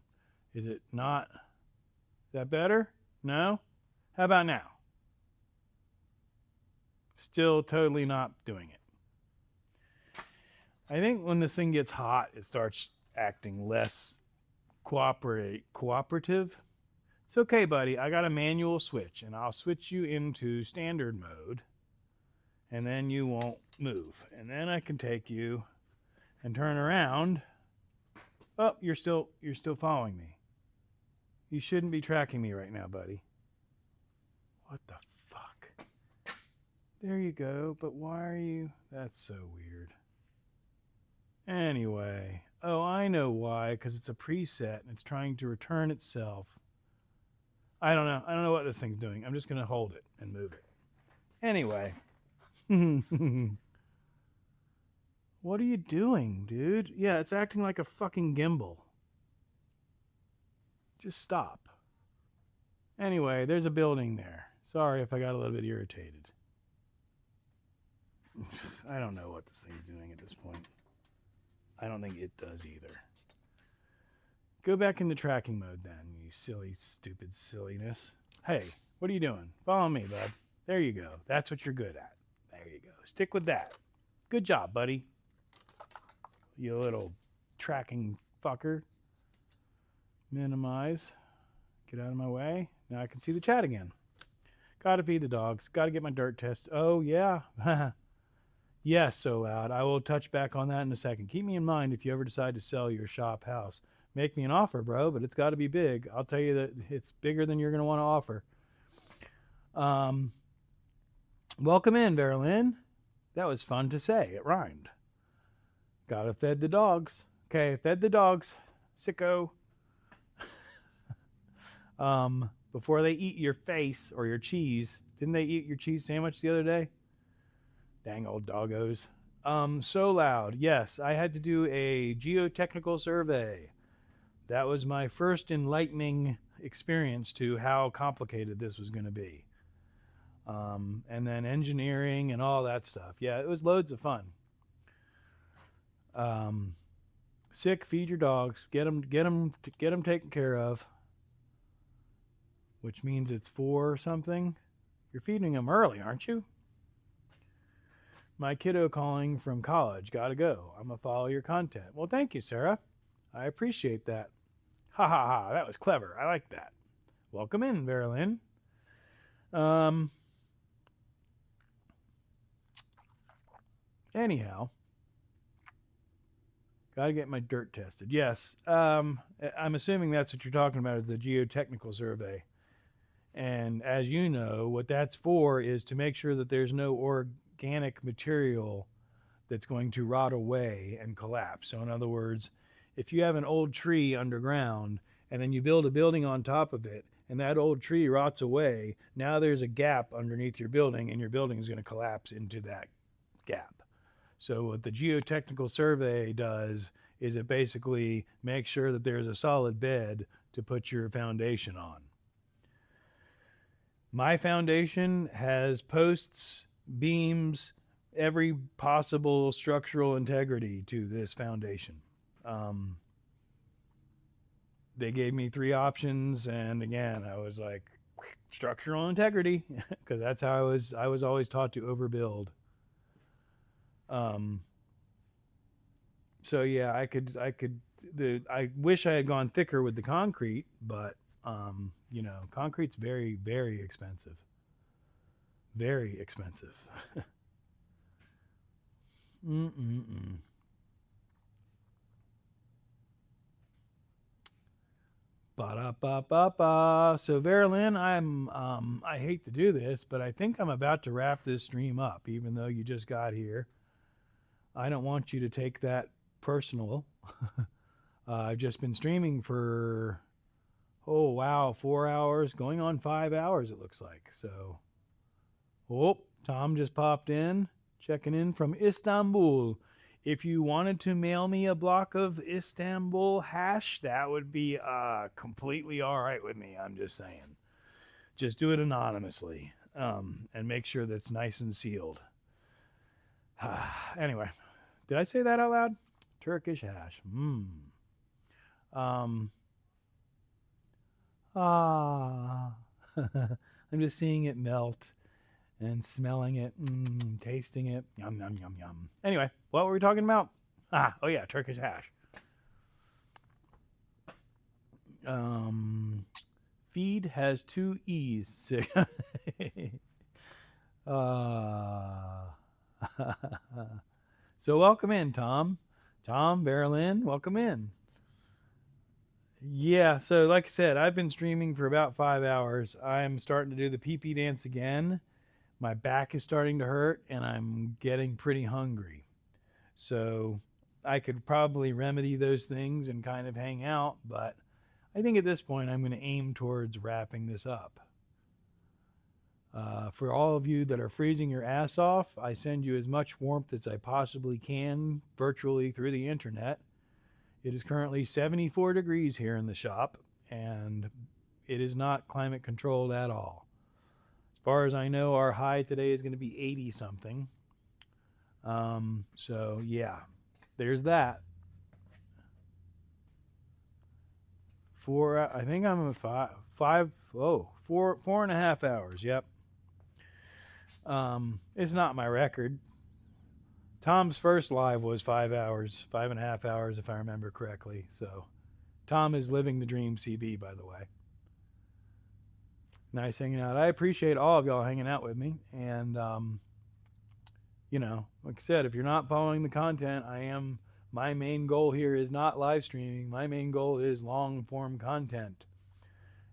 Is it not? Is that better? No? How about now? Still totally not doing it. I think when this thing gets hot, it starts acting less cooperative. It's okay, buddy. I got a manual switch, and I'll switch you into standard mode, and then you won't move. And then I can take you and turn around. Oh, you're still following me. You shouldn't be tracking me right now, buddy. What the fuck? There you go, but why are you? That's so weird. Anyway, oh, I know why, because it's a preset and it's trying to return itself. I don't know. I don't know what this thing's doing. I'm just going to hold it and move it. Anyway. What are you doing, dude? Yeah, it's acting like a fucking gimbal. Just stop. Anyway, there's a building there. Sorry if I got a little bit irritated. I don't know what this thing's doing at this point. I don't think it does either. Go back into tracking mode then, you silly, stupid silliness. Hey, what are you doing? Follow me, bud. There you go. That's what you're good at. There you go. Stick with that. Good job, buddy. You little tracking fucker. Minimize. Get out of my way. Now I can see the chat again. Gotta feed the dogs. Gotta get my dirt test. Oh, yeah. Yes, so loud. I will touch back on that in a second. Keep me in mind if you ever decide to sell your shop house. Make me an offer, bro, but it's got to be big. I'll tell you that it's bigger than you're going to want to offer. Welcome in, Verlin. That was fun to say. It rhymed. Gotta fed the dogs. Okay, fed the dogs. Sicko. Before they eat your face or your cheese. Didn't they eat your cheese sandwich the other day? Dang old doggos. So loud. Yes, I had to do a geotechnical survey. That was my first enlightening experience to how complicated this was going to be. And then engineering and all that stuff. Yeah, it was loads of fun. Sick, feed your dogs. Get them taken care of. Which means it's 4 or something. You're feeding them early, aren't you? My kiddo calling from college. Gotta go. I'm gonna follow your content. Well, thank you, Sarah. I appreciate that. Ha ha ha. That was clever. I like that. Welcome in, Verlin. Anyhow, gotta get my dirt tested. Yes. I'm assuming that's what you're talking about is the geotechnical survey. And as you know, what that's for is to make sure that there's no organic material that's going to rot away and collapse. So in other words, if you have an old tree underground and then you build a building on top of it and that old tree rots away, now there's a gap underneath your building, and your building is going to collapse into that gap. So what the geotechnical survey does is it basically makes sure that there's a solid bed to put your foundation on. My foundation has posts, beams, every possible structural integrity to this foundation. They gave me 3 options, and again, I was like, structural integrity, because that's how I was always taught to overbuild. So yeah, I wish I had gone thicker with the concrete, but you know, concrete's very, very expensive. Very expensive. Ba-da-ba-ba-ba. So Verilyn, I hate to do this, but I think I'm about to wrap this stream up, even though you just got here. I don't want you to take that personal. I've just been streaming for, oh wow, 4 hours, going on 5 hours it looks like. So, oh, Tom just popped in, checking in from Istanbul. If you wanted to mail me a block of Istanbul hash, that would be completely all right with me. I'm just saying. Just do it anonymously, and make sure that's nice and sealed. Anyway, did I say that out loud? Turkish hash. I'm just seeing it melt and smelling it, tasting it. Yum, yum, yum, yum. Anyway, what were we talking about? Oh yeah, Turkish hash. Feed has 2 E's. So welcome in, Tom. Tom, Verilyn, welcome in. Yeah, so like I said, I've been streaming for about 5 hours. I'm starting to do the pee-pee dance again. My back is starting to hurt, and I'm getting pretty hungry. So I could probably remedy those things and kind of hang out, but I think at this point I'm going to aim towards wrapping this up. For all of you that are freezing your ass off, I send you as much warmth as I possibly can virtually through the internet. It is currently 74 degrees here in the shop, and it is not climate controlled at all. As far as I know, our high today is going to be 80 something. So yeah, there's that. I think I'm at 4.5 hours. Yep. It's not my record. Tom's first live was 5 hours, 5.5 hours, if I remember correctly. So Tom is living the dream, CB, by the way. Nice hanging out. I appreciate all of y'all hanging out with me. And, you know, like I said, if you're not following the content, my main goal here is not live streaming. My main goal is long form content.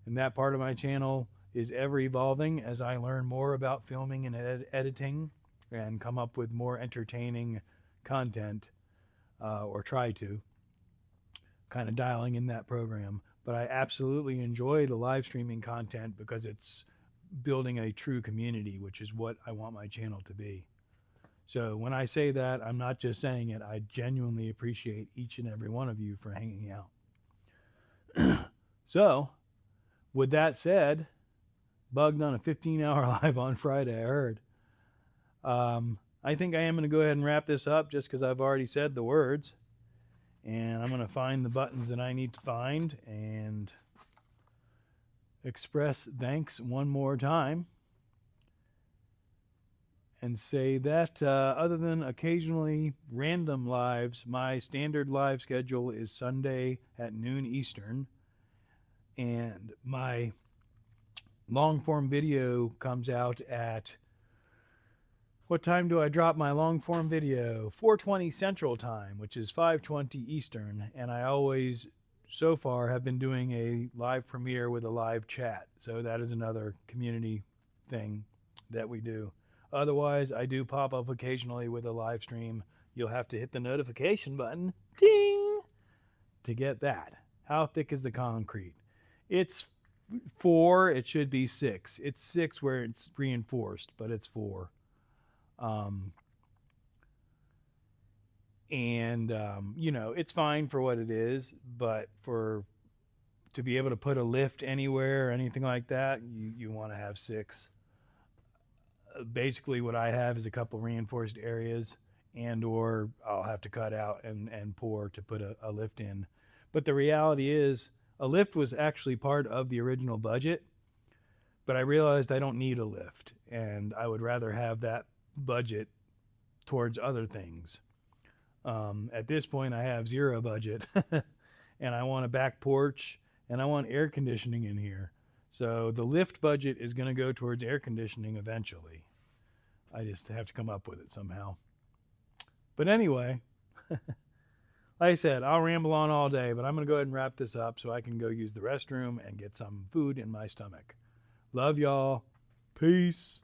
And that part of my channel is ever evolving as I learn more about filming and editing and come up with more entertaining content, or try to, kind of dialing in that program. But I absolutely enjoy the live streaming content because it's building a true community, which is what I want my channel to be. So when I say that, I'm not just saying it. I genuinely appreciate each and every one of you for hanging out. So, with that said, bugged on a 15-hour live on Friday, I heard. I think I am going to go ahead and wrap this up just because I've already said the words. And I'm going to find the buttons that I need to find and express thanks one more time. And say that other than occasionally random lives, my standard live schedule is Sunday at noon Eastern. And my long form video comes out at, what time do I drop my long form video? 4:20 Central Time, which is 5:20 Eastern. And I always, so far, have been doing a live premiere with a live chat. So that is another community thing that we do. Otherwise, I do pop up occasionally with a live stream. You'll have to hit the notification button, ding, to get that. How thick is the concrete? It's 4, it should be 6. It's 6 where it's reinforced, but it's 4. You know, it's fine for what it is, but to be able to put a lift anywhere or anything like that, you want to have 6. Basically, what I have is a couple reinforced areas, or I'll have to cut out and pour to put a lift in. But the reality is, a lift was actually part of the original budget, but I realized I don't need a lift, and I would rather have that budget towards other things. At this point, I have 0 budget, and I want a back porch, and I want air conditioning in here. So the lift budget is going to go towards air conditioning eventually. I just have to come up with it somehow. But anyway, like I said, I'll ramble on all day, but I'm going to go ahead and wrap this up so I can go use the restroom and get some food in my stomach. Love y'all. Peace.